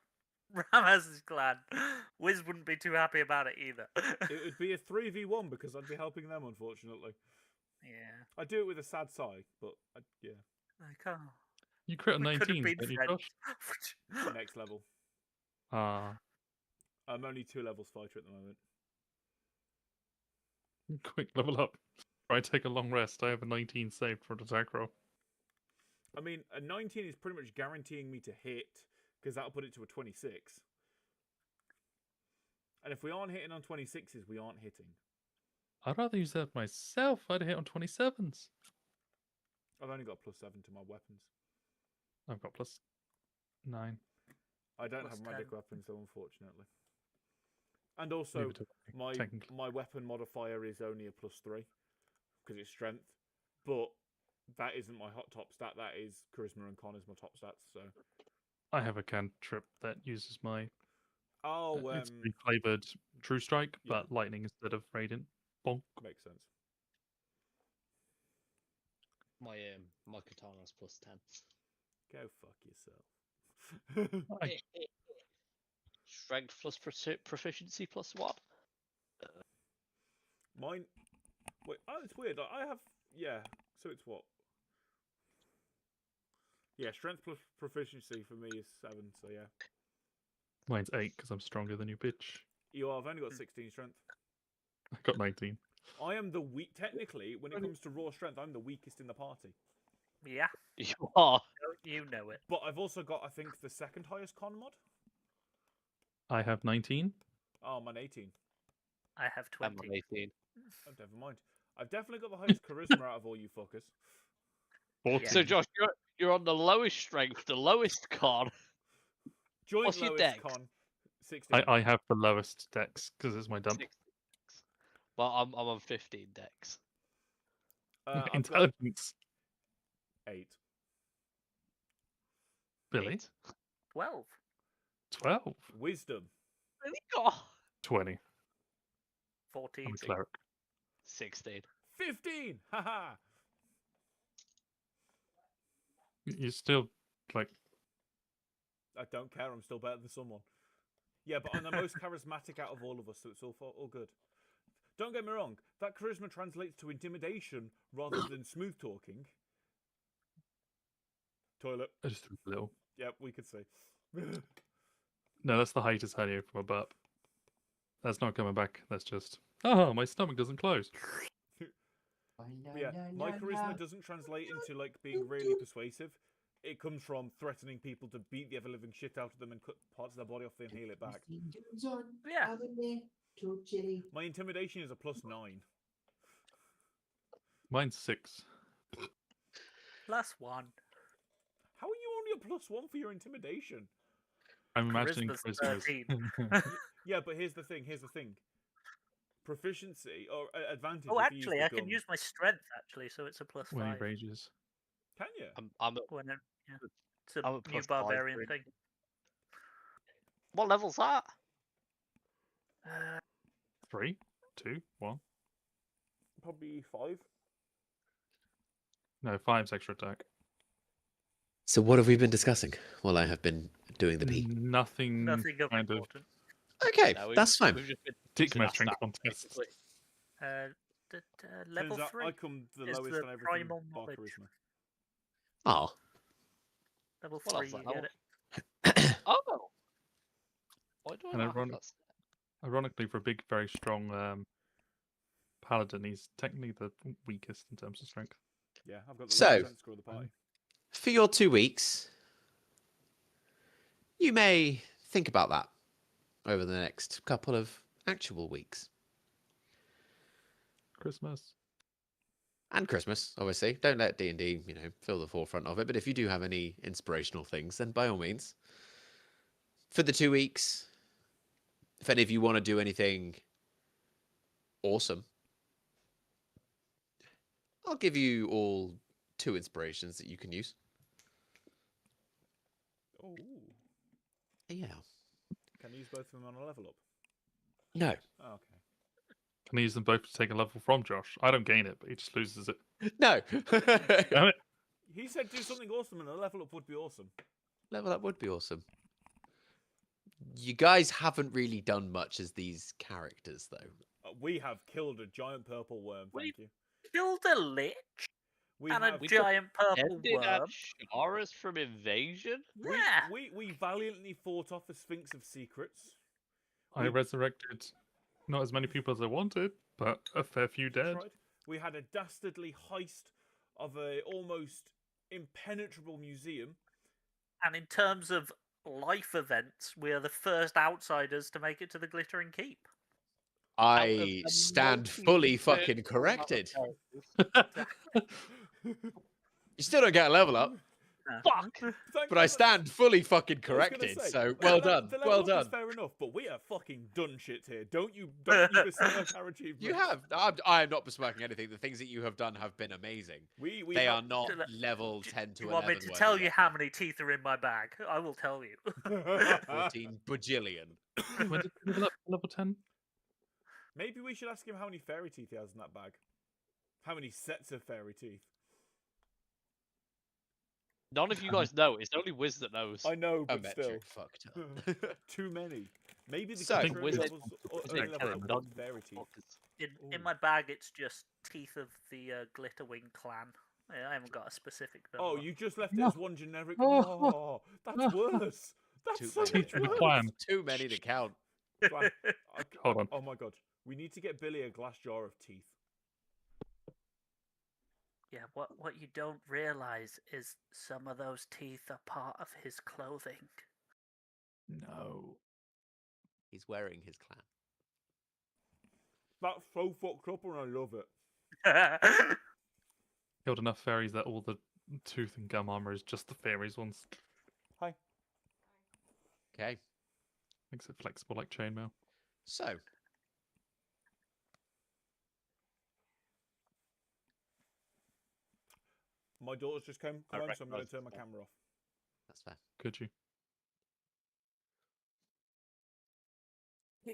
Ramas's clan, Wiz wouldn't be too happy about it either. It would be a 3v1 because I'd be helping them, unfortunately. Yeah. I'd do it with a sad sigh, but yeah. Like, oh, You crit on we could have 19, been don't you, friends. Josh? Next level. Ah, I'm only 2 levels fighter at the moment. quick level up. Try take a long rest. I have a 19 saved for an attack roll. I mean, a 19 is pretty much guaranteeing me to hit, because that'll put it to a 26. And if we aren't hitting on 26s, we aren't hitting. I'd rather use that myself. I'd hit on 27s. I've only got +7 to my weapons. I've got +9. I don't Plus have magic 10. weapons, though, unfortunately. And also, Leave it to me, technically. my weapon modifier is only a +3, because it's strength. But that isn't my hot top stat. That is charisma and con is my top stats. So I have a cantrip that uses my. It's flavored True Strike, yeah. but lightning instead of radiant. Bonk. Makes sense. My katana's +10. Go fuck yourself. Strength plus proficiency +1. Mine. Wait, oh, it's weird. I have. Yeah, so it's what? Yeah, strength plus proficiency for me is 7, so yeah. Mine's 8 because I'm stronger than you, bitch. I've only got 16 strength. I got 19. I am the weak. Technically, when it comes to raw strength, I'm the weakest in the party. Yeah, You are. you know it. But I've also got, I think, the second highest con mod. I have 19. Oh, I'm on 18. I have I'm 20. on 18. Oh, never mind. I've definitely got the highest charisma out of all you fuckers. 14. So Josh, you're on the lowest strength, the lowest con. Joint What's your lowest dex? con. 16. I have the lowest dex because it's my dump. 6 dex. Well, I'm on 15 dex. I've got Intelligence, 8. Billy. 8. 12. 12. Wisdom. Really got 20. 14. I'm a cleric. 16. 15. Haha. You're still like I don't care. I'm still better than someone. Yeah, but I'm the most charismatic out of all of us, so it's all good. Don't get me wrong. That charisma translates to intimidation rather than smooth talking. Toilet. I just a little. Yep, we could see. No, that's the hiatus hernia from a burp. That's not coming back. That's just my stomach doesn't close. Yeah, my charisma doesn't translate into like being really persuasive. It comes from threatening people to beat the ever living shit out of them and cut parts of their body off and heal it back. Yeah. My intimidation is a +9. Mine's 6. +1. How are you only a +1 for your intimidation? I'm imagining Charisma's charisma. Yeah, but here's the thing. Proficiency or advantage. Oh, if you use actually, the I can gun. use my strength, actually, so it's a when he +5. rages. Can you? I'm at, When yeah. It's a I'm a new +5 barbarian for thing. what level's that? 3, 2, 1. Probably 5. No, 5's extra attack. So what have we been discussing while I have been doing the pee? Nothing Nothing of kind of important. Okay, No, that's fine. We've just been dick discussing our measuring stats, contest. basically. Level Turns out 3 I come the is lowest the on everything primal bar knowledge. charisma. Oh, Level What 3, else you is that get it. Oh! Why do I And not have ironic- that? Ironically, for a big, very strong paladin, he's technically the weakest in terms of strength. Yeah, I've got the So- lowest strength score of the party. for your 2 weeks, you may think about that over the next couple of actual weeks. Christmas. And Christmas, obviously. Don't let D&D, fill the forefront of it. But if you do have any inspirational things, then by all means. For the 2 weeks, if any of you want to do anything awesome, I'll give you all 2 inspirations that you can use. Oh, Yeah. can I use both of them on a level up? No. Oh, okay. Can I use them both to take a level from Josh? I don't gain it, but he just loses it. No. Damn it. He said do something awesome, and a level up would be awesome. Level up would be awesome. You guys haven't really done much as these characters, though. We have killed a giant purple worm. Thank you. Killed a lich We and have. a giant purple Ended at worm. Sharas from Invasion? Yeah. We valiantly fought off a Sphinx of Secrets. I resurrected not as many people as I wanted, but a fair few dead. Tried. We had a dastardly heist of a almost impenetrable museum. And in terms of life events, we are the first outsiders to make it to the Glittering Keep. I stand fully fucking corrected. You still don't get a level up, Fuck! Thank but I God- stand fully fucking I was gonna corrected. say, So the well level- done, the level well up is done. fair enough, but we are fucking done shit here. Don't you besmirch our achievements. You have. I am not besmirking anything. The things that you have done have been amazing. We They have- are not Do- level Do 10 to you 11. want me to worthy tell you yet. how many teeth are in my bag? I will tell you. 14 bajillion. When did you level up to level 10? Maybe we should ask him how many fairy teeth he has in that bag. How many sets of fairy teeth? None of you guys know. It's only Wiz that knows. I know, A but still. metric fucked up. Too many. Maybe the So- creature Wiz- levels Wiz- only Wiz- level up Wiz- with fairy teeth. In Ooh. my bag, it's just teeth of the Glitterwing clan. I haven't got a specific number. Oh, you just left it No. as one generic. Oh. Oh, that's worse. That's Too so many. much Teeth of the worse. clan. Too many to count. Gla- Hold on. Oh my god. We need to get Billy a glass jar of teeth. Yeah, what you don't realize is some of those teeth are part of his clothing. No. He's wearing his clan. That's so fucked up, and I love it. Killed enough fairies that all the tooth and gum armor is just the fairies ones. Hi. Okay. Makes it flexible like chainmail. So, My daughter's just come I home, so I'm going recognise to turn my the smell. camera off. that's fair. Could you?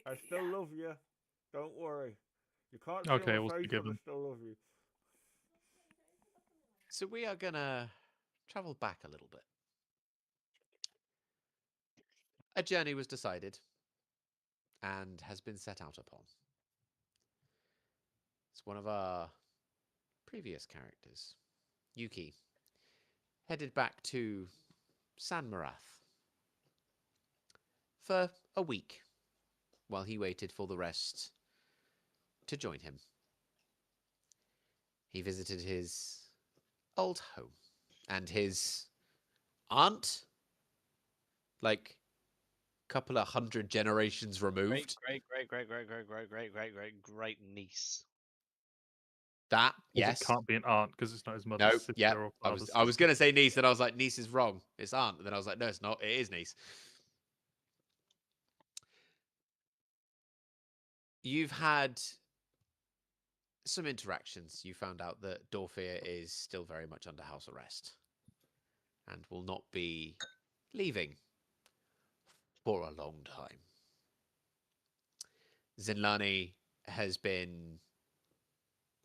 I still love you. Don't worry. You can't see Okay, my all's face, but I forgiven. still love you. So we are gonna travel back a little bit. A journey was decided and has been set out upon. It's one of our previous characters, Yuki, headed back to San Marath for a week while he waited for the rest to join him. He visited his old home and his aunt, like couple of 100 generations removed. Great niece. That, It yes. can't be an aunt because it's not his No, mother's sister yeah. or I father's was sister. going to say niece, and I was like, niece is wrong. It's aunt. And then I was like, no, it's not. It is niece. You've had some interactions. You found out that Dorfir is still very much under house arrest and will not be leaving for a long time. Zinlani has been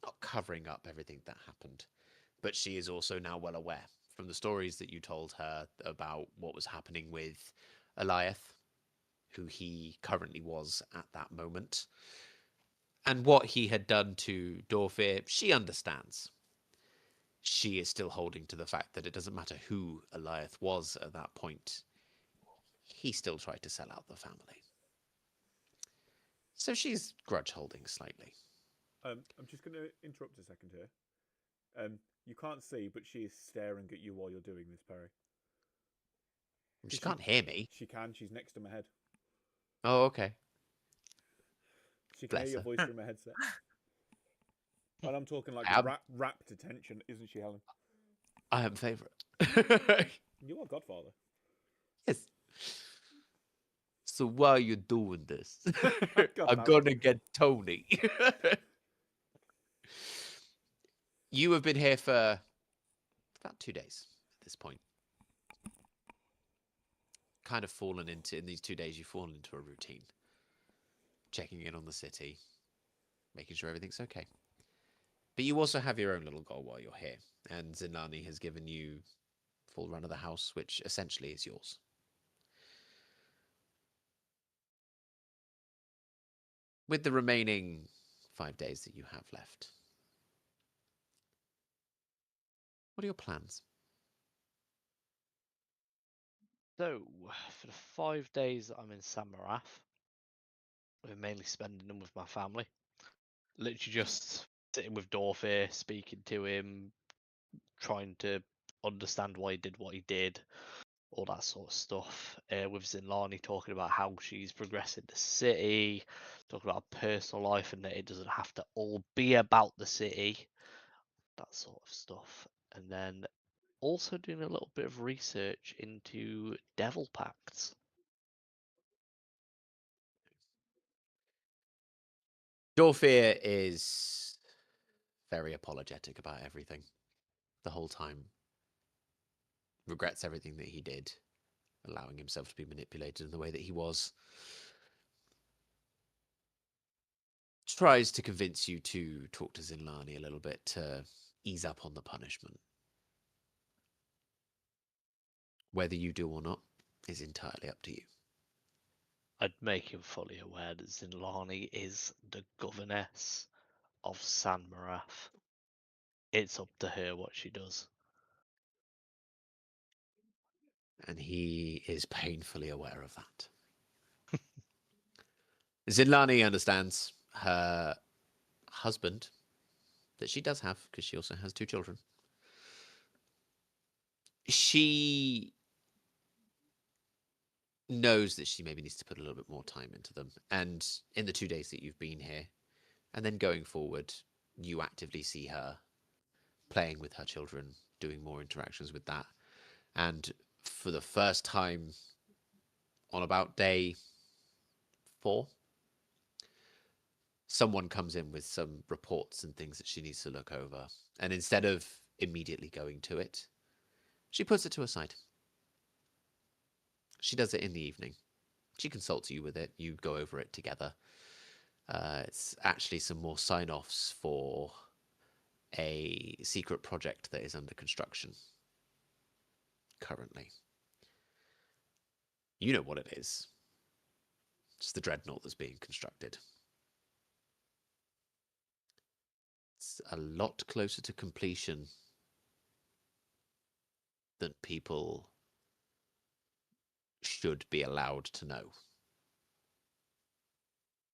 not covering up everything that happened, but she is also now well aware from the stories that you told her about what was happening with Eliath, who he currently was at that moment, and what he had done to Dorfir. She understands. She is still holding to the fact that it doesn't matter who Eliath was at that point. He still tried to sell out the family. So she's grudge holding slightly. I'm just going to interrupt a second here. You can't see, but she is staring at you while you're doing this, Perry. She can't hear me. She can. She's next to my head. Oh, okay. She can Bless hear your her. voice through my headset. And I'm talking like rapt attention, isn't she, Helen? I am favourite. You are Godfather. Yes. So why are you doing this? God I'm damn it. gonna get Tony. You have been here for about 2 days at this point. Kind of fallen into, in these 2 days, you've fallen into a routine. Checking in on the city, making sure everything's okay. But you also have your own little goal while you're here. And Zinlani has given you full run of the house, which essentially is yours. With the remaining 5 days that you have left, what are your plans? So, for the 5 days that I'm in Samarath, we're mainly spending them with my family. Literally just sitting with Dorfir, speaking to him, trying to understand why he did what he did, all that sort of stuff. With Zinlani talking about how she's progressing the city, talking about her personal life and that it doesn't have to all be about the city, that sort of stuff. And then also doing a little bit of research into devil pacts. Dorfir is very apologetic about everything the whole time. Regrets everything that he did, allowing himself to be manipulated in the way that he was. Tries to convince you to talk to Zinlani a little bit to ease up on the punishment. Whether you do or not is entirely up to you. I'd make him fully aware that Zinlani is the governess of San Marath. It's up to her what she does. And he is painfully aware of that. Zinlani understands her husband, that she does have, because she also has 2 children. She knows that she maybe needs to put a little bit more time into them. And in the 2 days that you've been here, And then going forward, you actively see her playing with her children, doing more interactions with that. And for the first time on about day 4, someone comes in with some reports and things that she needs to look over. And instead of immediately going to it, she puts it to a side. She does it in the evening. She consults you with it. You go over it together. It's actually some more sign-offs for a secret project that is under construction currently. You know what it is. It's the dreadnought that's being constructed. It's a lot closer to completion than people should be allowed to know.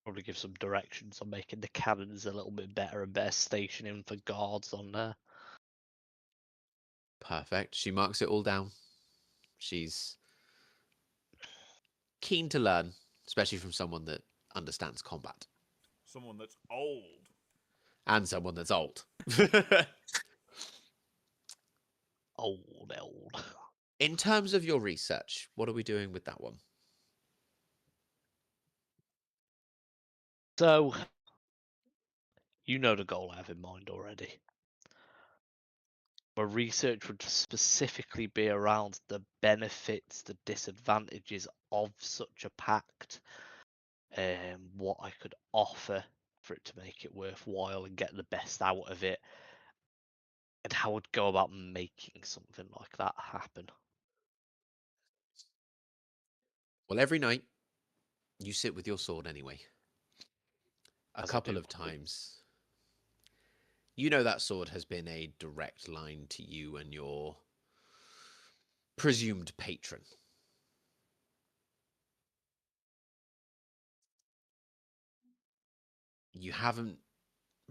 Probably give some directions on making the cannons a little bit better and better stationing for guards on there. Perfect. She marks it all down. She's keen to learn, especially from someone that understands combat. Someone that's old. And someone that's old. Old. In terms of your research, what are we doing with that one? So, you know the goal I have in mind already. My research would specifically be around the benefits, the disadvantages of such a pact, what I could offer for it to make it worthwhile and get the best out of it, and how I'd go about making something like that happen. Well, every night you sit with your sword anyway. A As I couple do. of times. You know that sword has been a direct line to you and your presumed patron. You haven't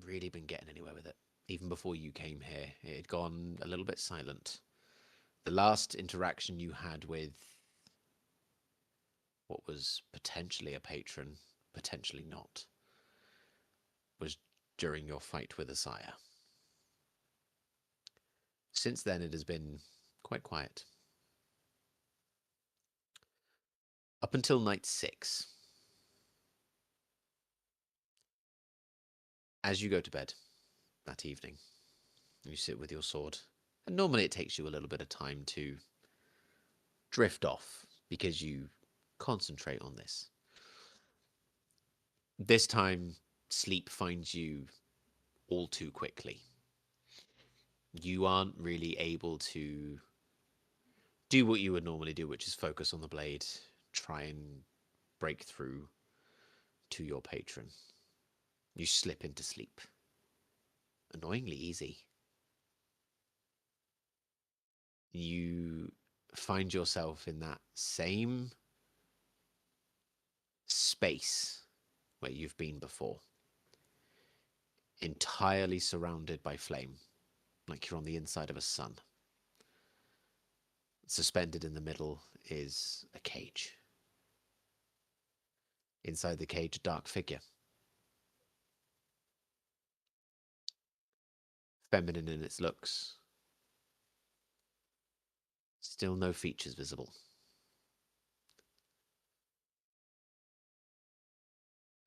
really been getting anywhere with it. Even before you came here, it had gone a little bit silent. The last interaction you had with what was potentially a patron, potentially not, was during your fight with Asaya. Since then, it has been quite quiet. Up until night 6. As you go to bed that evening, you sit with your sword. And normally it takes you a little bit of time to drift off because you concentrate on this. This time, sleep finds you all too quickly. You aren't really able to do what you would normally do, which is focus on the blade, try and break through to your patron. You slip into sleep. Annoyingly easy. You find yourself in that same space where you've been before. Entirely surrounded by flame, like you're on the inside of a sun. Suspended in the middle is a cage. Inside the cage, a dark figure. Feminine in its looks. Still no features visible.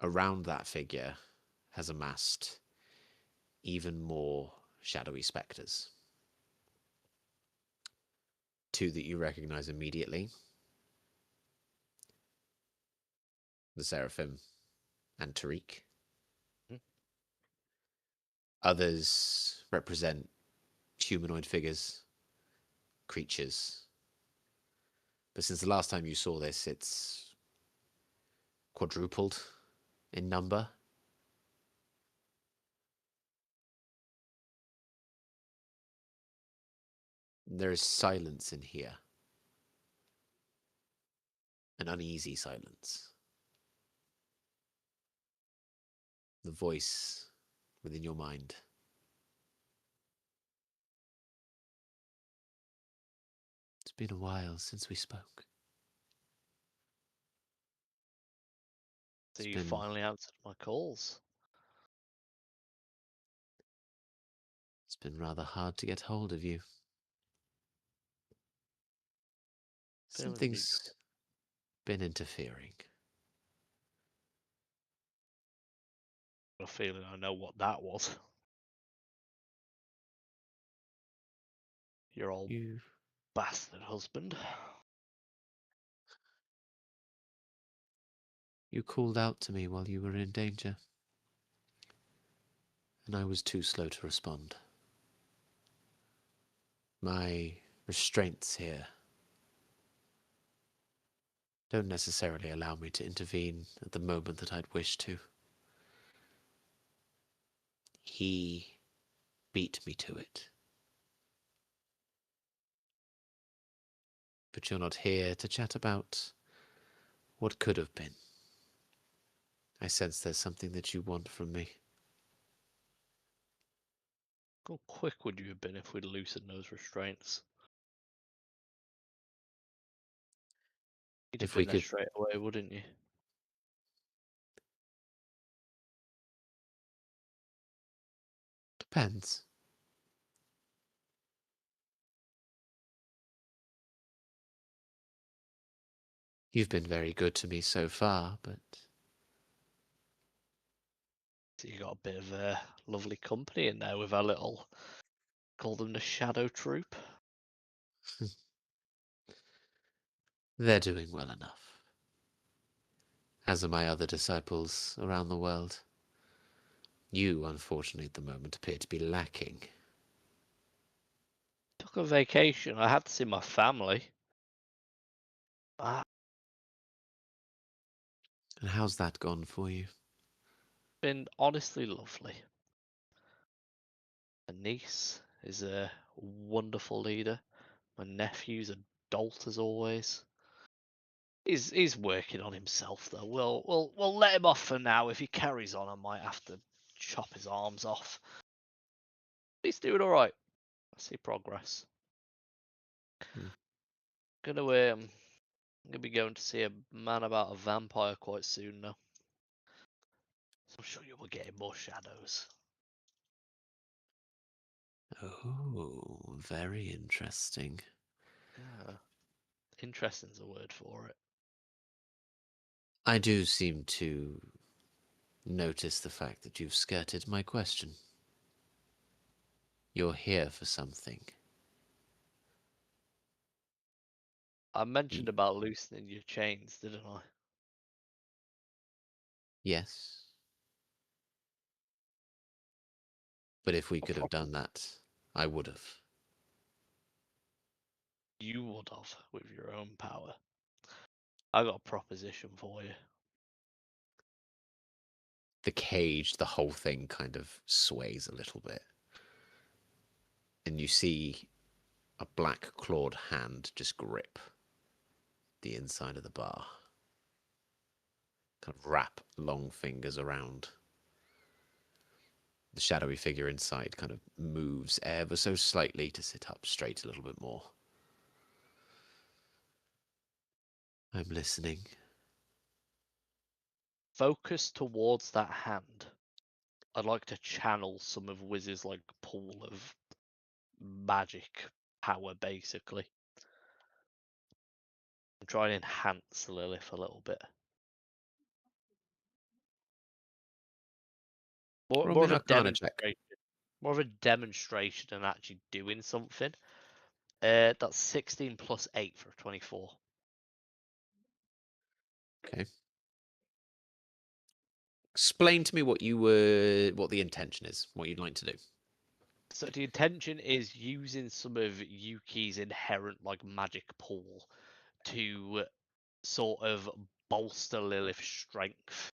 Around that figure has amassed even more shadowy spectres. 2 that you recognize immediately. The Seraphim and Tariq. Others represent humanoid figures, creatures. But since the last time you saw this, it's quadrupled in number. There is silence in here. An uneasy silence. The voice within your mind. It's been a while since we spoke. So It's you been finally answered my calls. been rather hard to get hold of you. Feeling Something's been interfering. a feeling I know what that was. Your old You bastard husband. You called out to me while you were in danger, and I was too slow to respond. My restraints here don't necessarily allow me to intervene at the moment that I'd wish to. He beat me to it. But you're not here to chat about what could have been. I sense there's something that you want from me. How quick would you have been if we'd loosened those restraints? You'd have If we been there could, straight away, wouldn't you? depends. You've been very good to me so far, but So you got a bit of lovely company in there with our little, call them the Shadow Troop. they're doing well enough. As are my other disciples around the world. You, unfortunately, at the moment appear to be lacking. Took a vacation. I had to see my family. Ah, And how's that gone for you? been honestly lovely. My niece is a wonderful leader. My nephew's a dolt as always. He's working on himself though. We'll let him off for now. If he carries on, I might have to chop his arms off. He's doing all right. I see progress. Hmm. Gonna be going to see a man about a vampire quite soon now. So I'm sure you will get more shadows. Oh, very interesting. Yeah, interesting's a word for it. I do seem to notice the fact that you've skirted my question. You're here for something. I mentioned about loosening your chains, didn't I? Yes. But if we I'll could have probably done that, I would have. You would have with your own power. I got a proposition for you. The cage, the whole thing kind of sways a little bit. And you see a black clawed hand just grip the inside of the bar. Kind of wrap long fingers around. The shadowy figure inside kind of moves ever so slightly to sit up straight a little bit more. I'm listening. Focus towards that hand. I'd like to channel some of Wiz's like pool of magic power, basically. I'm trying to enhance Lilith a little bit. Roll More me of an a Arcana check. demonstration. More of a demonstration than actually doing something. That's 16 plus 8 for 24. Okay. Explain to me what the intention is, what you'd like to do. So the intention is using some of Yuki's inherent like magic pool to sort of bolster Lilith's strength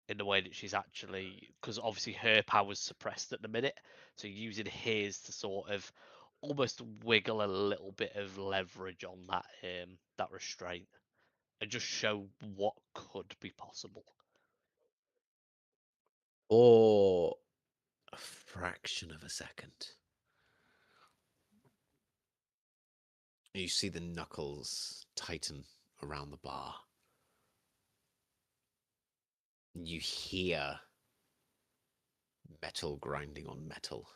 in the way that she's actually, because obviously her power's suppressed at the minute, so using his to sort of almost wiggle a little bit of leverage on that restraint and just show what could be possible. Or a fraction of a second. You see the knuckles tighten around the bar. You hear metal grinding on metal.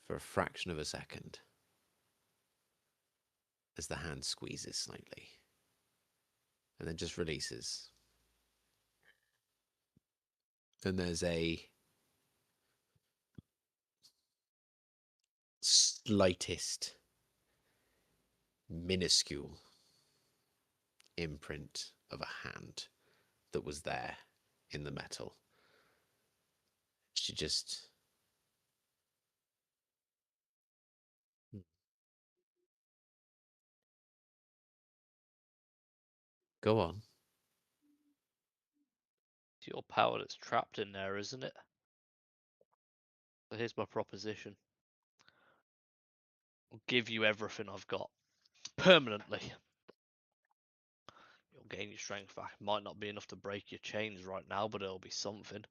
for a fraction of a second as the hand squeezes slightly and then just releases. Then there's a slightest, minuscule imprint of a hand that was there in the metal. She just go on. It's your power that's trapped in there, isn't it? So here's my proposition. I'll give you everything I've got. Permanently. You'll gain your strength back. Might not be enough to break your chains right now, but it'll be something.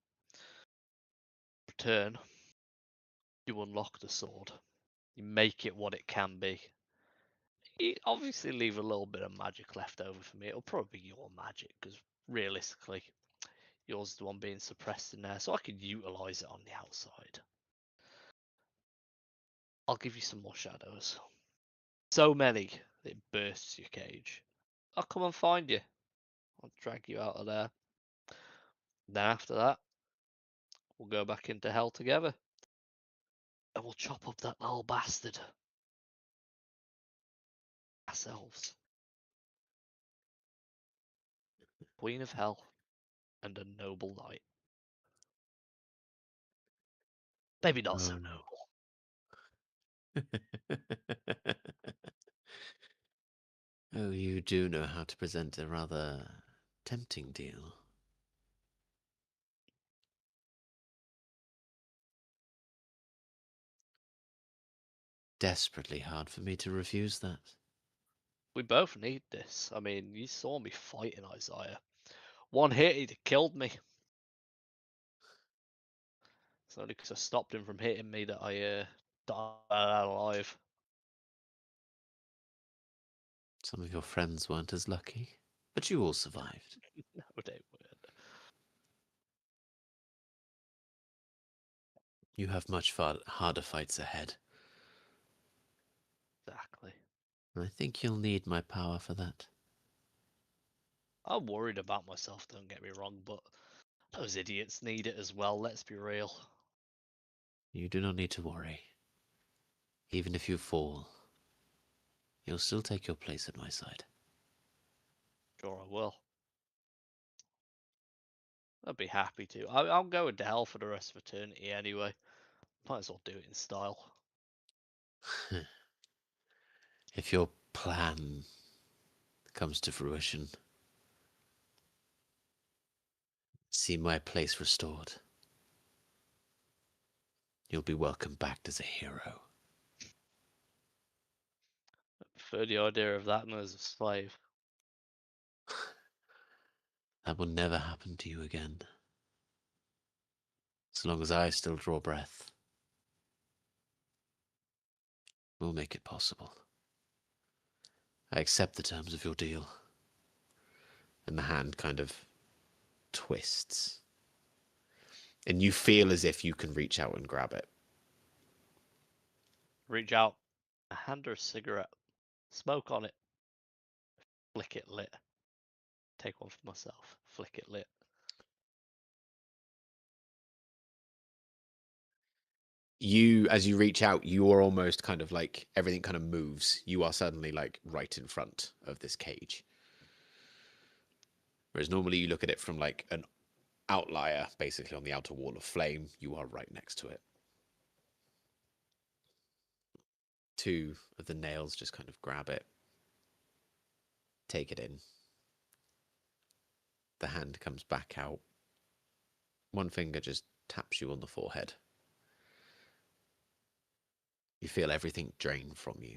Return. You unlock the sword. You make it what it can be. You obviously leave a little bit of magic left over for me. It'll probably be your magic, because realistically, yours is the one being suppressed in there, so I can utilize it on the outside. I'll give you some more shadows. So many that it bursts your cage. I'll come and find you. I'll drag you out of there. Then after that, we'll go back into hell together. And we'll chop up that little bastard. Ourselves. Queen of Hell and a noble knight. Maybe not so noble. Oh, you do know how to present a rather tempting deal. Desperately hard for me to refuse that. We both need this. I mean, you saw me fighting Isaiah. One hit, he'd have killed me. It's only because I stopped him from hitting me that I died alive. Some of your friends weren't as lucky, but you all survived. No, they weren't. You have much harder fights ahead. Exactly. And I think you'll need my power for that. I'm worried about myself, don't get me wrong, but those idiots need it as well, let's be real. You do not need to worry. Even if you fall, you'll still take your place at my side. Sure I will. I'd be happy to. I'm going to hell for the rest of eternity anyway. Might as well do it in style. If your plan comes to fruition, see my place restored, you'll be welcomed back as a hero. I prefer the idea of that than as a slave. That will never happen to you again. As long as I still draw breath, we'll make it possible. I accept the terms of your deal. And the hand kind of twists. And you feel as if you can reach out and grab it. Reach out, a hand or a cigarette, smoke on it, flick it lit. Take one for myself, flick it lit. You, as you reach out, you are almost kind of like everything kind of moves. You are suddenly like right in front of this cage. Whereas normally you look at it from like an outlier, basically on the outer wall of flame. You are right next to it. Two of the nails just kind of grab it, take it in. The hand comes back out. One finger just taps you on the forehead. You feel everything drain from you.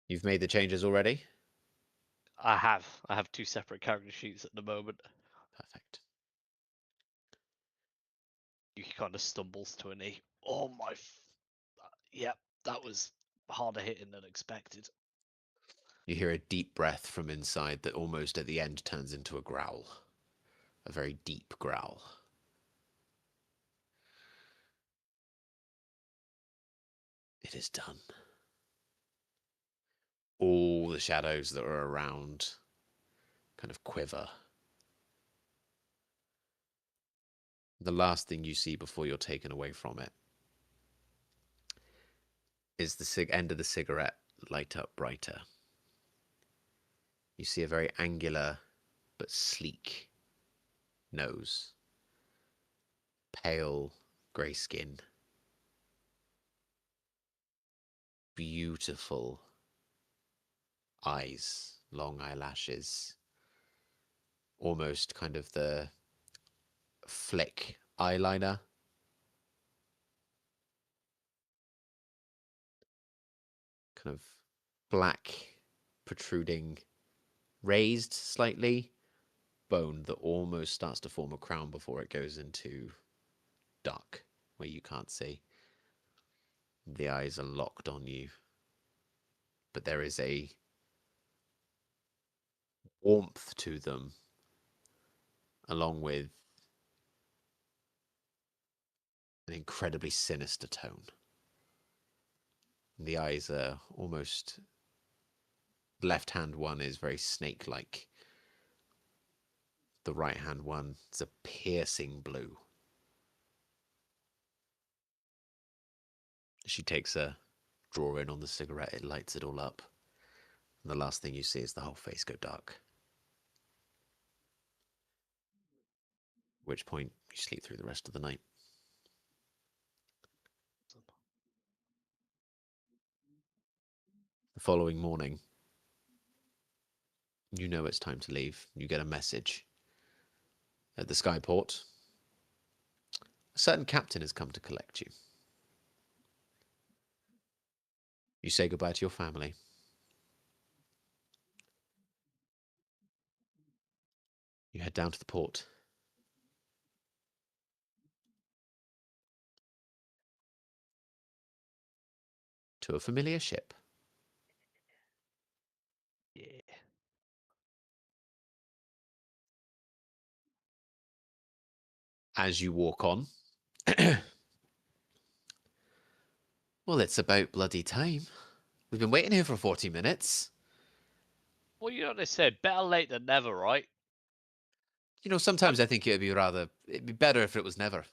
You've made the changes already? I have two separate character sheets at the moment. Perfect. He kind of stumbles to a knee. Oh my. Yep, that was harder hitting than expected. You hear a deep breath from inside that almost at the end turns into a growl. A very deep growl. It is done. All the shadows that are around kind of quiver. The last thing you see before you're taken away from it is the end of the cigarette light up brighter. You see a very angular but sleek nose, pale grey skin, beautiful eyes, long eyelashes, almost kind of the flick eyeliner. Kind of black, protruding, raised slightly, bone that almost starts to form a crown before it goes into dark, where you can't see. The eyes are locked on you, but there is a warmth to them, along with an incredibly sinister tone. The eyes are almost... The left-hand one is very snake-like. The right-hand one is a piercing blue. She takes a draw in on the cigarette, it lights it all up. And the last thing you see is the whole face go dark. At which point you sleep through the rest of the night. The following morning, you know it's time to leave. You get a message at the skyport. A certain captain has come to collect you. You say goodbye to your family. You head down to the port. To a familiar ship. Yeah. As you walk on, well, it's about bloody time. We've been waiting here for 40 minutes. Well, you know what they say, better late than never, right? You know, sometimes I think it'd be better if it was never.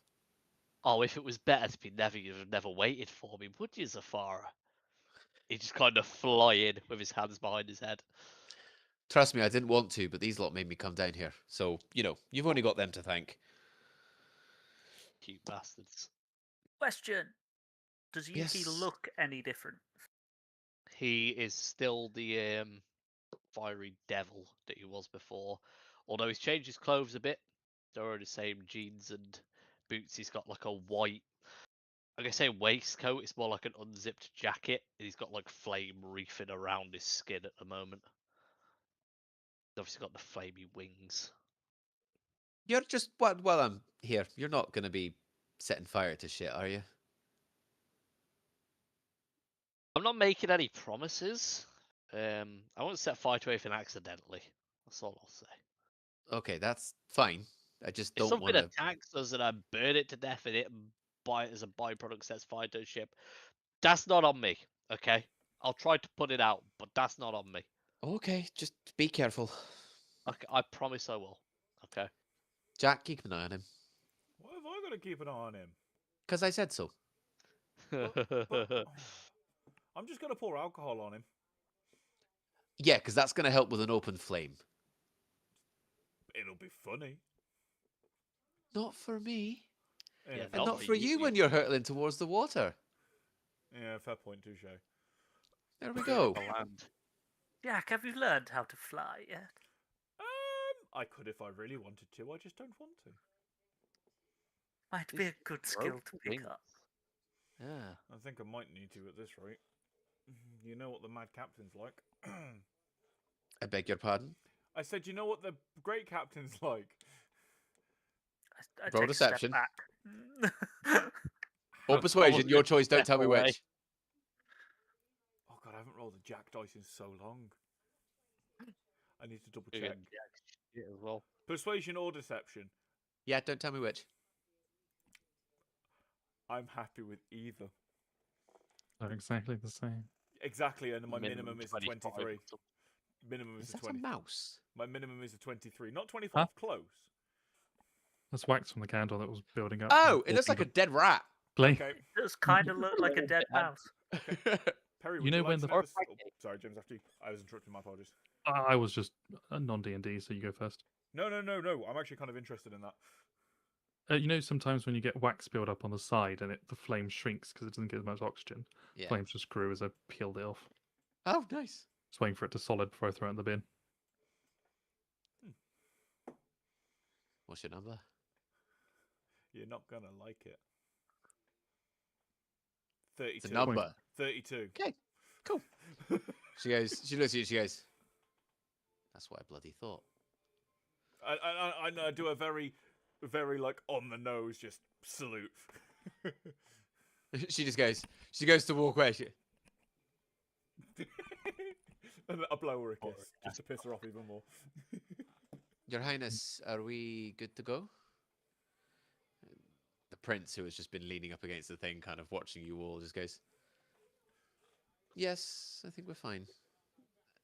Oh, if it was better to be never, you'd have never waited for me, would you, Zafara? He just kind of fly in with his hands behind his head. Trust me, I didn't want to, but these lot made me come down here. So, you know, you've only got them to thank. Cute bastards. Question: Does Yuki Yes. look any different? He is still the fiery devil that he was before. Although he's changed his clothes a bit. They're the same jeans and boots. He's got like a white, I guess say waistcoat. It's more like an unzipped jacket. He's got like flame reefing around his skin at the moment. He's obviously got the flamey wings. You're just, while I'm here, you're not going to be setting fire to shit, are you? I'm not making any promises. I won't set fire to anything accidentally. That's all I'll say. Okay, that's fine. I just If don't something want to... attacks us and I burn it to death in it and buy it as a byproduct sets fire to a ship, that's not on me. Okay, I'll try to put it out, but that's not on me. Okay, just be careful. Okay, I promise I will. Okay. Jack, keep an eye on him. Why have I got to keep an eye on him? Because I said so. But I'm just going to pour alcohol on him. Yeah, because that's going to help with an open flame. It'll be funny. Not for me. Yeah, Yeah, fair And Not not point. for you when you're hurtling towards the water. Yeah, fair point, touche. There we go. the land. Jack, have you learned how to fly yet? I could if I really wanted to. I just don't want to. Might be a good skill to pick Wings. up. Yeah. I think I might need to at this rate. You know what the mad captain's like. I beg your pardon? I said, you know what the great captain's like. I Roll take a step deception. back. Or persuasion, your choice, don't Step tell me away. which. Oh god, I haven't rolled a jack dice in so long. I need to double You check. can jack shit as well. Persuasion or deception? Yeah, don't tell me which. I'm happy with either. They're exactly the same. Exactly, and my minimum is a 25 or 23. something. Minimum is Is a that 20. a mouse? My minimum is a 23. Not 25, Huh? close. That's wax from the candle that was building up. Oh, and it looks like a causing dead rat. the flame. Okay. It does kind of look like a dead mouse. Perry, You would know you like when to the- know Or this? Oh, sorry, James, after you. I was interrupting, my apologies. I was just a non-D&D, so you go first. No. I'm actually kind of interested in that. You know, sometimes when you get wax build up on the side and the flame shrinks because it doesn't get as much oxygen, Yeah. flames just grew as I peeled it off. Oh, nice. Just waiting for it to solid before I throw it in the bin. What's your number? You're not going to like it. 32. It's a number. 32. Okay, cool. She looks at you, she goes, that's what I bloody thought. I do a very, very, like, on the nose, just salute. She goes to walk away. And I blow her a kiss, just to piss her off even more. Your Highness, are we good to go? The prince, who has just been leaning up against the thing, kind of watching you all, just goes, yes, I think we're fine.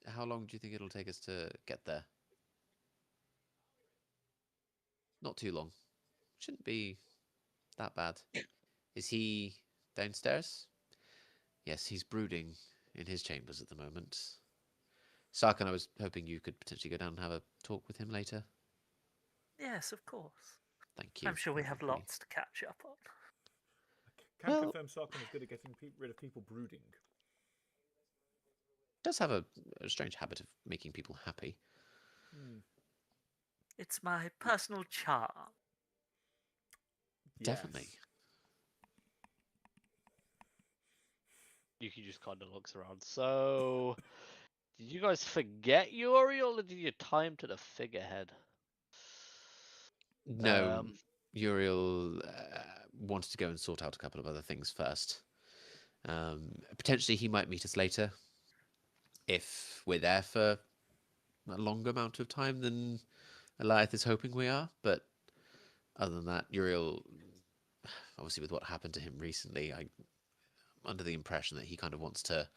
How long do you think it'll take us to get there? Not too long. Shouldn't be that bad. Is he downstairs? Yes, he's brooding in his chambers at the moment. Sarkin, I was hoping you could potentially go down and have a talk with him later. Yes, of course. Thank you. I'm sure we have Thank you. lots to catch up on. Can Well- confirm Sarkin is good at getting rid of people brooding. Does have a strange habit of making people happy. It's my personal charm. Definitely. Yes. Yuki just kind of looks around. So, did you guys forget Uriel, or did you time to the figurehead? No, Uriel wanted to go and sort out a couple of other things first. Potentially he might meet us later if we're there for a longer amount of time than Eliath is hoping we are. But other than that, Uriel, obviously with what happened to him recently, I'm under the impression that he kind of wants to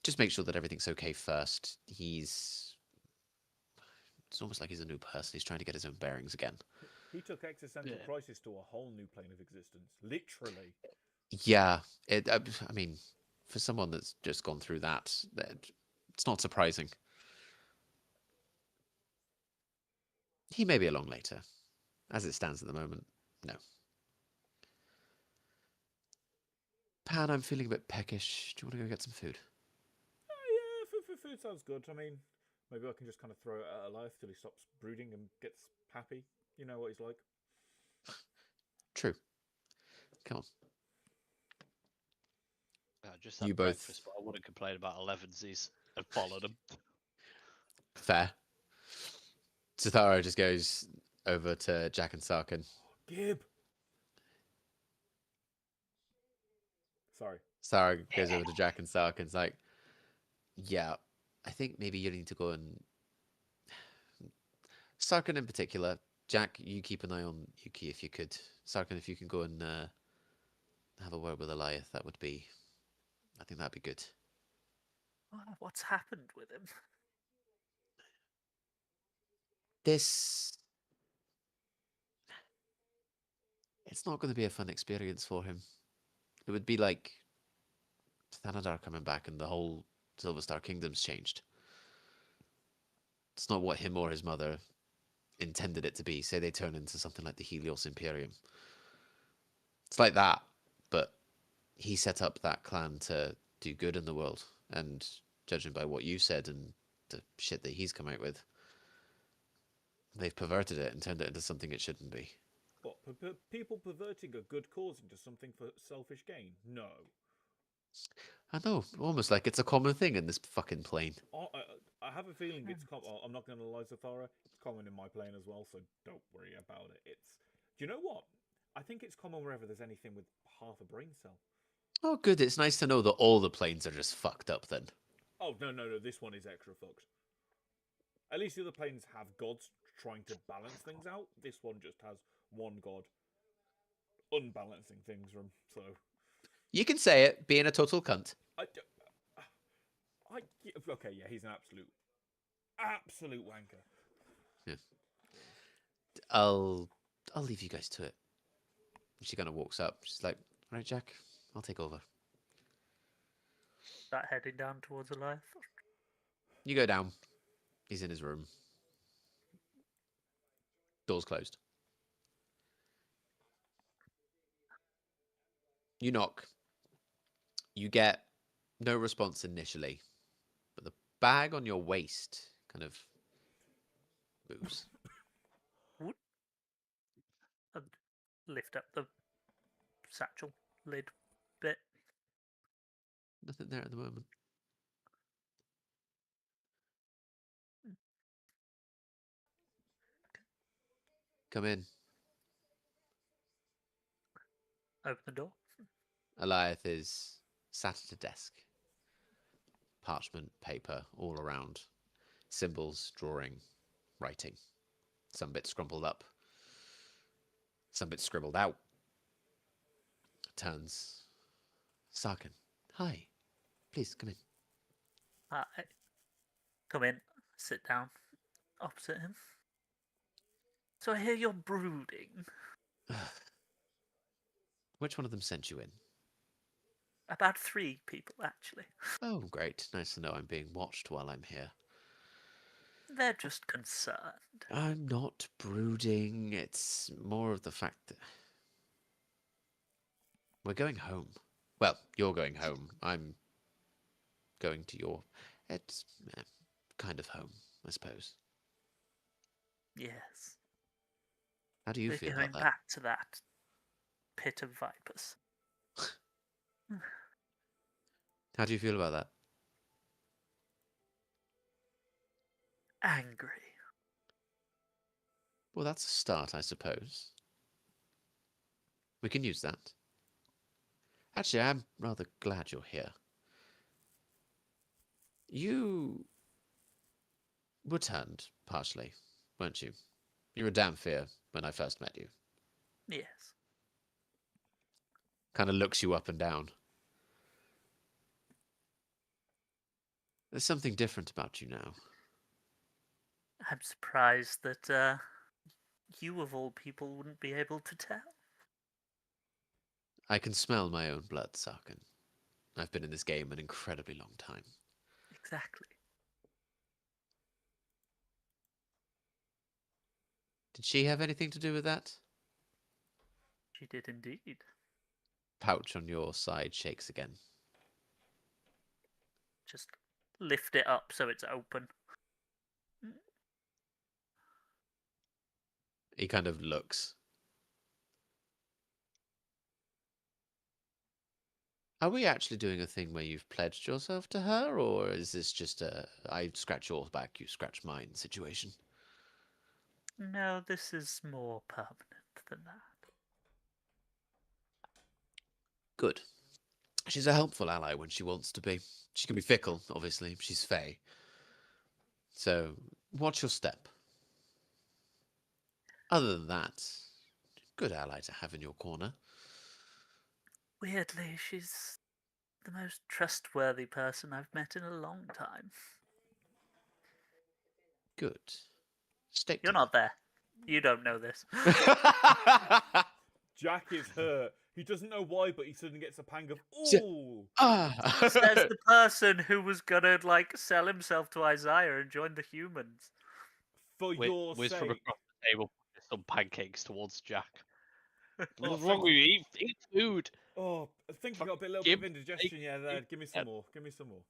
just make sure that everything's okay first. It's almost like he's a new person. He's trying to get his own bearings again. He took existential crisis to a whole new plane of existence. Literally. Yeah, I mean, for someone that's just gone through that, it's not surprising. He may be along later. As it stands at the moment, no. Pan, I'm feeling a bit peckish. Do you want to go get some food? Yeah, food sounds good. I mean, maybe I can just kind of throw it at Eliath till he stops brooding and gets happy. You know what he's like. True. Come on. I just You had both- breakfast, but I wouldn't complain about 11sies and followed them. Fair. Sithara just goes over to Jack and Sarkin. Gib. Sorry. Sarah goes over to Jack and Sarkin's like, yeah, I think maybe you need to go and... Sarkin in particular. Jack, you keep an eye on Yuki if you could. Sarkin, if you can go and have a word with Eliath, that would be... I think that'd be good. What's happened with him? This... It's not going to be a fun experience for him. It would be like Thanadar coming back and the whole Silver Star Kingdom's changed. It's not what him or his mother intended it to be. Say they turn into something like the Helios Imperium. It's like that, but he set up that clan to do good in the world. And judging by what you said and the shit that he's come out with, they've perverted it and turned it into something it shouldn't be. What? People perverting a good cause into something for selfish gain? No. I know, almost like it's a common thing in this fucking plane. I have a feeling it's common. I'm not going to lie, Zathara. It's common in my plane as well, so don't worry about it. Do you know what? I think it's common wherever there's anything with half a brain cell. Oh, good. It's nice to know that all the planes are just fucked up then. Oh, no. This one is extra fucked. At least the other planes have gods trying to balance things out. This one just has one god unbalancing things from, so... You can say it, being a total cunt. Okay, yeah, he's an absolute wanker. I'll leave you guys to it. She kind of walks up. She's like, "Right, Jack, I'll take over." Start heading down towards Elias. You go down. He's in his room. Door's closed. You knock. You get no response initially, but the bag on your waist kind of moves. I'd lift up the satchel lid bit. Nothing there at the moment. Come in. Open the door. Eliath is sat at a desk. Parchment, paper, all around. Symbols, drawing, writing. Some bits scrumpled up. Some bits scribbled out. Turns. Sarkin. Hi. Please, come in. I come in, sit down opposite him. So I hear you're brooding. Which one of them sent you in? About 3 people, actually. Oh, great. Nice to know I'm being watched while I'm here. They're just concerned. I'm not brooding. It's more of the fact that we're going home. Well, you're going home. I'm going to your... It's kind of home, I suppose. Yes. How do you We're feel going about that? back to that pit of vipers. How do you feel about that? Angry. Well, that's a start, I suppose. We can use that. Actually, I'm rather glad you're here. You were turned, partially, weren't you? You were damn fear when I first met you. Yes. Kind of looks you up and down. There's something different about you now. I'm surprised that you of all people wouldn't be able to tell. I can smell my own blood, Sarkin. I've been in this game an incredibly long time. Exactly. Did she have anything to do with that? She did indeed. Pouch on your side shakes again. Just lift it up so it's open. He kind of looks. Are we actually doing a thing where you've pledged yourself to her, or is this just a I scratch your back, you scratch mine situation? No, this is more permanent than that. Good. She's a helpful ally when she wants to be. She can be fickle, obviously. She's Fae. So, watch your step. Other than that, good ally to have in your corner. Weirdly, she's the most trustworthy person I've met in a long time. Good. Stick You're to not there. You don't know this. that. Jack is hurt. He doesn't know why, but he suddenly gets a pang of Ja- ooh. Says the person who was gonna sell himself to Isaiah and join the humans. For your Wiz from sake. across the table pushes some pancakes towards Jack. Oh, What's wrong with you? Eat food. Oh, I think you got a little Give bit of indigestion. Yeah, there. Give me some more. Give me some more.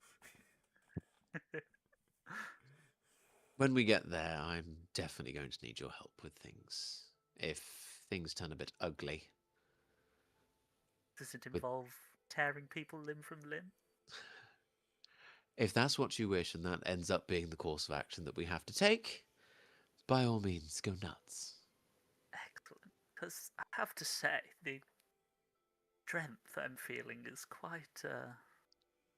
When we get there, I'm definitely going to need your help with things. If things turn a bit ugly. Does it involve tearing people limb from limb? If that's what you wish and that ends up being the course of action that we have to take, by all means, go nuts. Excellent. Because I have to say, the strength I'm feeling is quite.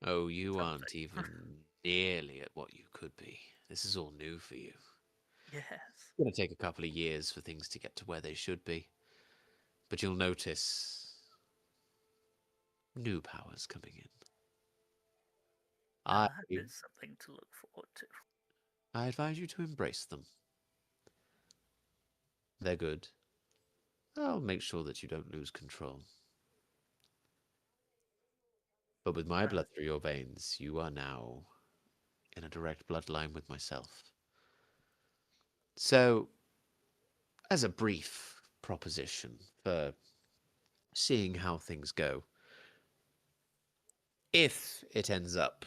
Oh, you aren't Something. even nearly at what you could be. This is all new for you. Yes. It's going to take a couple of years for things to get to where they should be. But you'll notice new powers coming in. Now I that is something to look forward to. advise you to embrace them. They're good. I'll make sure that you don't lose control. But with my blood through your veins, you are now in a direct bloodline with myself. So, as a brief proposition for seeing how things go, if it ends up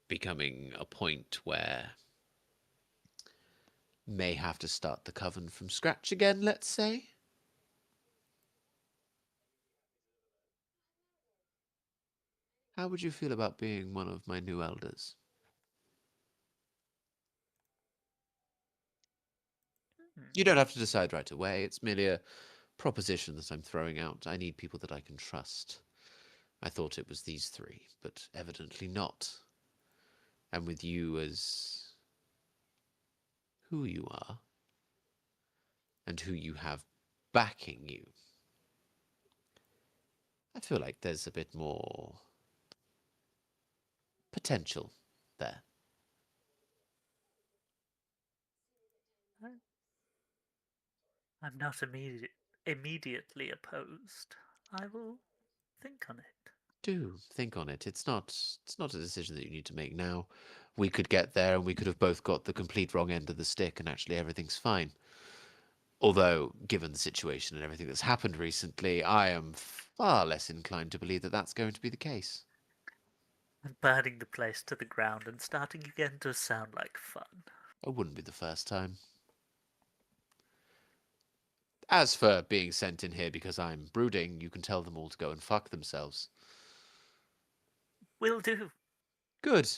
becoming a point where may have to start the coven from scratch again, let's say, how would you feel about being one of my new elders? You don't have to decide right away. It's merely a proposition that I'm throwing out. I need people that I can trust. I thought it was these three, but evidently not. And with you as who you are, and who you have backing you, I feel like there's a bit more potential there. I'm not immediately opposed. I will think on it. Do think on it. It's not a decision that you need to make now. We could get there and we could have both got the complete wrong end of the stick and actually everything's fine. Although, given the situation and everything that's happened recently, I am far less inclined to believe that that's going to be the case. Burning the place to the ground and starting again does sound like fun. It wouldn't be the first time. As for being sent in here because I'm brooding, you can tell them all to go and fuck themselves. Will do. Good.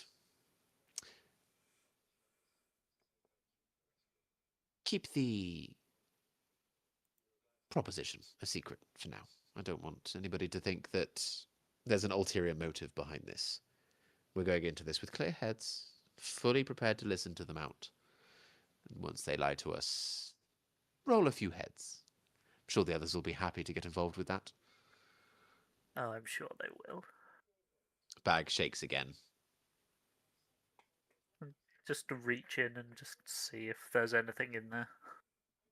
Keep the proposition a secret for now. I don't want anybody to think that there's an ulterior motive behind this. We're going into this with clear heads, fully prepared to listen to them out. And once they lie to us, roll a few heads. I'm sure the others will be happy to get involved with that. Oh, I'm sure they will. Bag shakes again. Just to reach in and just see if there's anything in there.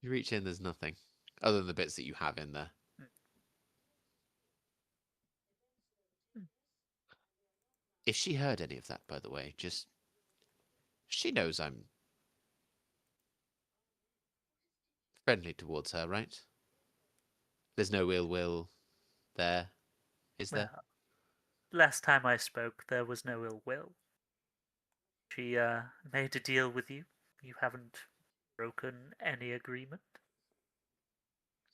You reach in, there's nothing. Other than the bits that you have in there. If she heard any of that, by the way, just... She knows I'm friendly towards her, right? There's no ill will there, is there? Well, last time I spoke, there was no ill will. She made a deal with you. You haven't broken any agreement.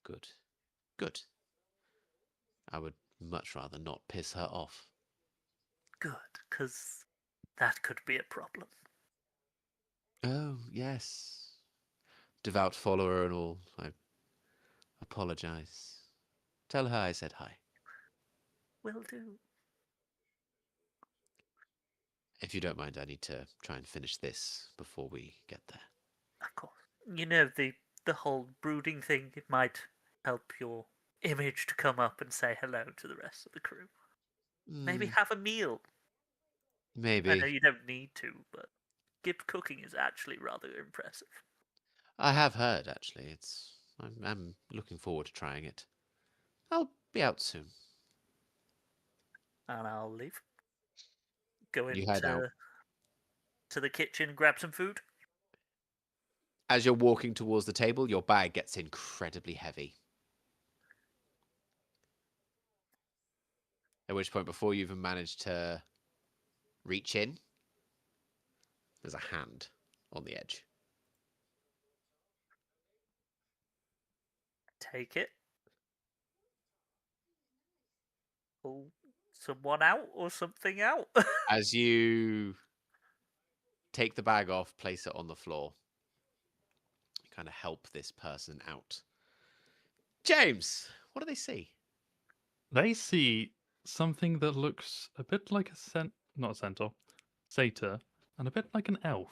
Good. Good. I would much rather not piss her off. Good, because that could be a problem. Oh, yes. Devout follower and all. I apologize. Tell her I said hi. Will do. If you don't mind, I need to try and finish this before we get there. Of course. You know, the whole brooding thing, it might help your image to come up and say hello to the rest of the crew. Maybe have a meal. I know Maybe. you don't need to, but Gip cooking is actually rather impressive. I have heard, actually. I'm looking forward to trying it. I'll be out soon. And I'll leave. Go You head out. to the kitchen, grab some food. As you're walking towards the table, your bag gets incredibly heavy. At which point, before you even manage to reach in, there's a hand on the edge. Take it. Pull someone out or something out. As you take the bag off, place it on the floor, you kind of help this person out. James, what do they see? They see something that looks a bit like not a centaur, satyr, and a bit like an elf.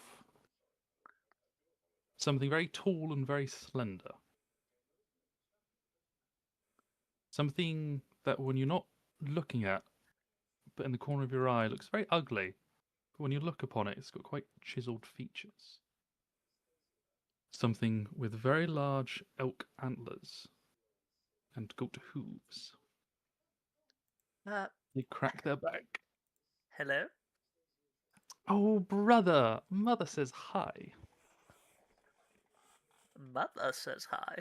Something very tall and very slender. Something that when you're not looking at, but in the corner of your eye it looks very ugly. But when you look upon it, it's got quite chiseled features. Something with very large elk antlers and goat hooves. Uh, They crack their back. hello? Oh, brother! Mother says hi. Mother says hi.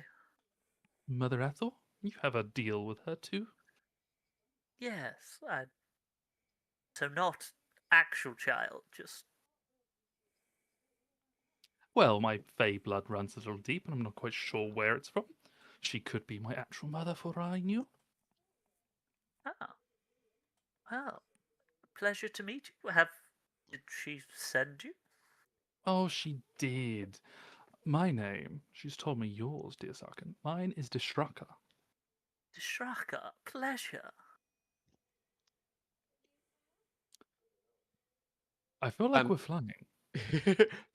Mother Ethel? You have a deal with her too? Yes, so not actual child, just Well, my fey blood runs a little deep, and I'm not quite sure where it's from. She could be my actual mother for all I knew. oh, well, pleasure to meet you. Did she send you? Oh, she did. My name, she's told me yours, dear Sarkin. Mine is Dishraka. Shraka, pleasure. I feel like we're flying.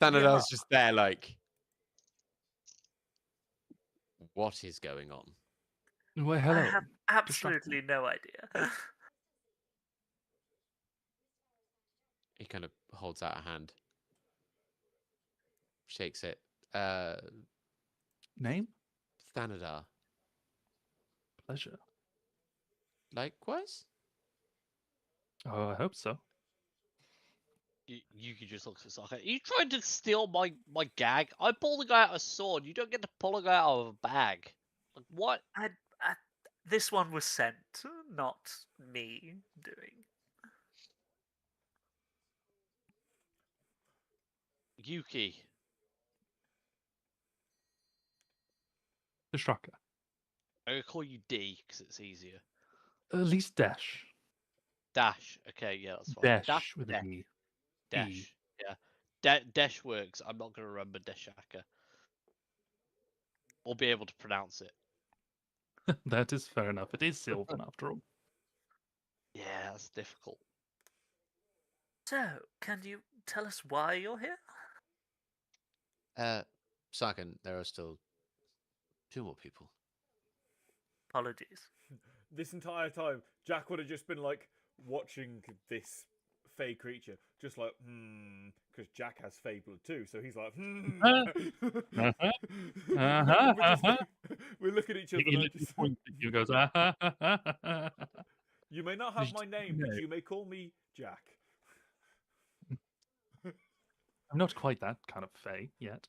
Thanadar's just there, like, what is going on? Well, hello. I have Dishraka. absolutely no idea. He kind of holds out a hand, shakes it. Name? Thanadar. Pleasure. Likewise? Oh, I hope so. You could just look at Sokka. Are you trying to steal my gag? I pulled a guy out of a sword. You don't get to pull a guy out of a bag. Like what? This one was sent, not me doing. Yuki. Dishraka. I'm gonna call you D because it's easier. At least Dash. Dash. Okay, yeah, that's fine. Dash with Dash. an E. Dash. Yeah. Dash works. I'm not gonna remember Deshaka. Or be able to pronounce it. That is fair enough. It is Sylvan after all. Yeah, that's difficult. So, can you tell us why you're here? Sarkin, there are still 2 more people. Apologies. This entire time, Jack would have just been like watching this fey creature, just like, because Jack has fey blood too, so he's like, We're looking at each other. He Like, literally points at you and goes, ah, ha, ha, ha, ha. you may not have my name, but you may call me Jack. I'm not quite that kind of fey yet.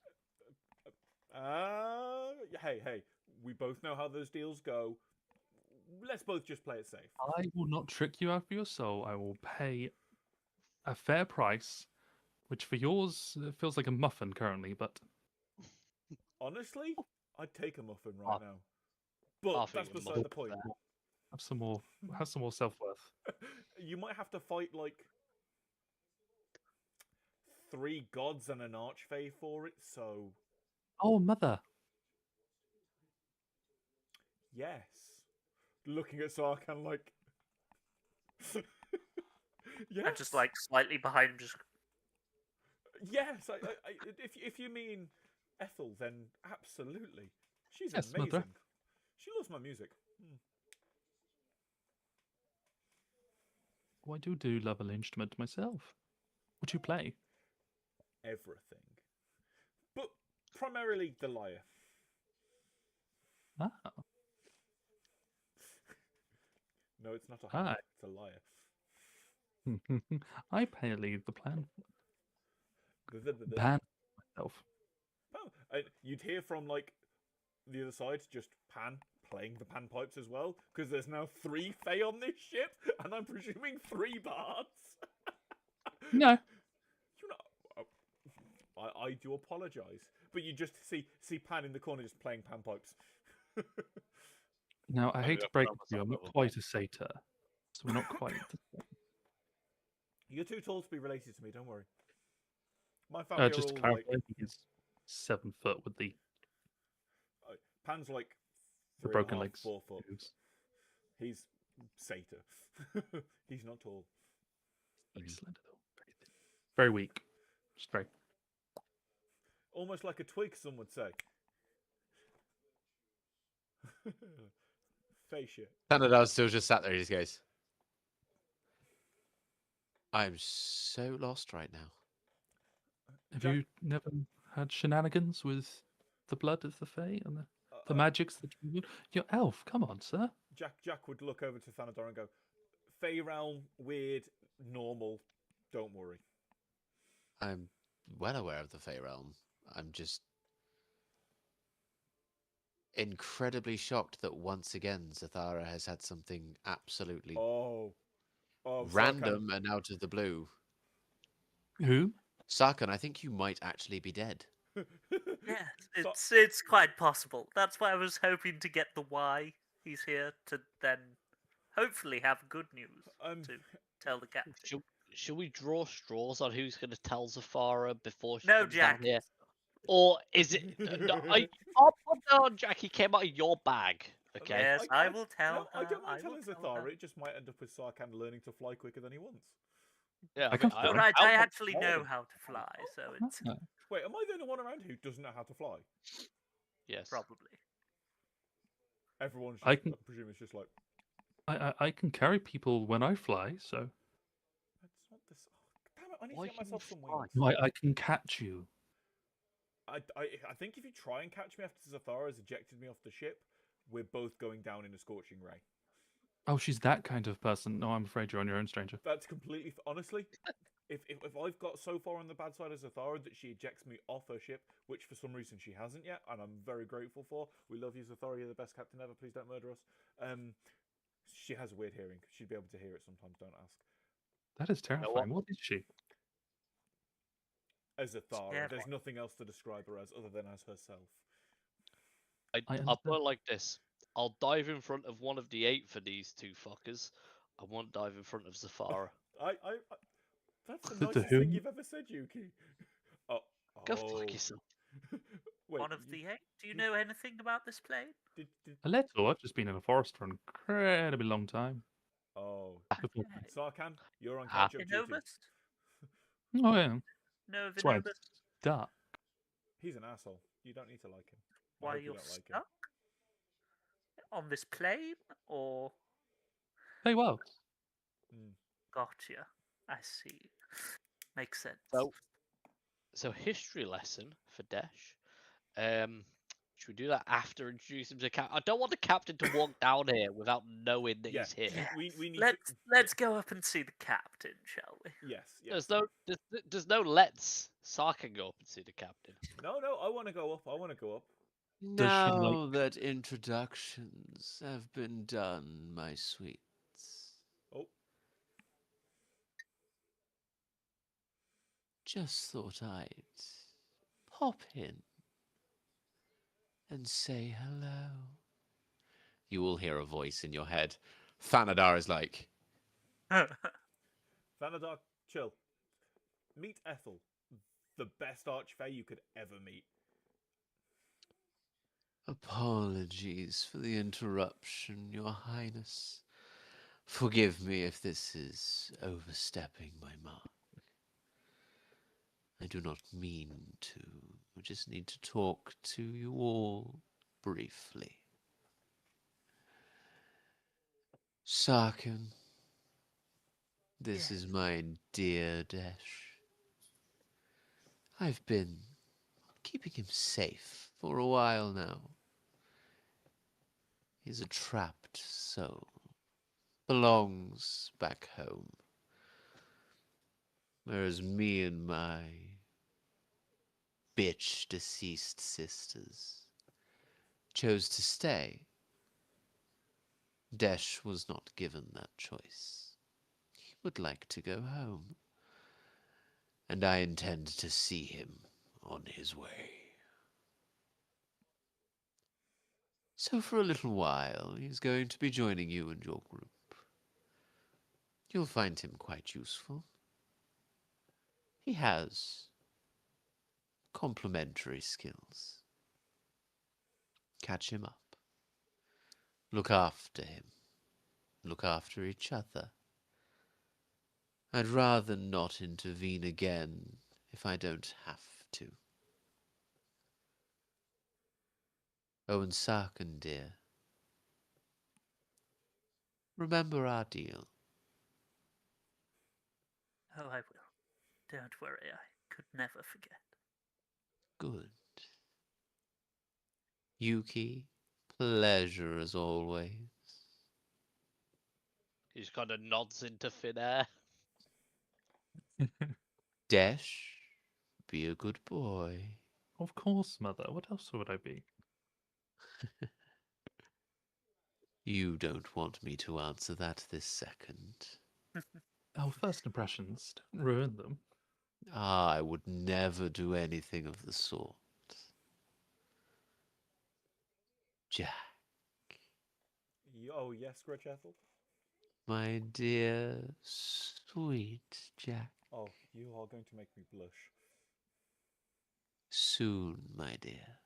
Hey, we both know how those deals go. Let's both just play it safe. I will not trick you out of your soul. I will pay a fair price, which for yours feels like a muffin currently, but Honestly, I'd take a muffin right now. But I'll that's think of a beside muffin the point. there. have some more self-worth. You might have to fight like 3 gods and an archfey for it, so Oh, mother. yes. Looking at Sarkhan like yes. I'm just like slightly behind him, just yes. If you mean Ethel, then absolutely. She's Yes, amazing. mother. She loves my music. Oh, I do love an instrument myself. Would you play? Everything. But primarily the lyre. Ah, No, it's not a Hi. harp, it's a lyre. I play the plan. The- Pan myself. Oh, and you'd hear from like the other side, just Pan playing the panpipes as well, because there's now 3 Fae on this ship, and I'm presuming 3 bards. No. You know, I do apologise, but you just see Pan in the corner just playing panpipes. Now, I I'm hate to gonna break put it on to you, I'm myself not a quite a satyr. So we're not quite. You're too tall to be related to me, don't worry. My family Just are to all clarify, like... he's 7 foot with the Pan's like broken 3.5, legs. 4 foot. hooves. He's satyr. He's not tall. Very slender though. Very thin. Very weak. Just very. Almost like a twig, some would say. Fae shit. Thanadar's still just sat there. He just goes, I'm so lost right now. Have Jack, you never had shenanigans with the blood of the Fae and the uh, magics that you... You're elf, come on, sir. Jack would look over to Thanador and go, Fey realm, weird, normal, don't worry. I'm well aware of the Fey realm. I'm just incredibly shocked that once again Zathara has had something absolutely Oh, random and out of the blue. Who? Sarkhan, I think you might actually be dead. Yes, it's quite possible. That's why I was hoping to get the why he's here to then hopefully have good news to tell the captain. Should we draw straws on who's going to tell Zafara before she No, comes Jack. down here? Or is it... No, I'll put down Jack, he came out of your bag, okay? Yes, I will tell no, I her, don't mind I will telling tell her. Zathara. It just might end up with Sarkhan learning to fly quicker than he wants. Yeah, I can I, fly. Right, I I want actually know Colin. how to fly, so it's Ah, Wait, am I the only one around who doesn't know how to fly? Yes. probably. Everyone's just, I can- I presume it's just like, I can carry people when I fly, so that's not this. Oh, damn it, I need Why to get can you myself some fly? wings. I can catch you. I think if you try and catch me after Zathara has ejected me off the ship, we're both going down in a scorching ray. Oh, she's that kind of person. No, I'm afraid you're on your own, stranger. That's completely honestly. If I've got so far on the bad side of Zathara that she ejects me off her ship, which for some reason she hasn't yet, and I'm very grateful for. We love you, Zathara. You're the best captain ever. Please don't murder us. She has a weird hearing. She'd be able to hear it sometimes. Don't ask. That is know what? terrifying. What is she? As Zathara, Scary. there's nothing else to describe her as other than as herself. I I'll put understand. it like this. I'll dive in front of one of the 8 for these 2 fuckers. I won't dive in front of Zafara. I that's the The nicest who? thing you've ever said, Yuki. Oh, Go fuck yourself. Wait, One of the 8. Do you know anything about this plane? did, A little. I've just been in a forest for an incredibly long time. oh, Before. Sarkhan, you're on Ah. catch-up duty. Vinobus? Oh, yeah. No, That's why Vinobus? it's dark. He's an asshole. You don't need to like him. I Why hope you you're don't like him. stuck? On this plane? Or... Hey, well. Gotcha. I see. Makes sense. So history lesson for Desh. Should we do that after introducing him to the captain? I don't want the captain to walk down here without knowing that Yeah, he's here. Yeah. we need Let's go up and see the captain, shall we? Yes, yes. There's no let's. Sarkhan go up and see the captain. No, I want to go up. I want to go up. Does she like- Now that introductions have been done, my sweets, Oh, just thought I'd pop in and say hello. You will hear a voice in your head. Thanadar is like, Vanadar, chill. Meet Ethel, the best archfey you could ever meet. apologies for the interruption, Your Highness. Forgive me if this is overstepping my mark. I do not mean to. I just need to talk to you all briefly. Sarkhan, this is my dear Desh. I've been keeping him safe for a while now. He's a trapped soul. Belongs back home. Whereas me and my bitch deceased sisters chose to stay. Desh was not given that choice. He would like to go home. And I intend to see him on his way. So for a little while, he's going to be joining you and your group. You'll find him quite useful. He has complementary skills. Catch him up. Look after him. Look after each other. I'd rather not intervene again if I don't have to. Oh, and Sarkhan, dear. Remember our deal. Oh, I will. Don't worry, I could never forget. Good. Yuki, pleasure as always. He just kind of nods into thin air. Desh, be a good boy. Of course, Mother. What else would I be? You don't want me to answer that this second. Our first impressions, don't ruin them. I would never do anything of the sort. Jack, Oh, yes, Gretch Ethel? my dear, sweet Jack. Oh, you are going to make me blush. Soon, my dear.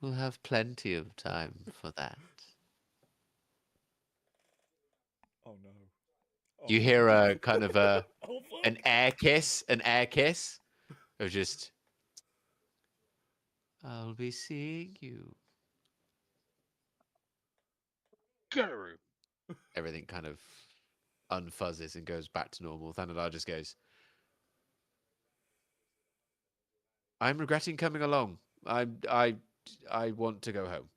We'll have plenty of time for that. Oh, no. Oh, You no. hear a kind of Oh, an fuck. air kiss, of just, I'll be seeing you. Go. Everything kind of unfuzzes and goes back to normal. Thanadar just goes, I'm regretting coming along. I want to go home.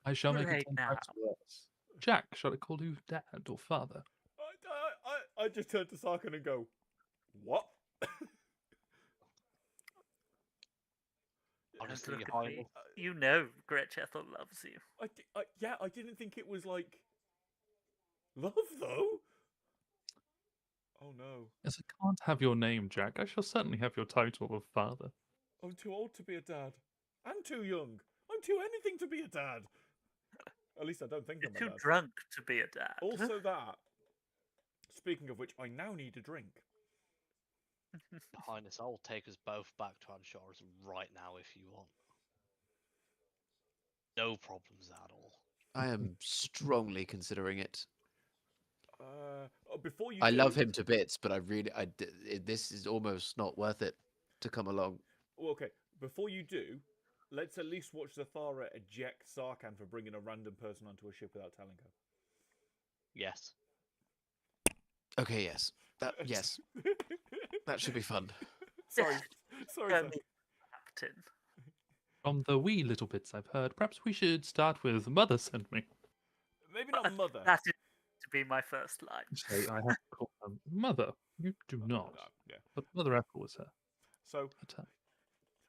I shall make Right it 10 now. times worse. Jack, shall I call you Dad or Father? I just turn to Sarkin and go, what? Honestly, Don't Your look at me. Highness. You know Gretch Ethel loves you. Yeah, I didn't think it was like love though. Oh no, As I can't have your name, Jack, I shall certainly have your title of Father. I'm too old to be a dad. I'm too young. I'm too anything to be a dad. At least I don't think You're I'm a too dad. drunk to be a dad. Also that. Speaking of which, I now need a drink. Your Highness, I'll take us both back to Ansharas right now if you want. No problems at all. I am strongly considering it. Before you I do, love him to bits, but this is almost not worth it to come along. Well, okay, before you do, let's at least watch Zathara eject Sarkhan for bringing a random person onto a ship without telling her. Yes. Okay, yes. Yes. That should be fun. sorry, sorry, Go sir. meet Captain. From the wee little bits I've heard, perhaps we should start with Mother sent me. Maybe not mother. That is to be my first line. Say I have to call her Mother. You do not. Yeah. But Mother Ethel was her. So, Her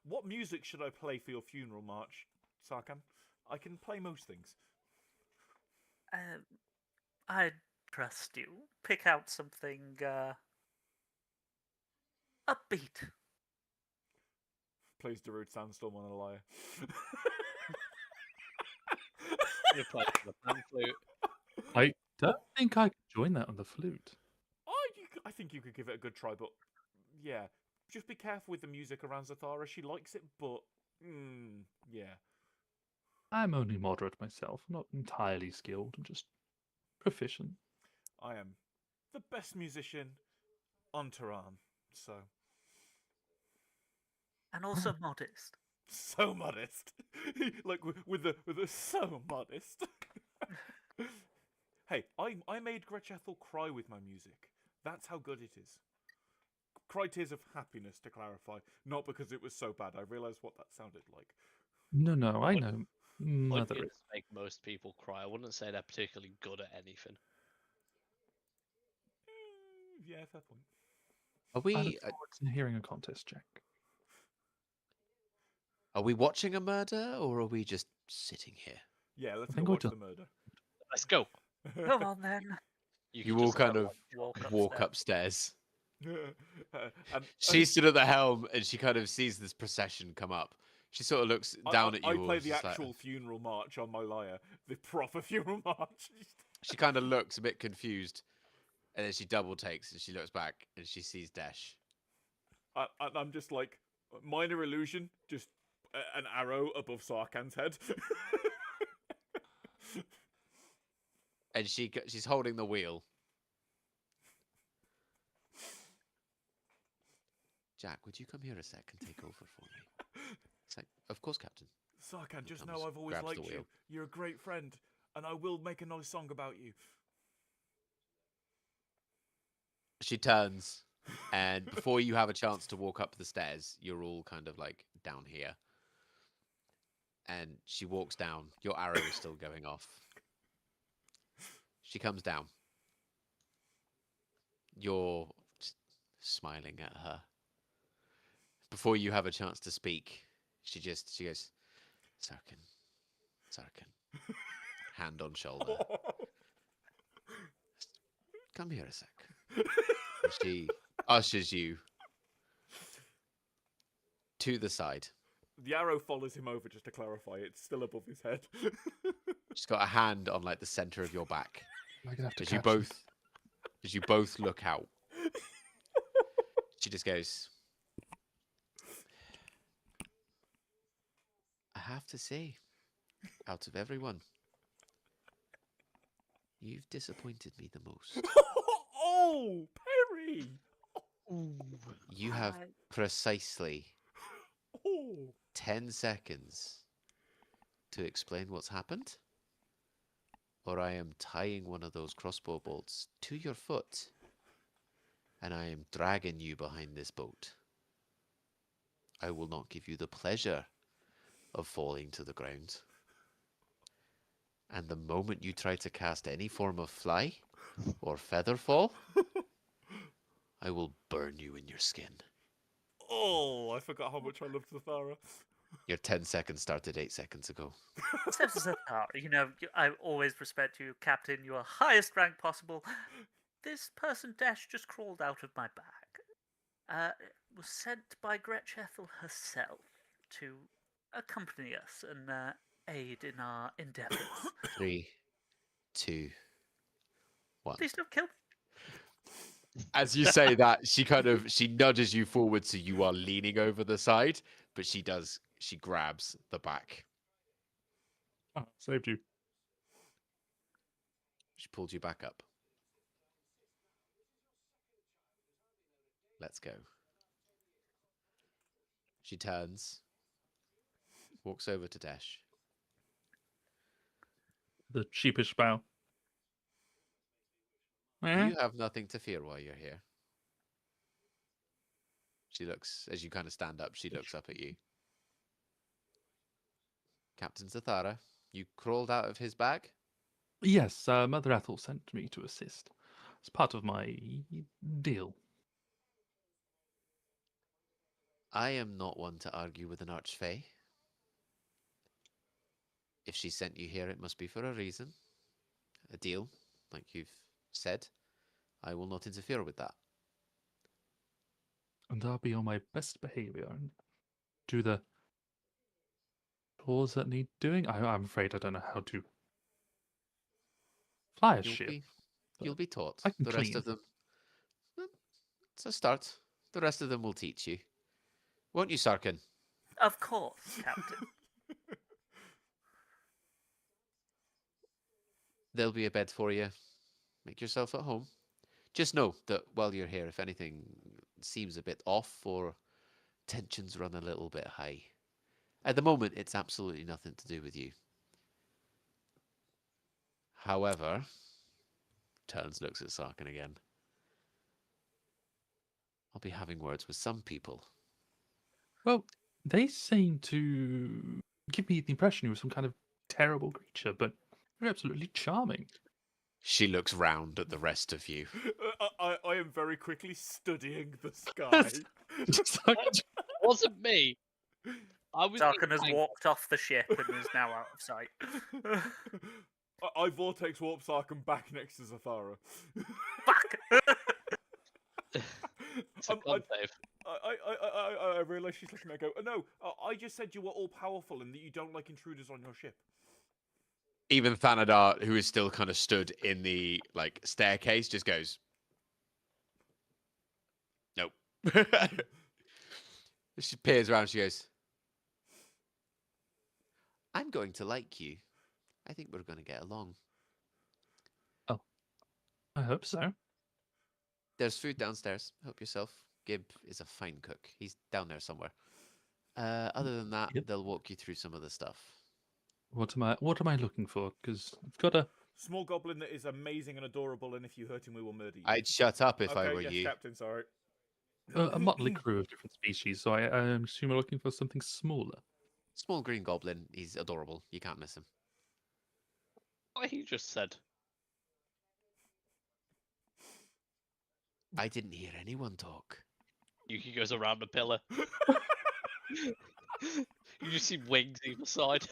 what music should I play for your funeral march, Sarkhan? I can play most things. I trust you. Pick out something upbeat. Plays Darude Sandstorm on a lyre. You play the pan flute. I don't think I could join that on the flute. I think you could give it a good try, but yeah, just be careful with the music around Zathara. She likes it, but yeah. I'm only moderate myself, not entirely skilled, I'm just proficient. I am the best musician on Teraann, so And also modest. so modest, like with the so modest. Hey, I made Gretch Ethel cry with my music. That's how good it is. Cry tears of happiness, to clarify, not because it was so bad. I realised what that sounded like. No, I know. Mother Onions make most people cry. I wouldn't say they're particularly good at anything. Yeah, fair point. Are I we look forward to hearing a contest, Jack. are we watching a murder or are we just sitting here? Yeah, let's I go think we're watch done. the murder. Let's go. Come on then. You can all just kind go, of like, walk upstairs. And She stood at the helm and she kind of sees this procession come up. She sort of looks down at you I all. play the just like- actual funeral march on my lyre, the proper funeral march. She kind of looks a bit confused, and then she double takes and she looks back and she sees Dash. And I'm just like, minor illusion, just an arrow above Sarkhan's head. And she's holding the wheel. Jack, would you come here a sec and take over for me? It's like, of course, Captain. Sarkhan, just comes, know I've always grabs the liked you. wheel. You're a great friend, and I will make a nice song about you. She turns, and before you have a chance to walk up the stairs, you're all kind of like down here. And she walks down. Your arrow is still going off. She comes down. You're smiling at her. Before you have a chance to speak, she goes, Sarkin. Hand on shoulder. Come here a sec. And she ushers you to the side. The arrow follows him over, just to clarify. It's still above his head. She's got a hand on like the center of your back. I'm gonna have to As you catch him. both look out. She just goes, I have to say, out of everyone, you've disappointed me the most. Oh, Perry! You have precisely Oh. 10 seconds to explain what's happened, or I am tying one of those crossbow bolts to your foot, and I am dragging you behind this boat. I will not give you the pleasure of falling to the ground. And the moment you try to cast any form of fly or feather fall, I will burn you in your skin. Oh, I forgot how much I loved Zathara. Your 10 seconds started 8 seconds ago. Zathara, I always respect you, Captain. You are highest rank possible. This person Dash just crawled out of my bag. Was sent by Gretch Ethel herself to accompany us and aid in our endeavours. 3, 2, 1. Please don't kill me. As you say that, she nudges you forward so you are leaning over the side, but she grabs the back. Ah, saved you. She pulls you back up. Let's go. She turns, walks over to Dash. The sheepish bow. You have nothing to fear while you're here. She looks, as you kind of stand up, she looks up at you. Captain Zathara, you crawled out of his bag? Yes, Mother Ethel sent me to assist. It's part of my deal. I am not one to argue with an archfey. If she sent you here, it must be for a reason. A deal, like you've said. I will not interfere with that. And I'll be on my best behavior and do the chores that need doing. I'm afraid I don't know how to fly a ship. You'll be taught. I can The rest clean. of them, well, it's a start. The rest of them will teach you. Won't you, Sarkin? Of course, Captain. There'll be a bed for you. Make yourself at home. Just know that while you're here, if anything seems a bit off or tensions run a little bit high, at the moment, it's absolutely nothing to do with you. However, turns, looks at Sarkin again. I'll be having words with some people. Well, they seem to give me the impression you were some kind of terrible creature, but you're absolutely charming. She looks round at the rest of you. I am very quickly studying the sky. It wasn't me. I was. Sarkin has walked off the ship and is now out of sight. I vortex warp Sarkin back next to Zathara. Fuck! It's a con save. I realise she's looking at me. I go, no, I just said you were all powerful and that you don't like intruders on your ship. Even Thanadar, who is still kind of stood in the staircase, just goes, nope. She peers around. She goes, I'm going to like you. I think we're going to get along. Oh, I hope so. There's food downstairs. Help yourself. Gib is a fine cook. He's down there somewhere. Other than that, Yep. they'll walk you through some of the stuff. What am I looking for? Because I've got a Small goblin that is amazing and adorable, and if you hurt him, we will murder you. I'd shut up if I Okay, were yes, you. Captain, sorry. A motley crew of different species, so I assume you're looking for something smaller. Small green goblin. He's adorable. You can't miss him. What he just said. I didn't hear anyone talk. Yuki goes around the pillar. You just see wings either side.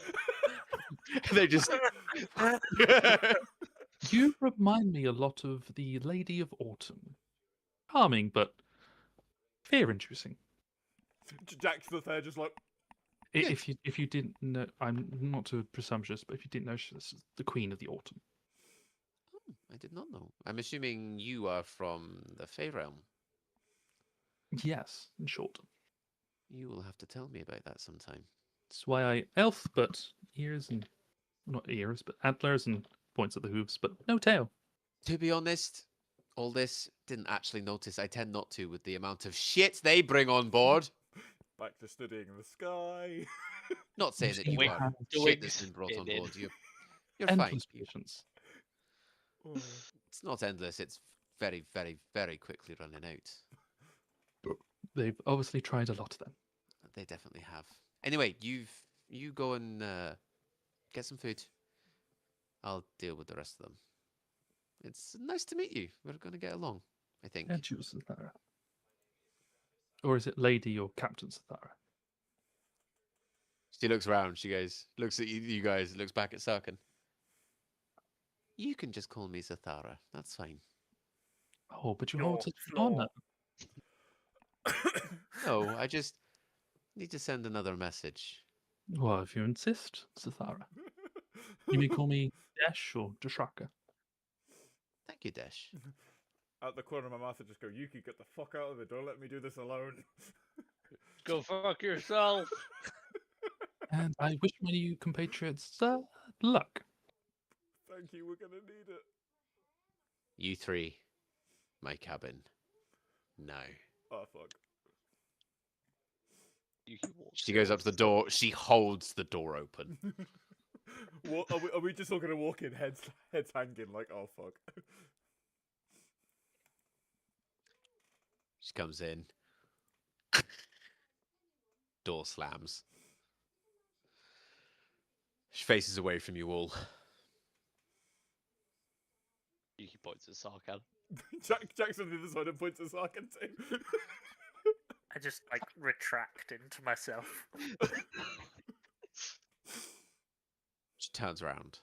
They just. You remind me a lot of the Lady of Autumn. Charming, but fear-inducing. Jack's the third, just like, Yeah. If you didn't know, I'm not too presumptuous, but if you didn't know, she's the Queen of the Autumn. I did not know. I'm assuming you are from the Fey realm. Yes, in short. You will have to tell me about that sometime. That's why I elf, but ears and not ears, but antlers and points at the hooves, but no tail. To be honest, all this didn't actually notice. I tend not to with the amount of shit they bring on board. back to studying in the sky. Not saying that see, you we are have shit that's doing been brought on spinning. board. You're fine. Endless patience. It's not endless. It's very, very, very quickly running out. They've obviously tried a lot then. They definitely have. Anyway, you go and get some food. I'll deal with the rest of them. It's nice to meet you. We're going to get along, I think. And you, Zathara. Or is it Lady or Captain Zathara? She looks around. She goes, looks at you guys, looks back at Sarkin. You can just call me Zathara. That's fine. Oh, but you Your hold such floor. honor. No, I just need to send another message. Well, if you insist, Zathara. You may call me Desh or Dashraka. Thank you, Desh. Out the corner of my mouth, I just go, Yuki, get the fuck out of it. Don't let me do this alone. Go fuck yourself. And I wish my new compatriots luck. Thank you, we're gonna need it. You three, my cabin. Now. Oh, fuck. Yuki walks She goes up to the door. She holds the door open. Are we just all gonna walk in, heads hanging, like, oh, fuck. She comes in. Door slams. She faces away from you all. Yuki points at Sarkhan. Jack's on the other side and points at Sarkin too. I just like retract into myself. She turns around.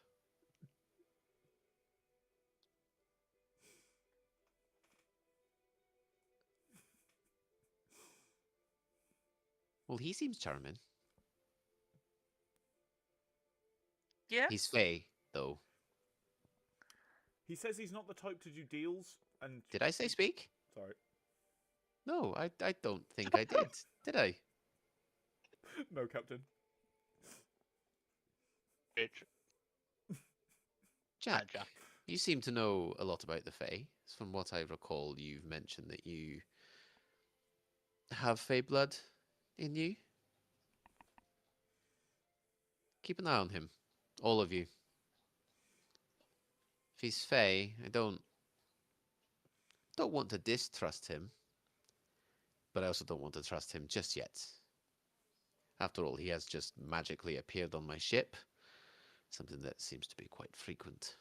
Well, he seems charming. Yeah. He's Fey, though. He says he's not the type to do deals, and... Did I say speak? Sorry. No, I don't think I did. Did I? No, Captain. Bitch. Jack, Jack. you seem to know a lot about the Fae. From what I recall, you've mentioned that you have Fae blood in you. Keep an eye on him. All of you. If he's Fae, I don't want to distrust him. But I also don't want to trust him just yet. After all, he has just magically appeared on my ship. Something that seems to be quite frequent.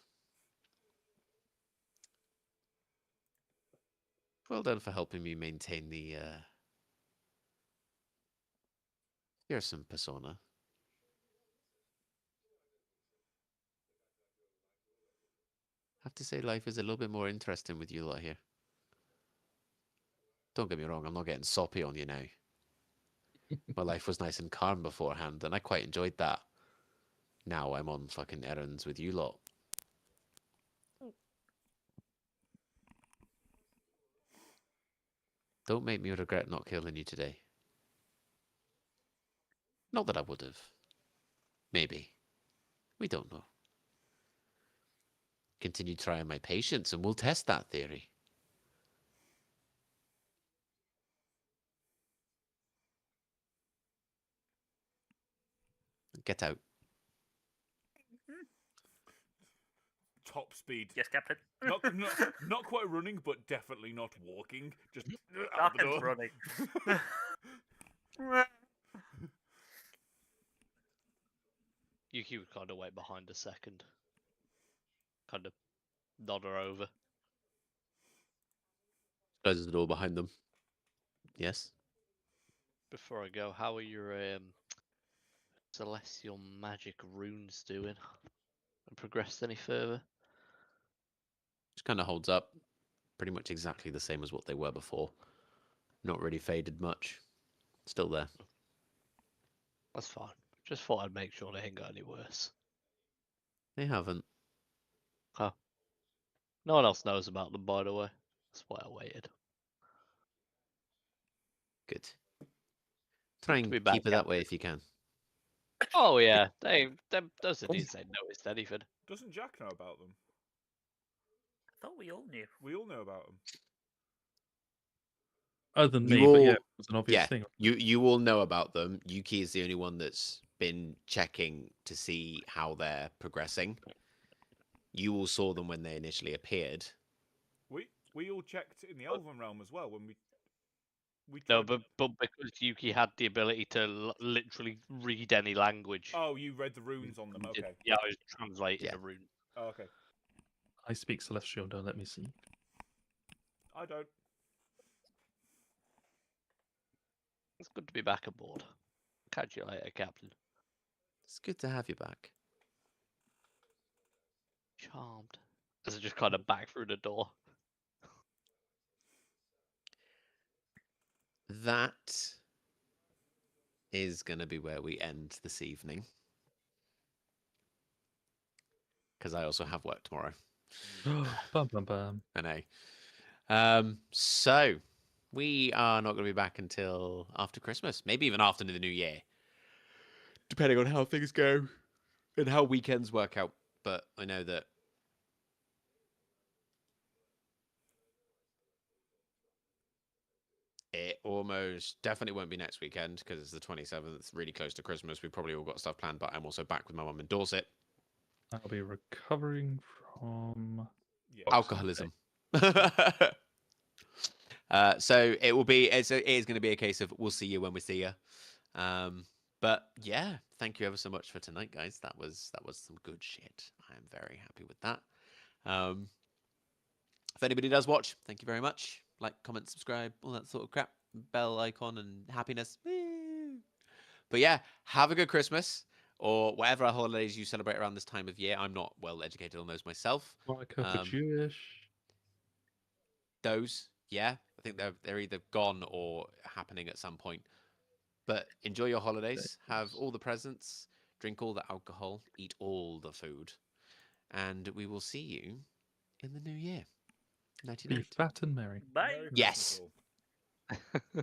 Well done for helping me maintain the fearsome persona. I have to say life is a little bit more interesting with you lot here. Don't get me wrong, I'm not getting soppy on you now. My life was nice and calm beforehand, and I quite enjoyed that. Now I'm on fucking errands with you lot. Don't make me regret not killing you today. Not that I would have. Maybe. We don't know. Continue trying my patience and we'll test that theory. Get out. top speed. Yes, Captain. Not quite running, but definitely not walking. Just out the Falcon's door. running. Yuki would kind of wait behind a second. Kind of nod her over. Closes the door behind them. Yes. Before I go, how are your celestial magic runes doing? And progressed any further? Just kind of holds up. Pretty much exactly the same as what they were before. Not really faded much. Still there. That's fine. Just thought I'd make sure they ain't got any worse. They haven't. Huh. No one else knows about them, by the way. That's why I waited. Good. Try to be and back, keep it that Captain. way if you can. Oh yeah, those idiots ain't noticed anything. Doesn't Jack know about them? I thought we all knew. We all know about them. Other than You me, but yeah, all- it was an obvious Yeah, thing. you all know about them. Yuki is the only one that's been checking to see how they're progressing. You all saw them when they initially appeared. We all checked in the Elven realm as well when we No, tried... but because Yuki had the ability to literally read any language. Oh, you read the runes on them. Okay. Yeah, I was translating Yeah. the rune. Oh, okay. I speak Celestial, don't let me see. I don't. It's good to be back aboard. Catch you later, Captain. It's good to have you back. Charmed. As I just kind of back through the door. That is going to be where we end this evening. Because I also have work tomorrow. Bum, bum, bum. I know. So we are not going to be back until after Christmas, maybe even after the new year, depending on how things go and how weekends work out. But I know that it almost definitely won't be next weekend because it's the 27th. It's really close to Christmas. We've probably all got stuff planned, but I'm also back with my mum in Dorset. I'll be recovering from Yeah. Alcoholism. So it will be. It is going to be a case of we'll see you when we see you. But yeah, thank you ever so much for tonight, guys. That was some good shit. I am very happy with that. If anybody does watch, thank you very much. Like, comment, subscribe, all that sort of crap. Bell icon and happiness. Woo! But yeah, have a good Christmas or whatever holidays you celebrate around this time of year. I'm not well educated on those myself. Monica for Jewish. Those, yeah, I think they're either gone or happening at some point. But enjoy your holidays. Have all the presents. Drink all the alcohol. Eat all the food. And we will see you in the new year. Nighty Be night. fat and merry. Bye. Merry Yes. Christmas all.